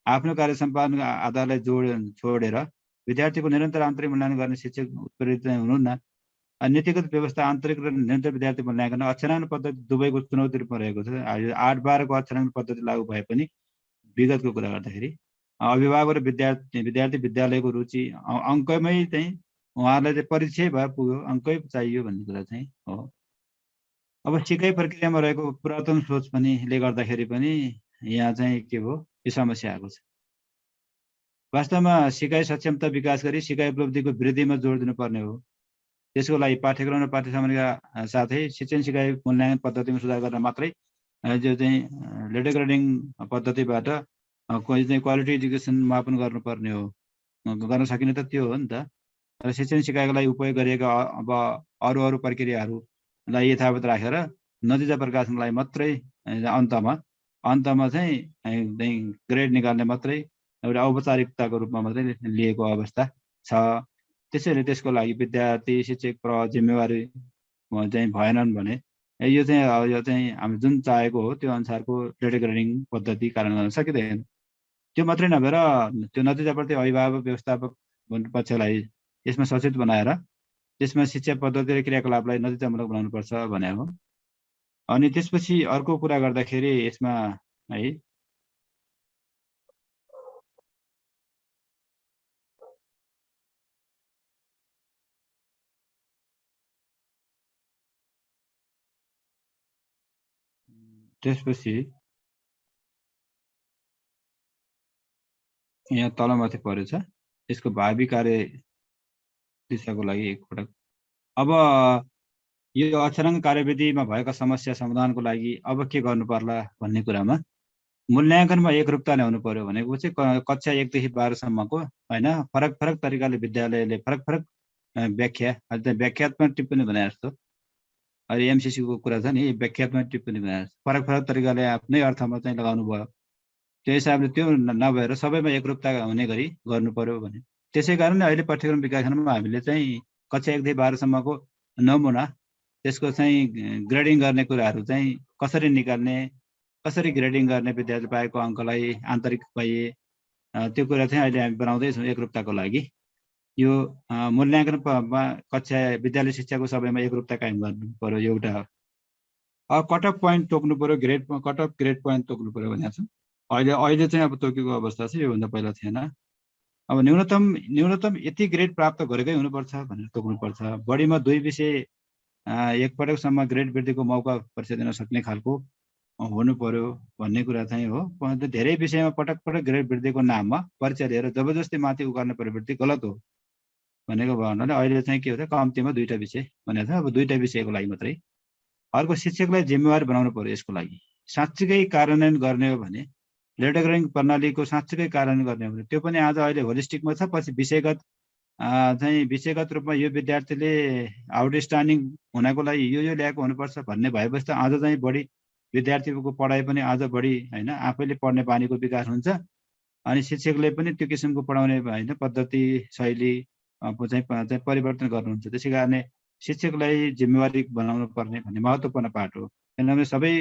आफ्नो कार्य सम्पादनको आधारलाई छोडेर विद्यार्थीको निरन्तर आन्तरिक मूल्याङ्कन गर्ने शिक्षक उत्प्रेरित हुनुहुन्न। नीतिगत व्यवस्था आन्तरिक र निरन्तर विद्यार्थी मूल्याङ्कन अक्षराङ्कन पद्धति दुवैको चुनौती रूपमा रहेको छ। 8, 12 को अक्षराङ्कन पद्धति लागू भए पनि विगतको कुरा गर्दाखेरि अभिभावक र विद्यार्थी विद्यालयको रुचि अङ्कमै चाहिँ उहाँहरूलाई चाहिँ परीक्षै भए पुग्यो, अङ्कै चाहियो भन्ने कुरा चाहिँ हो। अब सिकाइ प्रक्रियामा रहेको पुरातन सोच पनि ले गर्दाखेरि पनि यहाँ चाहिँ के भयो यो समस्या आएको छ। वास्तवमा सिकाइ सक्षमता विकास गरी सिकाइ उपलब्धिको वृद्धिमा जोड दिनुपर्ने हो। त्यसको लागि पाठ्यक्रम र पाठ्य सामग्रीका साथै शिक्षण सिकाइ मूल्याङ्कन पद्धतिमा सुधार गर्न मात्रै जो चाहिँ लेटर ग्रेडिङ पद्धतिबाट कोही चाहिँ क्वालिटी एजुकेसन मापन गर्नुपर्ने हो। गर्न सकिने त त्यो हो नि त। र शिक्षण सिकाइको लागि उपयोग गरिएका अब अरू प्रक्रियाहरूलाई यथावत राखेर नतिजा प्रकाशनको लागि मात्रै अन्तमा चाहिँ ग्रेड निकाल्ने मात्रै एउटा औपचारिकताको रूपमा मात्रै लिएको अवस्था छ। त्यसैले त्यसको लागि विद्यार्थी शिक्षक प्रभाव जिम्मेवारी चाहिँ भएनन् भने यो चाहिँ हामी जुन चाहेको हो त्यो अनुसारको लेटर ग्रेडिङ पद्धति कार्यान्वयन गर्न सकिँदैन। त्यो मात्रै नभएर त्यो नतिजाप्रति अभिभावक व्यवस्थापक पक्षलाई यसमा सचेत बनाएर त्यसमा शिक्षा पद्धति र क्रियाकलापलाई नतिजामूलक बनाउनुपर्छ भने हो। अनि त्यसपछि अर्को कुरा गर्दाखेरि यसमा है त्यसपछि यहाँ तलमाथि परेछ यसको भावी कार्य दिशाको लागि एकपटक। अब यो अक्षराङ्क कार्यविधिमा भएका समस्या समाधानको लागि अब के गर्नु पर्ला भन्ने कुरामा मूल्याङ्कनमा एकरूपता ल्याउनु पर्यो भनेको चाहिँ कक्षा 1 देखि 12 सम्मको हैन फरक तरिकाले विद्यालयले फरक व्याख्यात्मक टिप्पणी भने जस्तो अहिले एमसीसी को कुरा छ नि व्याख्यात्मक टिप्पणी भने फरक तरिकाले आफ्नै अर्थमा चाहिँ लगाउनु भयो। त्यो हिसाबले त्यो नभएर सबैमा एकरूपता हुने गरी गर्नु पर्यो भने त्यसै कारण अहिले पाठ्यक्रम विकासमा हामीले चाहिँ कक्षा 1 देखि 12 सम्मको नमुना त्यसको चाहिँ ग्रेडिङ गर्ने कुराहरू चाहिँ कसरी निकाल्ने कसरी ग्रेडिङ गर्ने विद्यार्थी पाएको अङ्कलाई आन्तरिक पाइए त्यो कुरा चाहिँ अहिले हामी बनाउँदैछौँ एकरूपताको लागि। यो मूल्याङ्कनमा कक्षा विद्यालय शिक्षाको सबैमा एकरूपता कायम गर्नु पर्यो एउटा। कट अफ पोइन्ट तोक्नु पर्यो कट अफ ग्रेड पोइन्ट तोक्नु पर्यो भनेको छ। अहिले चाहिँ अब तोकेको अवस्था छ, योभन्दा पहिला थिएन। अब न्यूनतम यति ग्रेड प्राप्त गरेकै हुनुपर्छ भनेर तोक्नुपर्छ। बढीमा 2 विषय एकपटकसम्म ग्रेड वृद्धिको मौका परीक्षा दिन सक्ने खालको हुनु पर्यो भन्ने कुरा चाहिँ हो। धेरै विषयमा पटक ग्रेड वृद्धिको नाममा परीक्षा दिएर जबरजस्ती माथि उकाल्ने प्रवृत्ति गलत हो भनेको भन्नाले अहिले चाहिँ के हुन्छ कम्तीमा 2टा विषय भनेको छ। अब 2टा विषयको लागि मात्रै। अर्को शिक्षकलाई जिम्मेवारी बनाउनु पर्यो यसको लागि। साँच्चीकै कार्यान्वयन गर्ने हो भने लेटर ग्रेडिङ प्रणालीको साँच्चीकै कार्यान्वयन गर्ने हो भने त्यो पनि आज अहिले होलिस्टिकमा छ। पछि विषयगत रूपमा यो विद्यार्थीले आउटस्ट्यान्डिङ हुनको लागि यो ल्याएको हुनुपर्छ भन्ने भएपछि त आज चाहिँ बढी विद्यार्थीको पढाइ पनि आज बढी हैन आफैले पढ्ने बानीको विकास हुन्छ। अनि शिक्षकले पनि त्यो किसिमको पढाउने हैन पद्धति शैली चाहिँ परिवर्तन गर्नुहुन्छ। त्यसै कारणले शिक्षकलाई जिम्मेवारी बनाउनु पर्ने भन्ने महत्त्वपूर्ण पाठ हो। किनभने सबै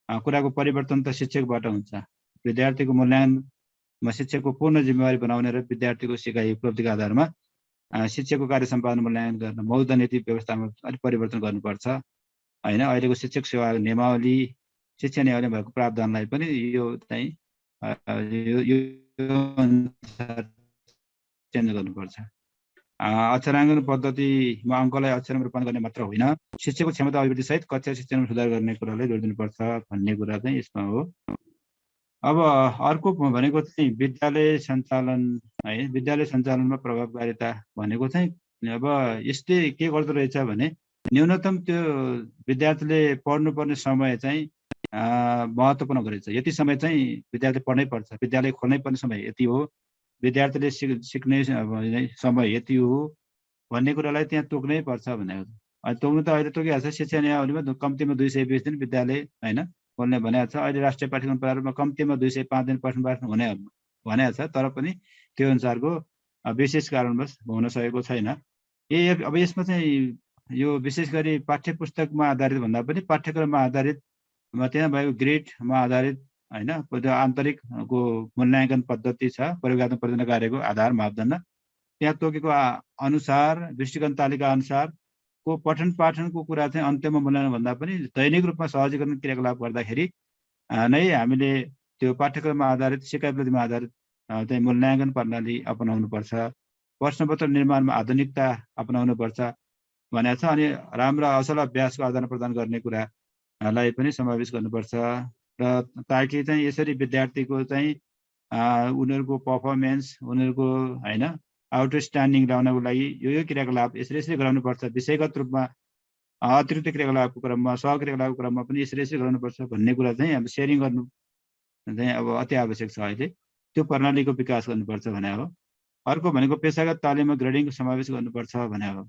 कुराको परिवर्तन त शिक्षकबाट हुन्छ। विद्यार्थीको मूल्याङ्कनमा शिक्षकको पूर्ण जिम्मेवारी बनाउने र विद्यार्थीको सिकाइ उपलब्धिका आधारमा शिक्षकको कार्य सम्पादन मूल्याङ्कन गर्न मौजूदा नीति व्यवस्थामा अलिक परिवर्तन गर्नुपर्छ हैन। अहिलेको शिक्षक सेवा नियमावली शिक्षा नियमावली भएको प्रावधानलाई पनि यो चाहिँ चेन्ज गर्नुपर्छ। अक्षराङ्कन पद्धतिमा अङ्कलाई अक्षरमा रूपान्तरण गर्ने मात्र होइन, शिक्षकको क्षमता अभिवृद्धि सहित कक्षा शिक्षणमा सुधार गर्ने कुरालाई जोड दिनुपर्छ भन्ने कुरा चाहिँ यसमा हो। अब अर्को भनेको चाहिँ विद्यालय सञ्चालन है। विद्यालय सञ्चालनमा प्रभावकारिता भनेको चाहिँ अब यसले के गर्दो रहेछ भने न्यूनतम त्यो विद्यार्थीले पढ्नुपर्ने समय चाहिँ महत्त्वपूर्ण गरेछ। यति समय चाहिँ विद्यार्थी पढ्नै पर्छ, विद्यालय खोल्नै पर्ने समय यति हो, विद्यार्थीले सिक्ने समय यति हो भन्ने कुरालाई त्यहाँ तोक्नै पर्छ भनेको। तोक्नु त अहिले तोकिहाल्छ। शिक्षा नियमावलीमा कम्तीमा 220 दिन विद्यालय हैन खोल्ने भनेको छ। अहिले राष्ट्रिय पाठ्यक्रम प्रारूपमा कम्तीमा 205 दिन पठन हुने भनेको छ। तर पनि त्यो अनुसारको विशेष कारणवश हुन सकेको छैन। अब यसमा चाहिँ यो विशेष गरी पाठ्य पुस्तकमा आधारित भन्दा पनि पाठ्यक्रममा आधारित त्यहाँ भएको ग्रेडमा आधारित हैन आन्तरिकको मूल्याङ्कन पद्धति छ। प्रयोगात्मक परियोजना कार्यको आधार मापदण्ड त्यहाँ तोकेको अनुसार दृष्टिकोण तालिका अनुसारको पठन पाठनको कुरा चाहिँ अन्त्यमा मूल्याङ्कन भन्दा पनि दैनिक रूपमा सहजीकरण क्रियाकलाप गर्दाखेरि नै हामीले त्यो पाठ्यक्रममा आधारित सिकाइ उपलब्धिमा आधारित चाहिँ मूल्याङ्कन प्रणाली अपनाउनुपर्छ। प्रश्नपत्र निर्माणमा आधुनिकता अपनाउनुपर्छ भनेको छ। अनि राम्रो असल अभ्यासको आदान प्रदान गर्ने कुरा लाई पनि समावेश गर्नुपर्छ र ताकि चाहिँ यसरी विद्यार्थीको चाहिँ उनीहरूको पर्फर्मेन्स उनीहरूको हैन आउटस्ट्यान्डिङ ल्याउनको लागि यो क्रियाकलाप यसरी गराउनुपर्छ विषयगत रूपमा अतिरिक्त क्रियाकलापको क्रममा सहक्रियाकलापको क्रममा पनि यसरी गर्नुपर्छ भन्ने कुरा चाहिँ अब सेयरिङ गर्नु चाहिँ अब अति आवश्यक छ अहिले त्यो प्रणालीको विकास गर्नुपर्छ भने हो अर्को भनेको पेशागत तालिममा ग्रेडिङको समावेश गर्नुपर्छ भने हो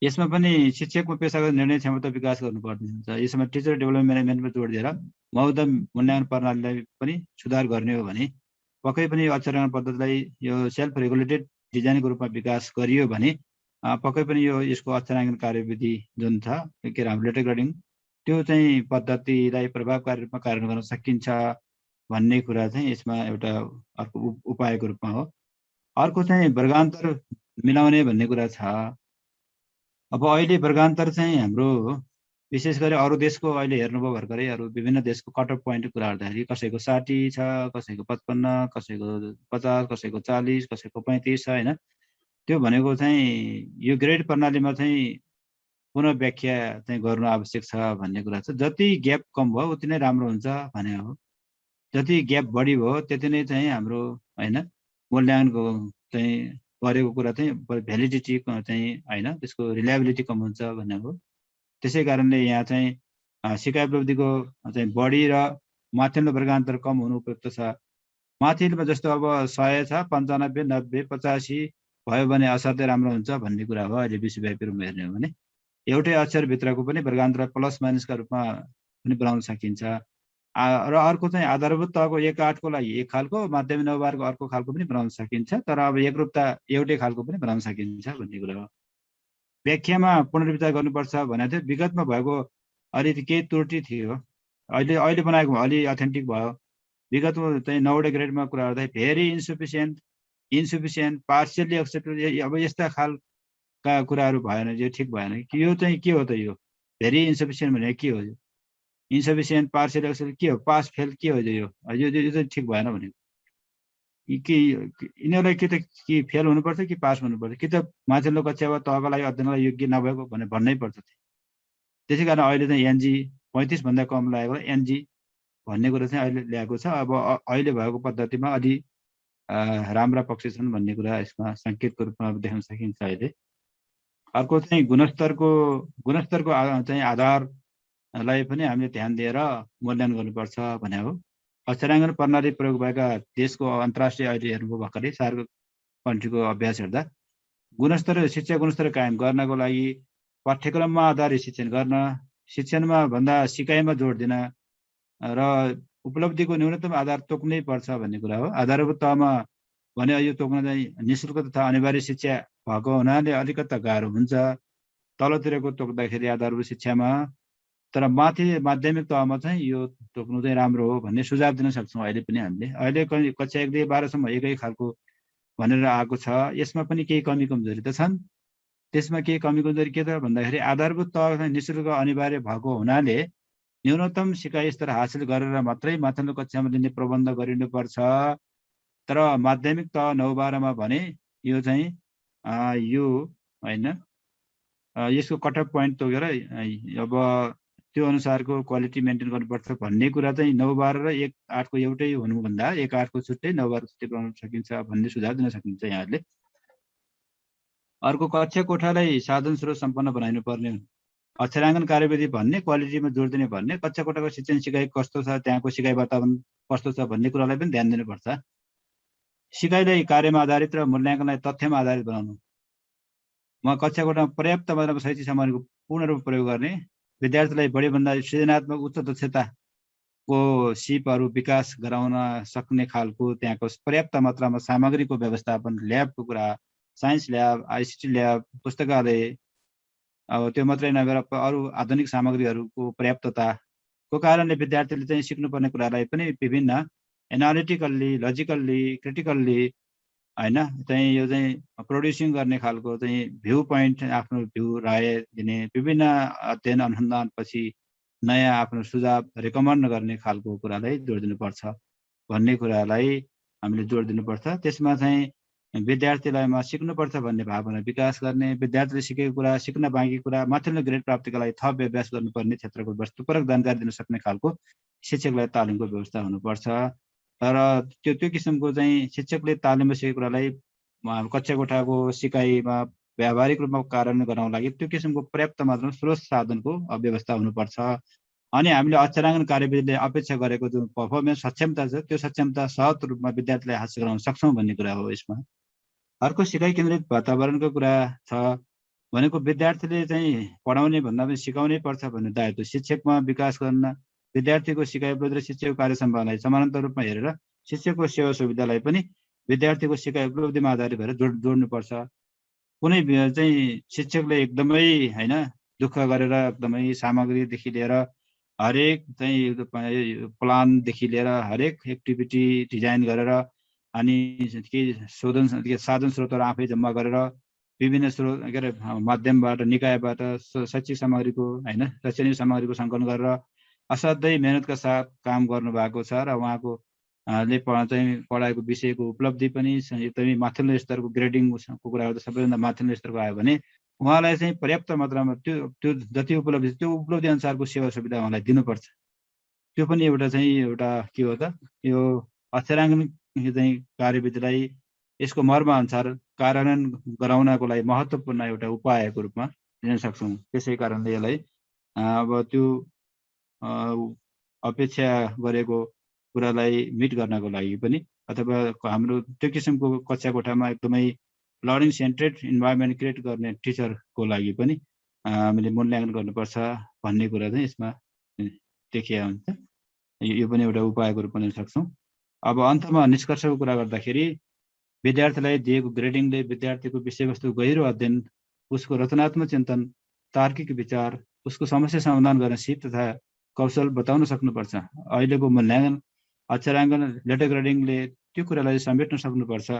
यसमा पनि शिक्षकको पेशागत निर्णय क्षमता विकास गर्नुपर्ने हुन्छ यसमा टिचर डेभलपमेन्ट म्यानेजमेन्टमा जोड दिएर मौद्ध मूल्याङ्कन प्रणालीलाई पनि सुधार गर्ने हो भने पक्कै पनि अक्षराङ्कन पद्धतिलाई यो सेल्फ रेगुलेटेड डिजाइनको रूपमा विकास गरियो भने पक्कै पनि यो यसको अक्षराङ्कन कार्यविधि जुन छ के हाम्रो लेटर ग्रेडिङ त्यो चाहिँ पद्धतिलाई प्रभावकारी रूपमा कार्यान्वयन गर्न सकिन्छ भन्ने कुरा चाहिँ यसमा एउटा अर्को उपायको रूपमा हो अर्को चाहिँ वर्गान्तर मिलाउने भन्ने कुरा छ अब अहिले वर्गान्तर चाहिँ हाम्रो विशेष गरी अरू देशको अहिले हेर्नुभयो भर्खरै अरू विभिन्न देशको कट अफ पोइन्ट कुरा गर्दाखेरि कसैको 60 छ कसैको 55 कसैको 50 कसैको 40 कसैको 35 छ हैन त्यो भनेको चाहिँ यो ग्रेड प्रणालीमा चाहिँ पुनः व्याख्या चाहिँ गर्नु आवश्यक छ भन्ने कुरा छ जति ग्याप कम भयो उति नै राम्रो हुन्छ भने हो जति ग्याप बढी भयो त्यति नै चाहिँ हाम्रो हैन मूल्याङ्कनको चाहिँ गरेको कुरा चाहिँ भ्यालिडिटी चाहिँ हैन त्यसको रिलायबिलिटी कम हुन्छ भन्ने हो त्यसै कारणले यहाँ चाहिँ सिकाइ उपलब्धिको चाहिँ बढी र माथिल्लो वर्गान्तर कम हुनु उपयुक्त छ माथिल्लोमा जस्तो अब 100 छ 95 90 85 भयो भने असाध्यै राम्रो हुन्छ भन्ने कुरा हो अहिले विश्वव्यापी रूपमा हेर्ने हो भने एउटै अक्षरभित्रको पनि वर्गान्तर प्लस माइनसका रूपमा पनि बनाउन सकिन्छ र अर्को चाहिँ आधारभूत तहको 1-8 को लागि एक खालको माध्यमिक 9-12 को अर्को खालको पनि बनाउन सकिन्छ तर अब एकरूपता एउटै खालको पनि बनाउन सकिन्छ भन्ने कुरा हो व्याख्यामा पुनर्विचार गर्नुपर्छ भने चाहिँ विगतमा भएको अलिकति केही त्रुटि थियो अहिले बनाएको अलि अथेन्टिक भयो विगतमा चाहिँ 9वटा ग्रेडमा कुरा गर्दा भेरी इन्सफिसिएन्ट पार्शियली एक्सेप्टेड अब यस्ता खालका कुराहरू भएन यो ठिक भएन कि यो चाहिँ के हो त यो भेरी इन्सफिसिएन्ट भनेको के हो यो इन्सफिसिएन्ट पार्शियल एक्सेप्टेड के हो पास फेल के हो यो चाहिँ ठिक भएन भनेको कि यिनीहरूलाई कि त कि फेल हुनुपर्छ कि पास हुनुपर्छ कि त माथिल्लो कक्षा वा तहका लागि अध्ययनलाई योग्य नभएको भनेर भन्नै पर्छ त्यसै कारण अहिले चाहिँ एनजी 35 भन्दा कम लागेको एनजी भन्ने कुरा चाहिँ अहिले ल्याएको छ अब अहिले भएको पद्धतिमा अलि राम्रा पक्ष छन् भन्ने कुरा यसमा संकेतको रूपमा देख्न सकिन्छ अहिले अर्को चाहिँ गुणस्तरको चाहिँ आधारलाई पनि हामीले ध्यान दिएर मूल्याङ्कन गर्नुपर्छ भने हो अक्षराङ्कन प्रणाली प्रयोग भएका देशको अन्तर्राष्ट्रिय अहिले हेर्नुभयो भर्खरै सार्क कन्ट्रीको अभ्यास हेर्दा गुणस्तर शिक्षा गुणस्तर कायम गर्नको लागि पाठ्यक्रममा आधारित शिक्षण गर्न शिक्षणमा भन्दा सिकाइमा जोड दिन र उपलब्धिको न्यूनतम आधार तोक्नै पर्छ भन्ने कुरा हो आधारभूत तहमा भने यो तोक्न चाहिँ निःशुल्क तथा अनिवार्य शिक्षा भएको हुनाले अलिकति गाह्रो हुन्छ तलतिरको तोक्दाखेरि आधारभूत शिक्षामा तर माथि माध्यमिक तहमा चाहिँ यो तोक्नु चाहिँ राम्रो हो भन्ने सुझाव दिन सक्छौँ अहिले पनि हामीले अहिले कक्षा 1 देखि 12 सम्म एकै खालको भनेर आएको छ यसमा पनि केही कमी कमजोरी त छन् त्यसमा केही कमी कमजोरी के त भन्दाखेरि आधारभूत तह चाहिँ निःशुल्क अनिवार्य भएको हुनाले न्यूनतम सिकाइ स्तर हासिल गरेर मात्रै माथिल्लो कक्षामा लिने प्रबन्ध गरिनुपर्छ तर माध्यमिक तह 9-12 मा भने यो चाहिँ यो हैन यसको कट अफ पोइन्ट तोकेर अब त्यो अनुसारको क्वालिटी मेन्टेन गर्नुपर्छ भन्ने कुरा चाहिँ 9-12 र 1-8 को एउटै हुनुभन्दा 1-8 को छुट्टै 9-12 छुट्टै बनाउन सकिन्छ भन्ने सुझाव दिन सकिन्छ यहाँहरूले अर्को कक्षा कोठालाई साधन स्रोत सम्पन्न बनाइनु पर्ने अक्षराङ्कन कार्यविधि भन्ने क्वालिटीमा जोड दिने भन्ने कक्षा कोठाको शिक्षण सिकाइ कस्तो छ त्यहाँको सिकाइ वातावरण कस्तो छ भन्ने कुरालाई पनि ध्यान दिनुपर्छ सिकाइलाई कार्यमा आधारित र मूल्याङ्कनलाई तथ्यमा आधारित बनाउनु म कक्षा कोठामा पर्याप्त मात्रामा शैक्षिक सामग्रीको पूर्ण रूपमा प्रयोग गर्ने विद्यार्थीलाई बढीभन्दा सृजनात्मक उच्च दक्षताको सिपहरू विकास गराउन सक्ने खालको त्यहाँको पर्याप्त मात्रामा सामग्रीको व्यवस्थापन ल्याबको कुरा साइन्स ल्याब आइसिटी ल्याब पुस्तकालय अब त्यो मात्रै नभएर अरू आधुनिक सामग्रीहरूको पर्याप्तताको कारणले विद्यार्थीले चाहिँ सिक्नुपर्ने कुरालाई पनि विभिन्न एनालिटिकल्ली लजिकल्ली क्रिटिकल्ली हैन चाहिँ यो चाहिँ प्रोड्युसिङ गर्ने खालको चाहिँ भ्यू पोइन्ट आफ्नो भ्यू राय दिने विभिन्न अध्ययन अनुसन्धानपछि नयाँ आफ्नो सुझाव रेकमेन्ड गर्ने खालको कुरालाई जोड दिनुपर्छ भन्ने कुरालाई हामीले जोड दिनुपर्छ त्यसमा चाहिँ विद्यार्थीलाई सिक्नुपर्छ भन्ने भावना विकास गर्ने, विद्यार्थीले सिकेको कुरा, सिक्न बाँकी कुरा, माथिल्लो ग्रेड प्राप्तिका लागि थप अभ्यास गर्नुपर्ने क्षेत्रको वस्तुपरक जानकारी दिन सक्ने खालको शिक्षकलाई तालिमको व्यवस्था हुनुपर्छ। तर त्यो किसिमको चाहिँ शिक्षकले तालिममा सिकेको कुरालाई कक्षा कोठाको सिकाइमा व्यावहारिक रूपमा कार्यान्वयन गराउन लागि त्यो किसिमको पर्याप्त मात्रामा स्रोत साधनको व्यवस्था हुनुपर्छ। अनि हामीले अक्षराङ्कन कार्यविधिले अपेक्षा गरेको जुन पर्फर्मेन्स सक्षमता छ त्यो सक्षमता सहज रूपमा विद्यार्थीलाई हासिल गराउन सक्छौँ भन्ने कुरा हो। यसमा अर्को सिकाइ केन्द्रित वातावरणको कुरा छ भनेको विद्यार्थीले चाहिँ पढाउने भन्दा पनि सिकाउनै पर्छ भन्ने दायित्व शिक्षकमा विकास गर्न, विद्यार्थीको सिकाइ उपलब्धि र शिक्षकको कार्य सम्भावनालाई समानान्तर रूपमा हेरेर शिक्षकको सेवा सुविधालाई पनि विद्यार्थीको सिकाइ उपलब्धिमा आधारित भएर जोड्नुपर्छ। कुनै चाहिँ शिक्षकले एकदमै होइन दुःख गरेर एकदमै सामग्रीदेखि लिएर हरेक चाहिँ प्लानदेखि लिएर हरेक एक्टिभिटी डिजाइन गरेर अनि के साधन स्रोतहरू आफै जम्मा गरेर विभिन्न स्रोत के अरे माध्यमबाट निकायबाट शैक्षिक सामग्रीको होइन शैक्षणिक सामग्रीको सङ्कलन गरेर असाध्यै मेहनतका साथ काम गर्नुभएको छ र उहाँको ले चाहिँ पढाएको विषयको उपलब्धि पनि एकदमै माथिल्लो स्तरको ग्रेडिङको कुरा गर्दा सबैभन्दा माथिल्लो स्तरको आयो भने उहाँलाई चाहिँ पर्याप्त मात्रामा त्यो जति उपलब्धि त्यो उपलब्धि अनुसारको सेवा सुविधा उहाँलाई दिनुपर्छ। त्यो पनि एउटा के हो त यो अक्षराङ्कन चाहिँ कार्यविधिलाई यसको मर्म अनुसार कार्यान्वयन गराउनको लागि महत्त्वपूर्ण एउटा उपायको रूपमा लिन सक्छौँ। त्यसै कारणले यसलाई अब त्यो अपेक्षा गरेको कुरालाई मिट गर्नको लागि पनि अथवा हाम्रो त्यो किसिमको कक्षा कोठामा एकदमै लर्निङ सेन्ट्रेड इन्भाइरोमेन्ट क्रिएट गर्ने टिचरको लागि पनि हामीले मूल्याङ्कन गर्नुपर्छ भन्ने कुरा चाहिँ यसमा देखिया हुन्छ। यो पनि एउटा उपायको रूपमा लिन सक्छौँ। अब अन्तमा निष्कर्षको कुरा गर्दाखेरि विद्यार्थीलाई दिएको ग्रेडिङले विद्यार्थीको विषयवस्तु गहिरो अध्ययन, उसको रचनात्मक चिन्तन, तार्किक विचार, उसको समस्या समाधान गर्ने सिप तथा कौशल बताउन सक्नुपर्छ। अहिलेको मूल्याङ्कन अक्षराङ्कन लेटर ग्रेडिङले त्यो कुरालाई समेट्न सक्नुपर्छ।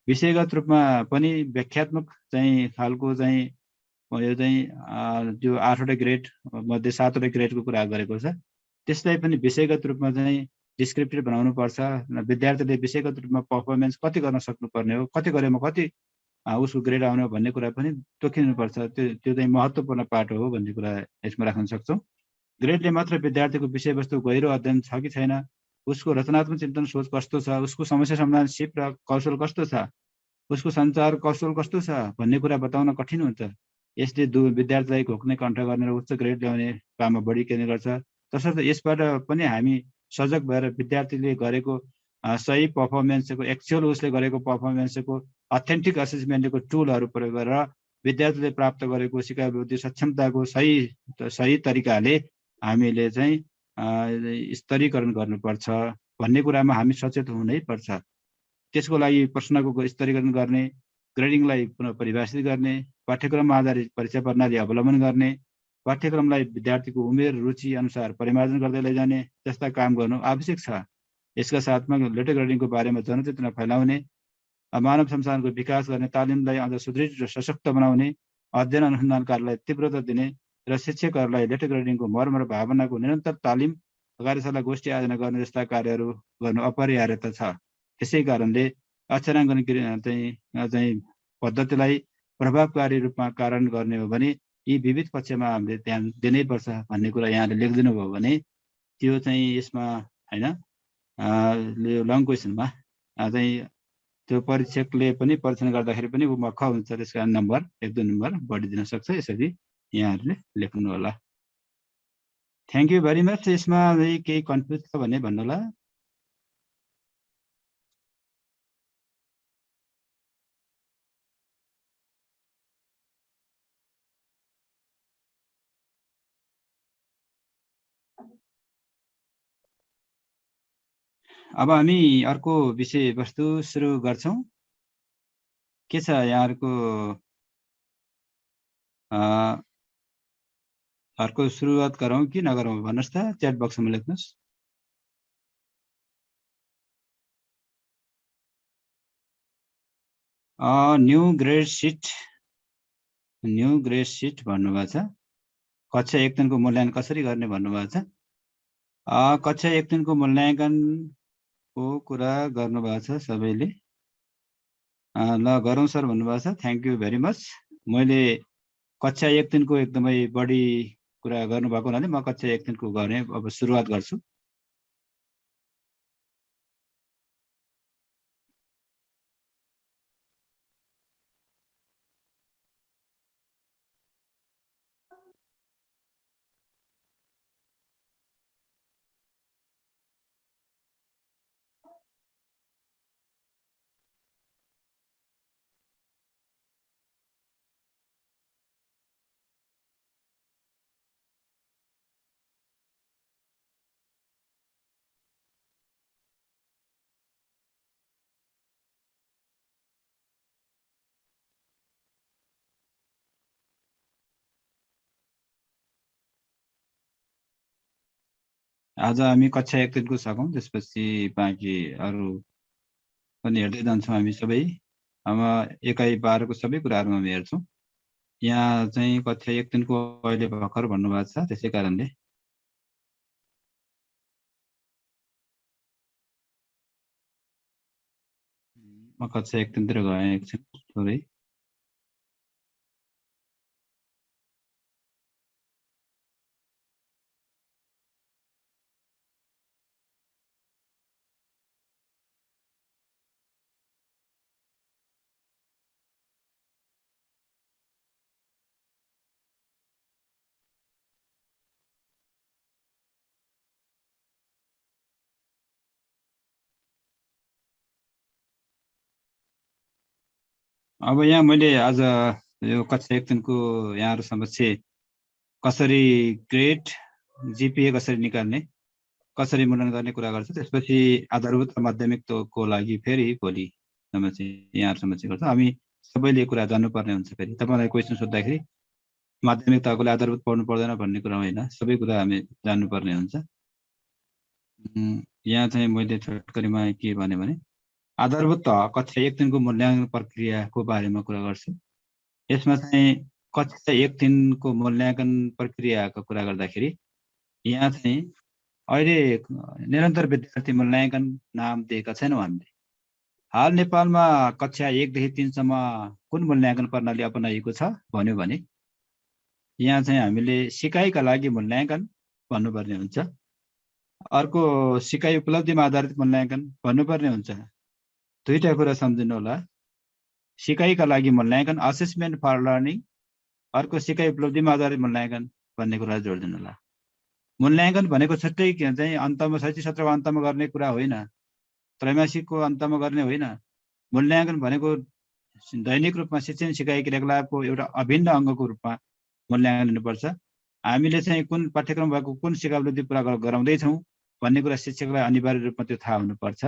विषयगत रूपमा पनि व्याख्यात्मक चाहिँ खालको चाहिँ यो चाहिँ जो 8वटा ग्रेड मध्ये 7वटा ग्रेडको कुरा गरेको छ त्यसलाई पनि विषयगत रूपमा चाहिँ डिस्क्रिप्टिभ बनाउनु पर्छ। विद्यार्थीले विषयगत रूपमा पर्फर्मेन्स कति गर्न सक्नुपर्ने हो, कति गरेमा कति उसको ग्रेड आउने हो भन्ने कुरा पनि तोकिनुपर्छ। त्यो चाहिँ महत्त्वपूर्ण पाटो हो भन्ने कुरा यसमा राख्न सक्छौँ। ग्रेडले मात्र विद्यार्थीको विषयवस्तु गहिरो अध्ययन छ कि छैन, उसको रचनात्मक चिन्तन सोच कस्तो छ, उसको समस्या समाधान सिप र कौशल कस्तो छ, उसको सञ्चार कौशल कस्तो छ भन्ने कुरा बताउन कठिन हुन्छ। यसले विद्यार्थीलाई घोक्ने कण्ठ गर्ने र उच्च ग्रेड ल्याउने काममा बढी केन्द्र गर्छ। तसर्थ यसबाट पनि हामी सजग भएर विद्यार्थीले गरेको सही पर्फर्मेन्सको एक्चुअल उसले गरेको पर्फर्मेन्सको अथेन्टिक असेसमेन्टको टुलहरू प्रयोग गरेर विद्यार्थीले प्राप्त गरेको सिकाइ उपलब्धि सक्षमताको सही तरिकाले हामीले चाहिँ स्तरीकरण गर्नुपर्छ भन्ने कुरामा हामी सचेत हुनै पर्छ। त्यसको लागि प्रश्नको स्तरीकरण गर्ने, ग्रेडिङलाई पुनः परिभाषित गर्ने, पाठ्यक्रम आधारित परीक्षा प्रणाली अवलम्बन गर्ने, पाठ्यक्रमलाई विद्यार्थीको उमेर रुचि अनुसार परिमार्जन गर्दै लैजाने जस्ता काम गर्नु आवश्यक छ। यसका साथमा लेटर ग्रेडिङको बारेमा जनचेतना फैलाउने, मानव संसाधनको विकास गर्ने, तालिमलाई अझ सुदृढ र सशक्त बनाउने, अध्ययन अनुसन्धान कार्यलाई तीव्रता दिने र शिक्षकहरूलाई लेटर ग्रेडिङको मर्म र भावनाको निरन्तर तालिम, कार्यशाला, गोष्ठी आयोजना गर्ने जस्ता कार्यहरू गर्नु अपरिहार्यता छ। त्यसै कारणले अक्षराङ्कन चाहिँ पद्धतिलाई प्रभावकारी रूपमा कार्यान्वयन गर्ने हो भने यी विविध पक्षमा हामीले ध्यान दिनैपर्छ भन्ने कुरा यहाँले लेखिदिनु भयो भने त्यो चाहिँ यसमा होइन लङ क्वेसनमा चाहिँ त्यो परीक्षकले पनि परीक्षण गर्दाखेरि पनि ऊ मख हुन्छ। त्यस कारण नम्बर 1-2 नम्बर बढी दिन सक्छ। यसरी यहाँहरूले लेख्नु होला। Thank you very much. यसमा केही कन्फ्युज छ भने भन्नु होला। अब हामी अर्को विषयवस्तु सुरु गर्छौँ। के छ यहाँहरूको अर्को सुरुवात गरौँ कि नगरौँ भन्नुहोस् त, च्याट बक्समा लेख्नुहोस्। न्यू ग्रेड सिट भन्नुभएको छ। कक्षा 1 दिनको मूल्याङ्कन कसरी गर्ने भन्नुभएको छ। कक्षा 1 दिनको मूल्याङ्कनको कुरा गर्नुभएको छ सबैले। ल गरौँ सर भन्नुभएको छ। Thank you very much. मैले कक्षा 1-3 को एकदमै बढी कुरा गर्नुभएको हुनाले म कक्षा 1-3 को गर्ने अब सुरुवात गर्छु। आज हामी कक्षा 1-3 को सकौँ, त्यसपछि बाँकी अरू पनि हेर्दै जान्छौँ हामी सबै। अब एकाइ 12 को सबै कुराहरू हामी हेर्छौँ। यहाँ चाहिँ कक्षा 1-3 को अहिले भर्खर भन्नुभएको छ, त्यसै कारणले म कक्षा 1-3 तिर गएँ एकछिन थोरै। अब यहाँ मैले आज यो कक्षा 1-3 को यहाँहरू समक्ष कसरी ग्रेड जिपिए कसरी निकाल्ने, कसरी मूल्याङ्कन गर्ने कुरा गर्छु। त्यसपछि आधारभूत माध्यमिकको लागि फेरि भोलि समक्ष यहाँहरू समक्ष गर्छु। हामी सबैले कुरा जान्नुपर्ने हुन्छ। फेरि तपाईँलाई क्वेसन सोद्धाखेरि माध्यमिक तहकोले आधारभूत पढ्नु पर्दैन भन्ने कुरा होइन, सबै कुरा हामी जान्नुपर्ने हुन्छ। यहाँ चाहिँ मैले छोटकरीमा के भने आधारभूत तह कक्षा 1-3 को मूल्याङ्कन प्रक्रियाको बारेमा कुरा गर्छु। यसमा चाहिँ कक्षा 1-3 को मूल्याङ्कन प्रक्रियाको कुरा गर्दाखेरि यहाँ चाहिँ अहिले निरन्तर विद्यार्थी मूल्याङ्कन नाम दिएका छैनौँ हामीले। हाल नेपालमा कक्षा 1 देखि 3 सम्म कुन मूल्याङ्कन प्रणाली अपनाइएको छ भन्यो भने यहाँ चाहिँ हामीले सिकाइका लागि मूल्याङ्कन भन्नुपर्ने हुन्छ। अर्को सिकाइ उपलब्धिमा आधारित मूल्याङ्कन भन्नुपर्ने हुन्छ। दुईटा कुरा सम्झिनु होला। सिकाइका लागि मूल्याङ्कन असेसमेन्ट फर लर्निङ, अर्को सिकाइ उपलब्धिमा आधारित मूल्याङ्कन भन्ने कुरा जोडिदिनु होला। मूल्याङ्कन भनेको छुट्टै चाहिँ अन्तमा शैक्षिक सत्रको अन्तमा गर्ने कुरा होइन, त्रैमासिकको अन्तमा गर्ने होइन। मूल्याङ्कन भनेको दैनिक रूपमा शिक्षण सिकाइ क्रियाकलापको एउटा अभिन्न अङ्गको रूपमा मूल्याङ्कन हुनुपर्छ। हामीले चाहिँ कुन पाठ्यक्रम भएको कुन सिकाइ उपलब्धि पुरा गराउँदैछौँ भन्ने कुरा शिक्षकलाई अनिवार्य रूपमा त्यो थाहा हुनुपर्छ।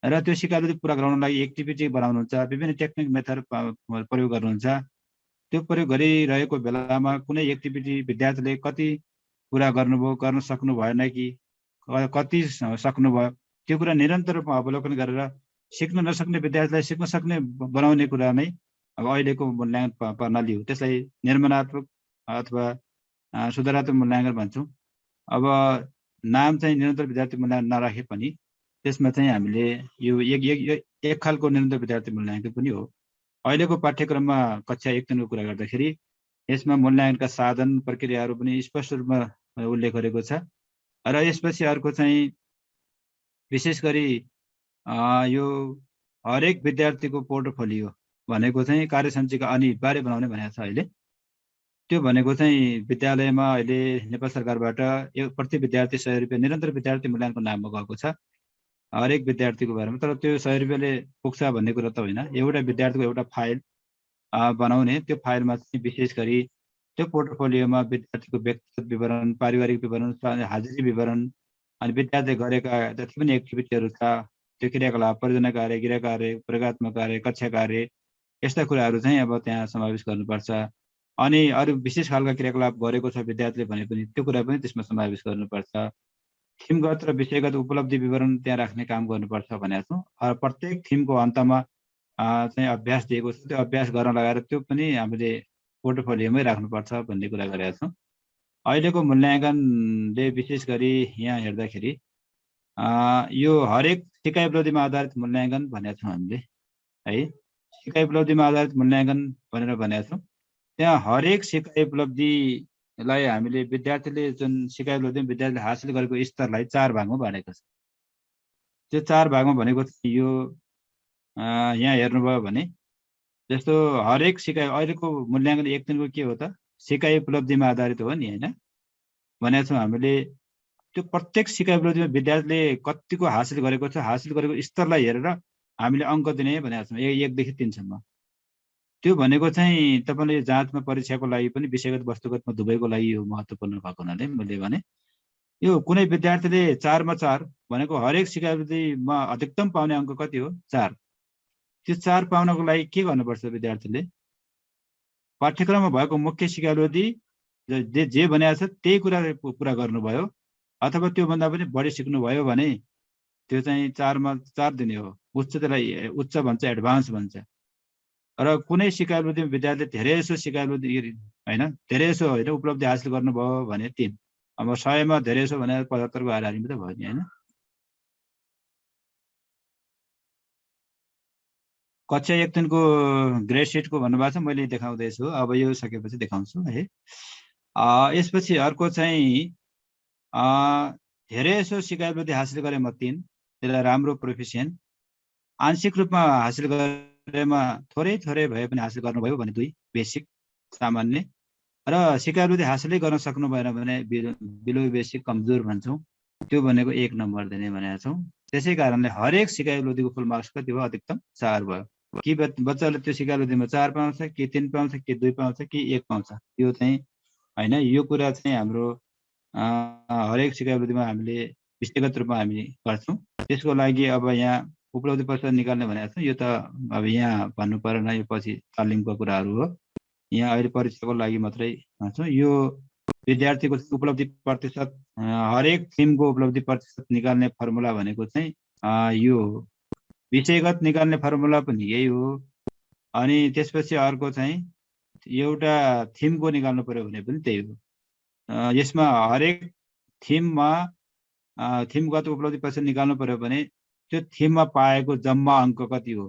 र त्यो सिकाइ उपलब्धि पुरा गराउनको लागि एक्टिभिटी बनाउनुहुन्छ, विभिन्न टेक्निक मेथड प्रयोग गर्नुहुन्छ। त्यो प्रयोग गरिरहेको बेलामा कुनै एक्टिभिटी विद्यार्थीले कति पुरा गर्नुभयो, गर्न सक्नु भएन कि कति सक्नुभयो, त्यो कुरा निरन्तर रूपमा अवलोकन गरेर सिक्न नसक्ने विद्यार्थीलाई सिक्न सक्ने बनाउने कुरा नै अब अहिलेको मूल्याङ्कन प्रणाली हो। त्यसलाई निर्माणात्मक अथवा सुधारात्मक मूल्याङ्कन भन्छौँ। अब नाम चाहिँ निरन्तर विद्यार्थी मूल्याङ्कन नराखे पनि त्यसमा चाहिँ हामीले यो एक खालको निरन्तर विद्यार्थी मूल्याङ्कन पनि हो। अहिलेको पाठ्यक्रममा कक्षा 1-3 को कुरा गर्दाखेरि यसमा मूल्याङ्कनका साधन प्रक्रियाहरू पनि स्पष्ट रूपमा उल्लेख गरेको छ। र यसपछि अर्को चाहिँ विशेष गरी यो हरेक विद्यार्थीको पोर्टफोलियो भनेको चाहिँ कार्यसञ्चिका अनिवार्य बनाउने भनेको छ अहिले। त्यो भनेको चाहिँ विद्यालयमा अहिले नेपाल सरकारबाट प्रति विद्यार्थी 100 रुपियाँ निरन्तर विद्यार्थी मूल्याङ्कनको नाममा गएको छ हरेक विद्यार्थीको बारेमा। तर त्यो 100 रुपियाँले पुग्छ भन्ने कुरा त होइन। एउटा विद्यार्थीको एउटा फाइल बनाउने, त्यो फाइलमा चाहिँ विशेष गरी त्यो पोर्टफोलियोमा विद्यार्थीको व्यक्तिगत विवरण, पारिवारिक विवरण, हाजिरी विवरण, अनि विद्यार्थीले गरेका जति पनि एक्टिभिटीहरू छ, त्यो क्रियाकलाप, परियोजना कार्य, गृह कार्य, प्रयोगात्मक कार्य, कक्षा कार्य, यस्ता कुराहरू चाहिँ अब त्यहाँ समावेश गर्नुपर्छ। अनि अरू विशेष खालका क्रियाकलाप गरेको छ विद्यार्थीले भने पनि त्यो कुरा पनि त्यसमा समावेश गर्नुपर्छ। थिमगत र विषयगत उपलब्धि विवरण त्यहाँ राख्ने काम गर्नुपर्छ भनेको छौँ। प्रत्येक थिमको अन्तमा चाहिँ अभ्यास दिएको छ, त्यो अभ्यास गर्न लगाएर त्यो पनि हामीले पोर्टफोलियोमै राख्नुपर्छ भन्ने कुरा गरेका छौँ। अहिलेको मूल्याङ्कनले विशेष गरी यहाँ हेर्दाखेरि यो हरेक सिकाइ उपलब्धिमा आधारित मूल्याङ्कन भनेका छौँ हामीले है। सिकाइ उपलब्धिमा आधारित मूल्याङ्कन भनेर भनेका छौँ। त्यहाँ हरेक सिकाइ उपलब्धिलाई हामीले विद्यार्थीले जुन सिकाइ उपलब्धि विद्यार्थीले हासिल गरेको स्तरलाई 4 भागमा भनेको छ। त्यो 4 भागमा भनेको यो यहाँ हेर्नुभयो भने जस्तो हरेक सिकाइ अहिलेको मूल्याङ्कन 1 दिनको के हो त सिकाइ उपलब्धिमा आधारित हो नि हैन भनेको छौँ हामीले। त्यो प्रत्येक सिकाइ उपलब्धिमा विद्यार्थीले कतिको हासिल गरेको छ हासिल गरेको स्तरलाई हेरेर हामीले अङ्क दिने भनेको छौँ 1 देखि 3 सम्म। त्यो भनेको चाहिँ तपाईँले जाँचमा परीक्षाको लागि पनि विषयगत वस्तुगतमा दुवैको लागि यो महत्त्वपूर्ण भएको हुनाले मैले भने यो कुनै विद्यार्थीले 4 मा 4 भनेको हरेक सिकाइ उपलब्धिमा अधिकतम पाउने अङ्क कति हो 4। त्यो 4 पाउनको लागि के गर्नुपर्छ विद्यार्थीले पाठ्यक्रममा भएको मुख्य सिकाइ उपलब्धि जे भनेको छ त्यही कुरा पुरा गर्नुभयो अथवा त्योभन्दा पनि बढी सिक्नुभयो भने त्यो चाहिँ 4 मा 4 दिने हो। उच्च त्यसलाई उच्च भन्छ एडभान्स भन्छ। र कुनै सिकाइ उपलब्धिमा विद्यार्थीले धेरै जसो सिकाइ उपलब्धि हैन धेरै जसो हैन उपलब्धि हासिल गर्नुभयो भने 3। अब 100 मा धेरै जसो भने 75 को हाराहारीमा त भयो नि हैन। कक्षा 1 दिनको ग्रेड सिटको भन्नुभएको छ मैले देखाउँदैछु। अब यो सकेपछि देखाउँछु है। यसपछि अर्को चाहिँ धेरै जसो सिकाइ उपलब्धि हासिल गरे म 3 त्यसलाई राम्रो प्रोफिसिएन्ट। आंशिक रूपमा हासिल गरेमा थोरै थोरै भए पनि हासिल गर्नुभयो भने 2 बेसिक सामान्य। र सिकाइ उपलब्धि हासिलै गर्न सक्नु भएन भने बिलो बेसिक कमजोर भन्छौँ त्यो भनेको 1 नम्बर दिने भनेका छौँ। त्यसै कारणले हरेक सिकाइ उपलब्धिको फुल मार्क्स कति भयो अधिकतम 4 भयो। कि बच्चाले त्यो सिकाइ उपलब्धिमा 4 पाउँछ कि 3 पाउँछ कि 2 पाउँछ कि 1 पाउँछ यो चाहिँ हैन। यो कुरा चाहिँ हाम्रो हरेक सिकाइ उपलब्धिमा हामीले व्यक्तिगत रूपमा हामी गर्छौँ। त्यसको लागि अब यहाँ उपलब्धि प्रतिशत निकाल्ने भनेको छ। यो त अब यहाँ भन्नु परेन यो पछि तालिमको कुराहरू हो। यहाँ अहिले परीक्षाको लागि मात्रै भन्छौँ। यो विद्यार्थीको उपलब्धि प्रतिशत हरेक थिमको उपलब्धि प्रतिशत निकाल्ने फर्मुला भनेको चाहिँ यो विषयगत निकाल्ने फर्मुला पनि यही हो। अनि त्यसपछि अर्को चाहिँ एउटा थिमको निकाल्नु पर्यो भने पनि त्यही हो। यसमा हरेक थिममा थिमगत उपलब्धि प्रतिशत निकाल्नु पर्यो भने त्यो थिममा पाएको जम्मा अङ्क कति हो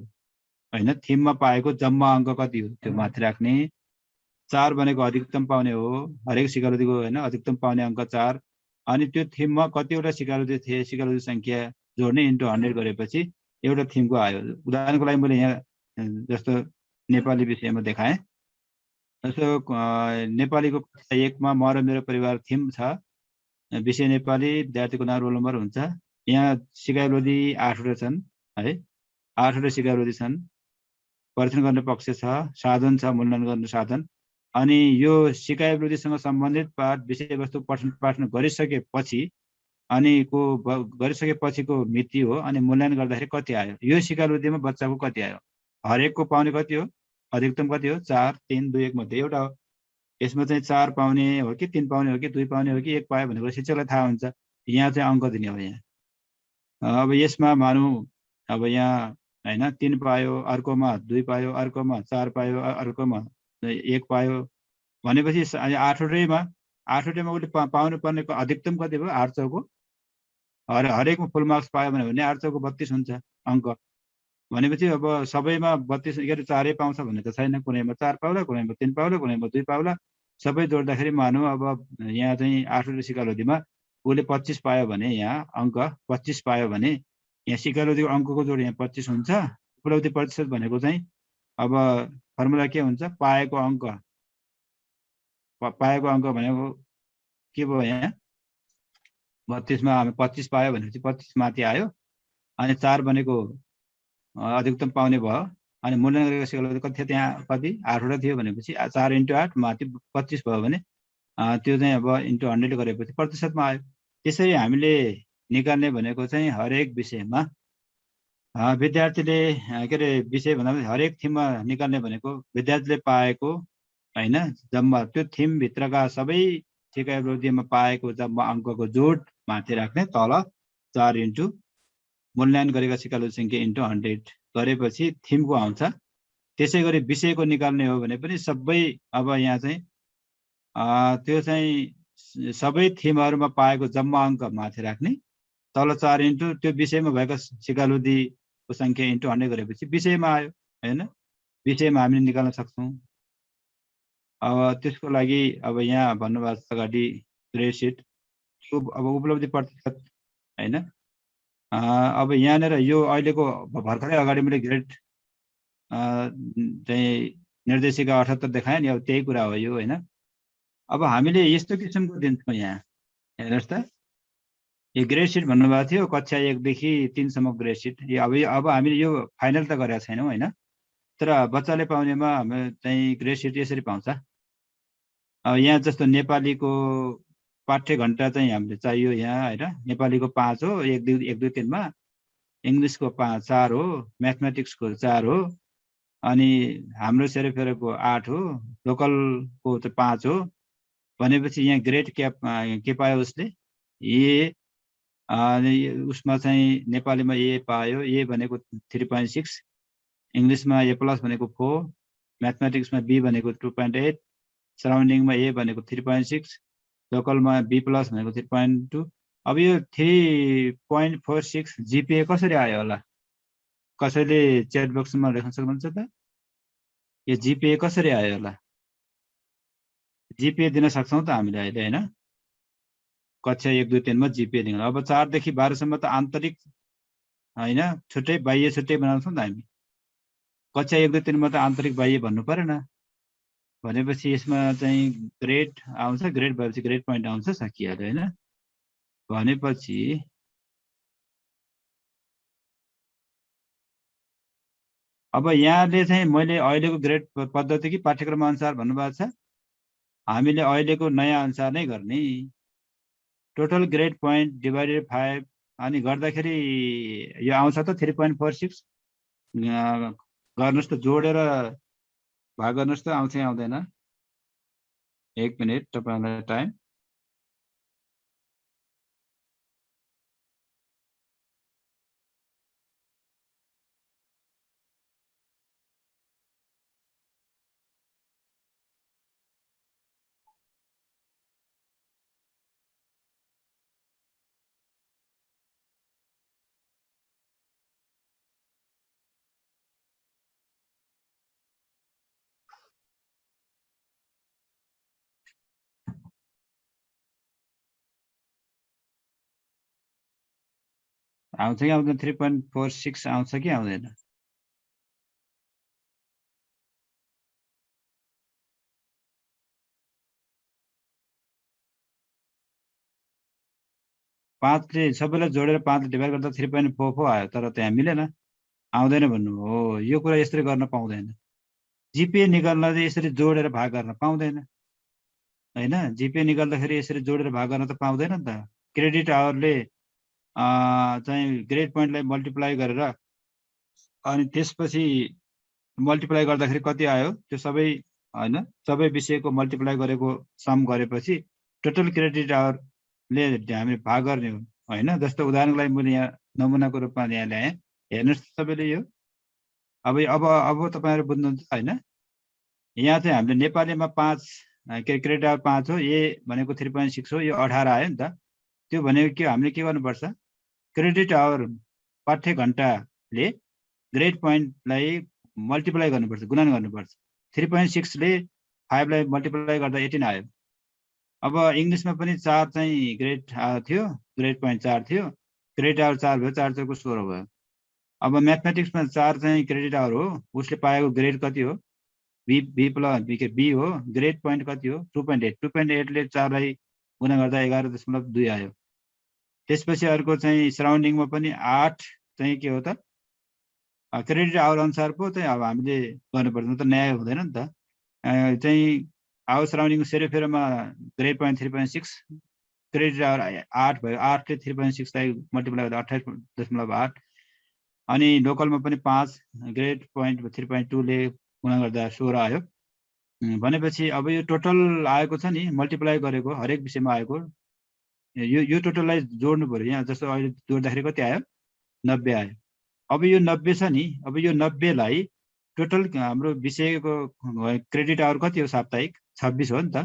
हैन। थिममा पाएको जम्मा अङ्क कति हो त्यो माथि राख्ने। 4 भनेको अधिकतम पाउने हो हरेक सिकाइ उपलब्धिको हैन अधिकतम पाउने अङ्क 4। अनि त्यो थिममा कतिवटा सिकाइ उपलब्धि थिए सिकाइ उपलब्धि संख्या जोड्ने इन्टु 100 गरेपछि एउटा थिमको आयो। उदाहरणको लागि मैले यहाँ जस्तो नेपाली विषयमा देखाएँ। जस्तो नेपालीको कक्षा 1 मा म र मेरो परिवार थिम छ। विषय नेपाली विद्यार्थीको नाम रोल नम्बर हुन्छ। यहाँ सिकाइ उपलब्धि 8 वटा छन् है। 8 वटा सिकाइ उपलब्धि छन्। परीक्षण गर्ने पक्ष छ साधन छ मूल्याङ्कन गर्ने साधन। अनि यो सिकाइ उपलब्धिसँग सम्बन्धित पाठ विषयवस्तु पठन गरिसकेपछि अनि गरिसकेपछिको मिति हो। अनि मूल्याङ्कन गर्दाखेरि कति आयो यो सिकाइ उपलब्धिमा बच्चाको कति आयो हरेकको पाउने कति हो अधिकतम कति हो 4 3 2 1 मध्ये एउटा हो। यसमा चाहिँ 4 पाउने हो कि 3 पाउने हो कि 2 पाउने हो कि 1 पायो भनेको शिक्षकलाई थाहा हुन्छ। यहाँ चाहिँ अङ्क दिने हो। यहाँ अब यसमा मानौँ अब यहाँ हैन 3 पायो अर्कोमा 2 पायो अर्कोमा 4 पायो अर्कोमा 1 पायो भनेपछि 8 वटैमा उसले पाउनु पर्नेको अधिकतम कति भयो 8 चौको हरेकमा फुल मार्क्स पायो भने 8 चौको 32 हुन्छ अङ्क। भनेपछि अब सबैमा 32 के अरे 4 पाउँछ भन्ने त छैन। कुनैमा 4 पाउला कुनैमा 3 पाउला कुनैमा 2 पाउला सबै जोड्दाखेरि मानौँ अब यहाँ चाहिँ 8 वटा सिकाइ उपलब्धिमा उसले 25 पायो भने यहाँ अङ्क 25 पायो भने यहाँ सिकाइ उपलब्धिको अङ्कको जोड यहाँ 25 हुन्छ। उपलब्धि प्रतिशत भनेको चाहिँ अब फर्मुला के हुन्छ पाएको अङ्क भनेको के भयो यहाँ 32 मा हामी 25 पायो भनेपछि 25 माथि आयो। अनि 4 भनेको अधिकतम पाउने भयो। अनि मूल्याङ्कन गरेको सिकाइ उपलब्धि कति थियो त्यहाँ कति 8 वटा थियो भनेपछि 4 × 8 माथि 25 भयो भने त्यो चाहिँ अब इन्टु 100 गरेपछि प्रतिशतमा आयो। त्यसरी हामीले निकाल्ने भनेको चाहिँ हरेक विषयमा विद्यार्थीले के अरे विषय भन्दा पनि हरेक थिममा निकाल्ने भनेको विद्यार्थीले पाएको हैन जम्मा त्यो थिमभित्रका सबै सिकाइ उपलब्धिमा पाएको जम्मा अङ्कको जोड माथि राख्ने तल 4 इन्टु मूल्याङ्कन गरेका सिकाइ उपलब्धि संख्या इन्टु 100 गरेपछि थिमको आउँछ। त्यसै गरी विषयको निकाल्ने हो भने पनि सबै अब यहाँ चाहिँ त्यो चाहिँ सबै थिमहरूमा पाएको जम्मा अङ्क माथि राख्ने तल 4 इन्टु त्यो विषयमा भएका सिकाइ उपलब्धिको संख्या इन्टु 100 गरेपछि विषयमा आयो हैन। विषयमा हामीले निकाल्न सक्छौँ। अब त्यसको लागि अब यहाँ भन्नुभएको छ अगाडि ग्रेड सिट अब उपलब्धि प्रतिशत हैन। अब यहाँनिर यो अहिलेको भर्खरै अगाडि मैले ग्रेड चाहिँ निर्देशिका 78 देखाएँ नि, अब त्यही कुरा हो यो हैन। अब हामीले यस्तो किसिमको दिन्छौँ यहाँ हेर्नुहोस् त, यो ग्रेड सिट भन्नुभएको थियो कक्षा 1 देखि 3 सम्म ग्रेड सिट। अब हामीले यो फाइनल त गरेका छैनौँ हैन, तर बच्चाले पाउनेमा हामी चाहिँ ग्रेड सिट यसरी पाउँछ। अब यहाँ जस्तो नेपालीको पाठ्य घण्टा चाहिँ हामीले चाहियो यहाँ हैन, नेपालीको 5 हो 1 2 3 मा, इङ्ग्लिसको 4 हो, म्याथमेटिक्सको 4 हो, अनि हाम्रो सेरोफेरोको 8 हो, लोकलको चाहिँ 5 हो। भनेपछि यहाँ ग्रेड के पायो उसले ए, उसमा चाहिँ नेपालीमा ए पायो, ए भनेको 3.6, इङ्ग्लिसमा ए प्लस भनेको 4, म्याथमेटिक्समा बी भनेको 2.8, सराउन्डिङमा ए भनेको 3.6, लोकलमा बी प्लस भनेको 3.2। अब यो 3.46 जिपिए कसरी आयो होला? कसैले च्याट बक्समा लेख्न सक्नुहुन्छ त? यो जिपिए कसरी आयो होला? जिपिए दिन सक्छौँ त हामीले अहिले हैन, कक्षा 1 2 3 मा जिपिए दिनु। अब 4 देखि 12 सम्म त आन्तरिक हैन, छुट्टै बाह्य छुट्टै बनाउँछौँ त हामी। कक्षा 1 2 3 मा त आन्तरिक बाह्य भन्नु परेन। भनेपछि यसमा चाहिँ ग्रेड आउँछ, ग्रेड भएपछि ग्रेड पोइन्ट आउँछ, सकिहाल्यो हैन। भनेपछि अब यहाँले चाहिँ मैले अहिलेको ग्रेड पद्धति कि पाठ्यक्रम अनुसार भन्नुभएको छ, हामीले अहिलेको नयाँ अनुसार नै गर्ने। टोटल ग्रेड पोइन्ट डिभाइडेड 5 अनि गर्दाखेरि यो आउँछ त 3.46। गर्नुहोस् त, जोडेर भाग गर्नुहोस् त, आउँछ आउँदैन? 1 मिनेट तपाईलाई टाइम। आउँछ कि आउँदैन? 3.46 आउँछ कि आउँदैन? पाँचले सबैलाई जोडेर 5ले डिभाइड गर्दा 3.44 आयो, तर त्यहाँ मिलेन, आउँदैन भन्नु हो। यो कुरा यसरी गर्न पाउँदैन। जिपिए निकाल्न चाहिँ यसरी जोडेर भाग गर्न पाउँदैन हैन। जिपिए निकाल्दाखेरि यसरी जोडेर भाग गर्न त पाउँदैन नि त। क्रेडिट आवरले चाहिँ ग्रेड पोइन्टलाई मल्टिप्लाई गरेर अनि त्यसपछि मल्टिप्लाई गर्दाखेरि कति आयो त्यो सबै हैन, सबै विषयको मल्टिप्लाई गरेको सम गरेपछि टोटल क्रेडिट आवरले हामी भाग गर्ने हो हैन। जस्तो उदाहरणको लागि मैले यहाँ नमुनाको रूपमा यहाँ ल्याएँ, हेर्नुहोस् सबैले यो। अब तपाईहरु बुझ्नुहुन्छ हैन। यहाँ चाहिँ हामीले नेपालीमा 5 क्रेडिट आवर 5 हो, ए भनेको 3.6 हो, यो 18 आयो नि त। त्यो भनेको के, हामीले के गर्नुपर्छ? क्रेडिट आवर पाठ्य घण्टाले ग्रेड पोइन्टलाई मल्टिप्लाई गर्नुपर्छ, गुणन गर्नुपर्छ। 3.6 ले 5 लाई मल्टिप्लाई गर्दा 18 आयो। अब इङ्ग्लिसमा पनि 4 चाहिँ ग्रेड थियो, ग्रेड पोइन्ट 4 थियो, क्रेडिट आवर 4 भयो, 4 चौको 16 भयो। अब म्याथमेटिक्समा 4 चाहिँ क्रेडिट आवर हो, उसले पाएको ग्रेड कति हो? बी प्लस बी हो, ग्रेड पोइन्ट कति हो? 2.8। 2.8 ले 4 लाई गुणा गर्दा 11.2 आयो। त्यसपछि अर्को चाहिँ सराउन्डिङमा पनि 8 चाहिँ के हो त? क्रेडिट आवर अनुसार पो चाहिँ अब हामीले गर्नुपर्छ, त न्याय हुँदैन नि त। चाहिँ आवर सराउन्डिङ सेरोफेरोमा ग्रेड पोइन्ट 3.6, क्रेडिट आवर 8 भयो, 8 ले 3.6 लाई मल्टिप्लाई गर्दा 28.8, अनि लोकलमा पनि 5, ग्रेड पोइन्ट 3.2 ले गुणा गर्दा 16 आयो। भनेपछि अब यो टोटल आएको छ नि, मल्टिप्लाई गरेको हरेक विषयमा आएको, यो टोटललाई जोड्नु पर्यो। यहाँ जस्तो अहिले जोड्दाखेरि कति आयो? 90 आयो। अब यो 90 छ नि, अब यो 90 लाई टोटल हाम्रो विषयको क्रेडिट आवर कति हो? साप्ताहिक 26 हो नि त।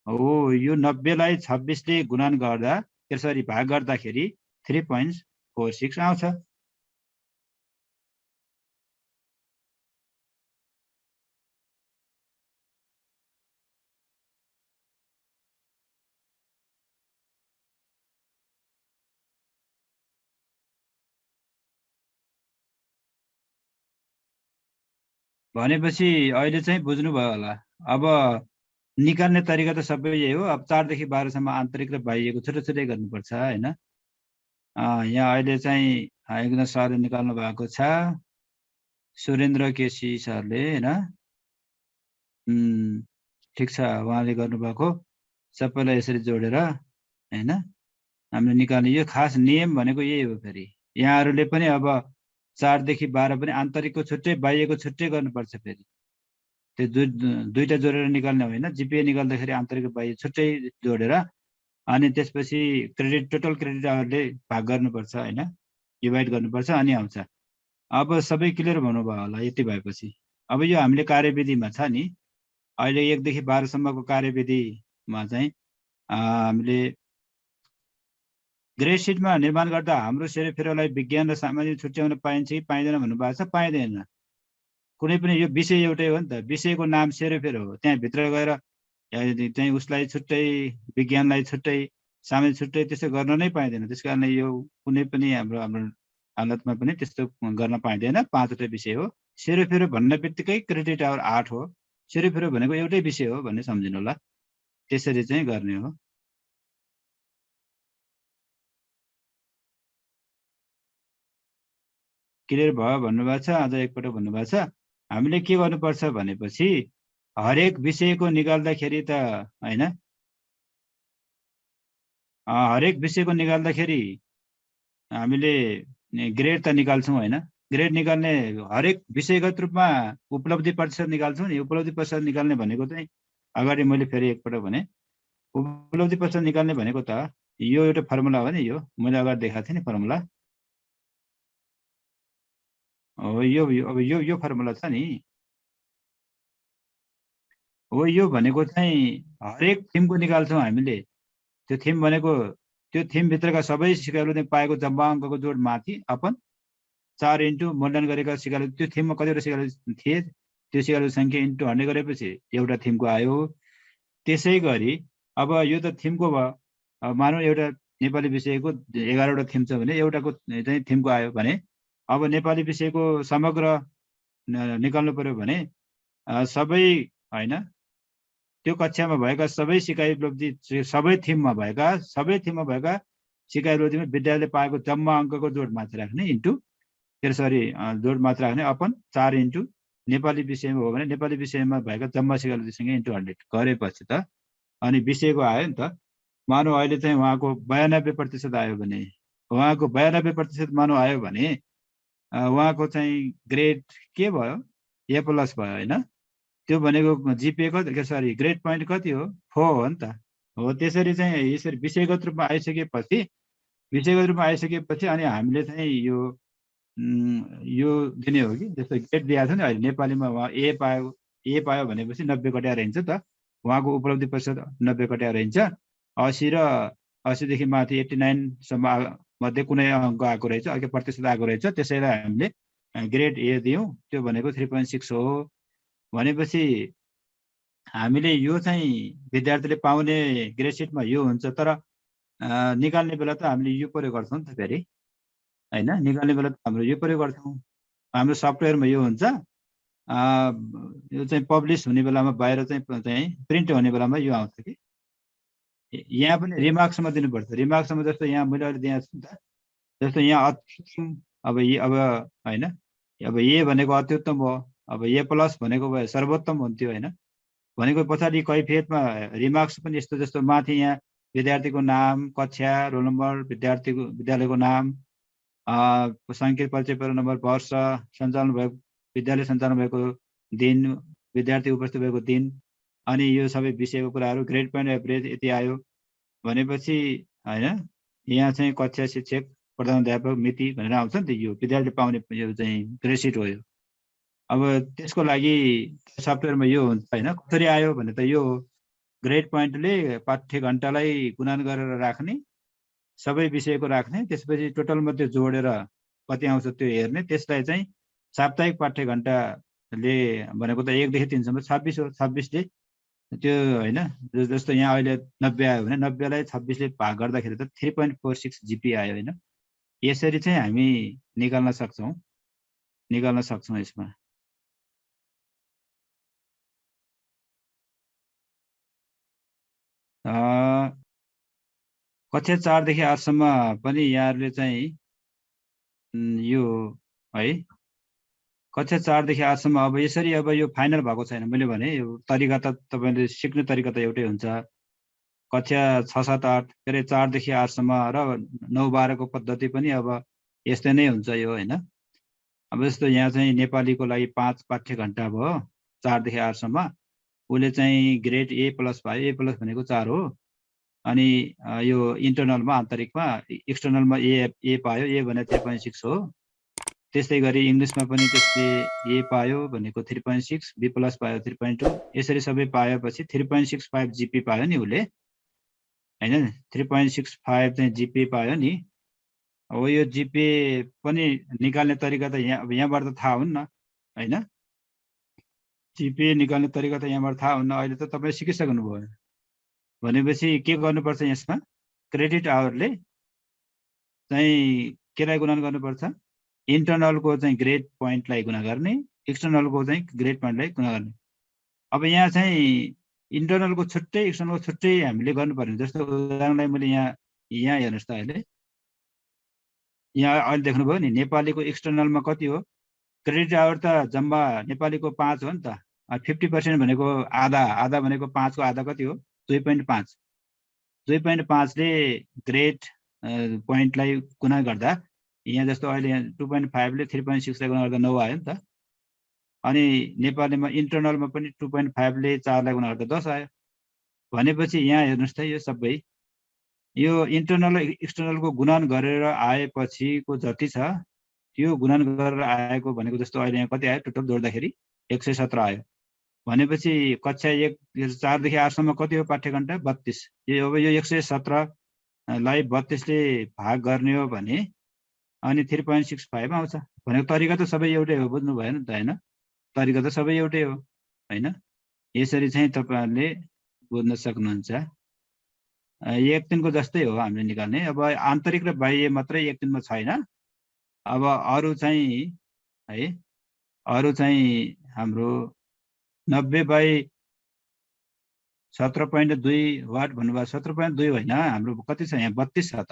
हो, यो 90 लाई 26 ले गुणन गर्दा त्यसरी भाग गर्दाखेरि 3.46 आउँछ। भनेपछि अहिले चाहिँ बुझ्नुभयो होला। अब निकाल्ने तरिका त सबै यही हो। अब 4 देखि 12 सम्म आन्तरिक र बाह्यको छुट्टै छुट्टै गर्नुपर्छ हैन। यहाँ अहिले चाहिँ एकजना सरले निकाल्नु भएको छ, सुरेन्द्र केसी सरले हैन। ठिक छ, उहाँले गर्नुभएको सबैलाई यसरी जोडेर हैन हामीले निकाल्ने। यो खास नियम भनेको यही हो। फेरि यहाँहरूले पनि अब 4 देखि 12 पनि आन्तरिकको छुट्टै बाह्यको छुट्टै गर्नुपर्छ। फेरि त्यो दुईटा जोडेर निकाल्ने होइन। जिपिए निकाल्दाखेरि आन्तरिक बाह्य छुट्टै जोडेर अनि त्यसपछि क्रेडिट टोटल क्रेडिट आवरले भाग गर्नुपर्छ हैन, डिभाइड गर्नुपर्छ अनि आउँछ। अब सबै क्लियर भन्नुभयो होला। यति भएपछि अब यो हामीले कार्यविधिमा छ नि, अहिले 1 देखि 12 सम्मको कार्यविधिमा चाहिँ हामीले ग्रेड सिटमा निर्माण गर्दा हाम्रो सेरोफेरोलाई विज्ञान र सामाजिक छुट्याउन पाइन्छ कि पाइँदैन भन्नुभएको छ। पाइँदैन। कुनै पनि यो विषय एउटै हो नि त। विषयको नाम सेरोफेरो हो। त्यहाँभित्र गएर चाहिँ उसलाई छुट्टै, विज्ञानलाई छुट्टै, सामाजिक छुट्टै त्यसो गर्न नै पाइँदैन। त्यस कारणले यो कुनै पनि हाम्रो हालतमा पनि त्यस्तो गर्न पाइँदैन। 5वटा विषय हो। सेरोफेरो भन्ने बित्तिकै क्रेडिट आवर 8 हो। सेरोफेरो भनेको एउटै विषय हो भन्ने सम्झिनु होला। त्यसरी चाहिँ गर्ने हो। क्लियर भयो भन्नुभएको छ। अझ एकपटक भन्नुभएको छ। हामीले के गर्नुपर्छ भनेपछि हरेक विषयको निकाल्दाखेरि त हैन, हरेक विषयको निकाल्दाखेरि हामीले ग्रेड त निकाल्छौँ हैन। ग्रेड निकाल्ने हरेक विषयगत रूपमा उपलब्धि प्रतिशत निकाल्छौँ नि। उपलब्धि प्रतिशत निकाल्ने भनेको चाहिँ अगाडि मैले फेरि एकपटक भने, उपलब्धि प्रतिशत निकाल्ने भनेको त यो एउटा फर्मुला हो नि। यो मैले अगाडि देखाएको थिएँ नि फर्मुला हो। अब यो फर्मुला छ नि हो। यो भनेको चाहिँ हरेक थिमको निकाल्छौँ हामीले। त्यो थिम भनेको त्यो थिमभित्रका सबै सिकाइहरूले पाएको जम्मा अङ्कको जोड माथि अपन 4 इन्टु मूल्याङ्कन गरेका सिकाइहरू। त्यो थिममा कतिवटा सिकाइहरू थिए त्यो सिकाइहरू सङ्ख्या इन्टु 100 गरेपछि एउटा थिमको आयो। त्यसै गरी अब यो त थिमको भयो। अब मानौँ एउटा नेपाली विषयको 11वटा थिम छ भने एउटाको चाहिँ थिमको आयो भने अब नेपाली विषयको समग्र निकाल्नु पर्यो भने सबै हैन, त्यो कक्षामा भएका सबै सिकाइ उपलब्धि सबै थिममा भएका सिकाइ उपलब्धिमा विद्यार्थीले पाएको जम्मा अङ्कको जोड माथि राख्ने इन्टु जोड मात्र राख्ने अपन 4 इन्टु नेपाली विषयमा हो भने नेपाली विषयमा भएका जम्मा सिकाइ उपलब्धिसँग इन्टु 100 गरेपछि त अनि विषयको आयो नि त। मानौँ अहिले चाहिँ उहाँको 92% आयो भने, उहाँको 92% मानौँ आयो भने उहाँको चाहिँ ग्रेड के भयो? ए प्लस भयो हैन। त्यो भनेको जिपिए कति, सरी ग्रेड पोइन्ट कति हो? 4 हो नि त। हो त्यसरी चाहिँ यसरी विषयगत रूपमा आइसकेपछि अनि हामीले चाहिँ यो दिने हो कि जस्तो ग्रेड दिएको छ नि अहिले नेपालीमा उहाँ ए पायो भनेपछि 90 कट्याएर हिँड्छ त। उहाँको उपलब्धि प्रतिशत 90 कट्याएर हिँड्छ। 80 र 80 देखि माथि 89 सम्म मध्ये कुनै अङ्क आएको रहेछ, अर्को प्रतिशत आएको रहेछ, त्यसैलाई हामीले ग्रेड ए दियौँ। त्यो भनेको 3.6 हो। भनेपछि हामीले यो चाहिँ विद्यार्थीले पाउने ग्रेड सिटमा यो हुन्छ। तर निकाल्ने बेला त हामीले यो प्रयोग गर्छौँ नि त फेरि हैन। निकाल्ने बेला त हाम्रो यो प्रयोग गर्छौँ। हाम्रो सफ्टवेयरमा यो हुन्छ। यो चाहिँ पब्लिस हुने बेलामा बाहिर चाहिँ प्रिन्ट हुने बेलामा यो आउँछ कि यहाँ पनि रिमार्क्समा दिनुपर्छ। रिमार्क्समा जस्तो यहाँ मैले अहिले दिएको छु नि त। जस्तो यहाँ अब हैन, अब ए भनेको अत्युत्तम हो। अब ए प्लस भनेको भए सर्वोत्तम हुन्थ्यो हैन। भनेको पछाडि कैफियतमा रिमार्क्स पनि यस्तो जस्तो माथि यहाँ विद्यार्थीको नाम, कक्षा, रोल नम्बर, विद्यालयको नाम, सङ्केत परिचय पत्र नम्बर, वर्ष, सञ्चालन भएको विद्यालय सञ्चालन भएको दिन, विद्यार्थी उपस्थित भएको दिन, अनि यो सबै विषयको कुराहरू। ग्रेड पोइन्ट एभरेज यति आयो भनेपछि हैन, यहाँ चाहिँ कक्षा शिक्षक, प्रधानाध्यापक, मिति भनेर आउँछ नि त। यो विद्यार्थीले पाउने यो चाहिँ ग्रेड सिट हो यो। अब त्यसको लागि सफ्टवेयरमा यो हुन्छ हैन। कसरी आयो भने त यो ग्रेड पोइन्टले पाठ्य घण्टालाई गुणन गरेर राख्ने, सबै विषयको राख्ने, त्यसपछि टोटल मात्रै जोडेर कति आउँछ त्यो हेर्ने। त्यसलाई चाहिँ साप्ताहिक पाठ्य घण्टाले भनेको त 1 देखि 3 सम्म 26 हो। 26ले त्यो हैन, जस्तो यहाँ अहिले 90 आयो भने 90लाई 26ले भाग गर्दाखेरि त 3.46 जिपी आयो हैन। यसरी चाहिँ हामी निकाल्न सक्छौँ यसमा। कक्षा 4 देखि 8 सम्म पनि यहाँहरूले चाहिँ यो है कक्षा 4 देखि 8 सम्म अब यसरी अब यो फाइनल भएको छैन। मैले भने यो तरिका त तपाईले सिक्ने तरिका त एउटै हुन्छ। कक्षा 6, 7, 8 के अरे 4 देखि 8 सम्म र 9, 12 को पद्धति पनि अब यस्तै नै हुन्छ यो हैन। अब जस्तो यहाँ चाहिँ नेपालीको लागि 5 पाठ्य घण्टा भयो 4 देखि 8 सम्म। उसले चाहिँ ग्रेड A+ पायो। A+ भनेको 4 हो। अनि यो इन्टर्नलमा आन्तरिकमा एक्सटर्नलमा A पायो। A भने 3.6 हो। त्यस्तै गरी इङ्ग्लिसमा पनि त्यसले A पायो भनेको 3.6, B+ पायो 3.2। यसरी सबै पाएपछि 3.65 GP पायो नि उसले हैन। 3.65 चाहिँ GP पायो नि। अब यो GPA पनि निकाल्ने तरिका त यहाँबाट त थाहा हुन्न हैन। GPA निकाल्ने तरिका त यहाँबाट थाहा हुन्न। अहिले त तपाईले सिकिसक्नु भयो भनेपछि के गर्नुपर्छ यसमा क्रेडिट आवरले चाहिँ केलाई गुणन गर्नुपर्छ, इन्टर्नलको चाहिँ ग्रेड पोइन्टलाई गुणा गर्ने, एक्सटर्नलको चाहिँ ग्रेड पोइन्टलाई गुणा गर्ने। अब यहाँ चाहिँ इन्टर्नलको छुट्टै एक्सटर्नलको छुट्टै हामीले गर्नुपर्ने। जस्तो उदाहरणलाई मैले यहाँ हेर्नुस् त अहिले यहाँ अहिले देख्नुभयो नि नेपालीको एक्सटर्नलमा कति हो क्रेडिट आवर त जम्मा नेपालीको 5 हो नि त। 50% भनेको आधा भनेको 5 को आधा कति हो 2.5। 2.5 ले ग्रेड पोइन्टलाई गुणा गर्दा यहाँ जस्तो अहिले 2.5 ले 3.6 लाई गुणा गर्दा 9 आयो नि त। अनि नेपालीमा इन्टर्नलमा पनि 2.5 ले 4 लाई गुणा गर्दा 10 आयो। भनेपछि यहाँ हेर्नुस् त यो सबै यो इन्टर्नल र एक्सटर्नलको गुणन गरेर आएपछिको जति छ त्यो गुणन गरेर आएको भनेको जस्तो अहिले यहाँ कति आयो टोटल जोड्दाखेरि 117 आयो। भनेपछि कक्षा 1 4 देखि 8 सम्म कति हो पाठ्य घण्टा 32। यो अब यो 117 लाई 32 ले भाग गर्ने हो भने अनि 3.65 आउँछ। भनेको तरिका त सबै एउटै हो। बुझ्नु भएन त हैन। तरिका त सबै एउटै हो हैन। यसरी चाहिँ तपाईहरुले बुझ्न सक्नुहुन्छ। 1 दिनको जस्तै हो हामीले निकाल्ने। अब आन्तरिक र बाह्य मात्रै 1 दिनमा छैन। अब अरु चाहिँ है अरु चाहिँ हाम्रो 90/17.2 वाट भन्नुभयो। 17.2 होइन हाम्रो कति छ यहाँ 32 छ त।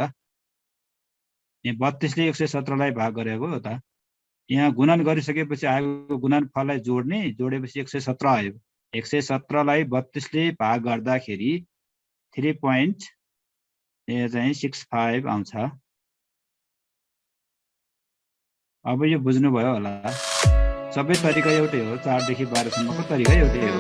यहाँ 32 ले 117 लाई भाग गरेको हो त। यहाँ गुणन गरिसकेपछि आएको गुणनफललाई जोड्ने, जोडेपछि 117 आयो। 117 लाई 32 ले भाग गर्दाखेरि 3.65 आउँछ। अब यो बुझ्नुभयो होला। सबै तरिका एउटै हो। 4 देखि 12 सम्मको तरिका एउटै हो।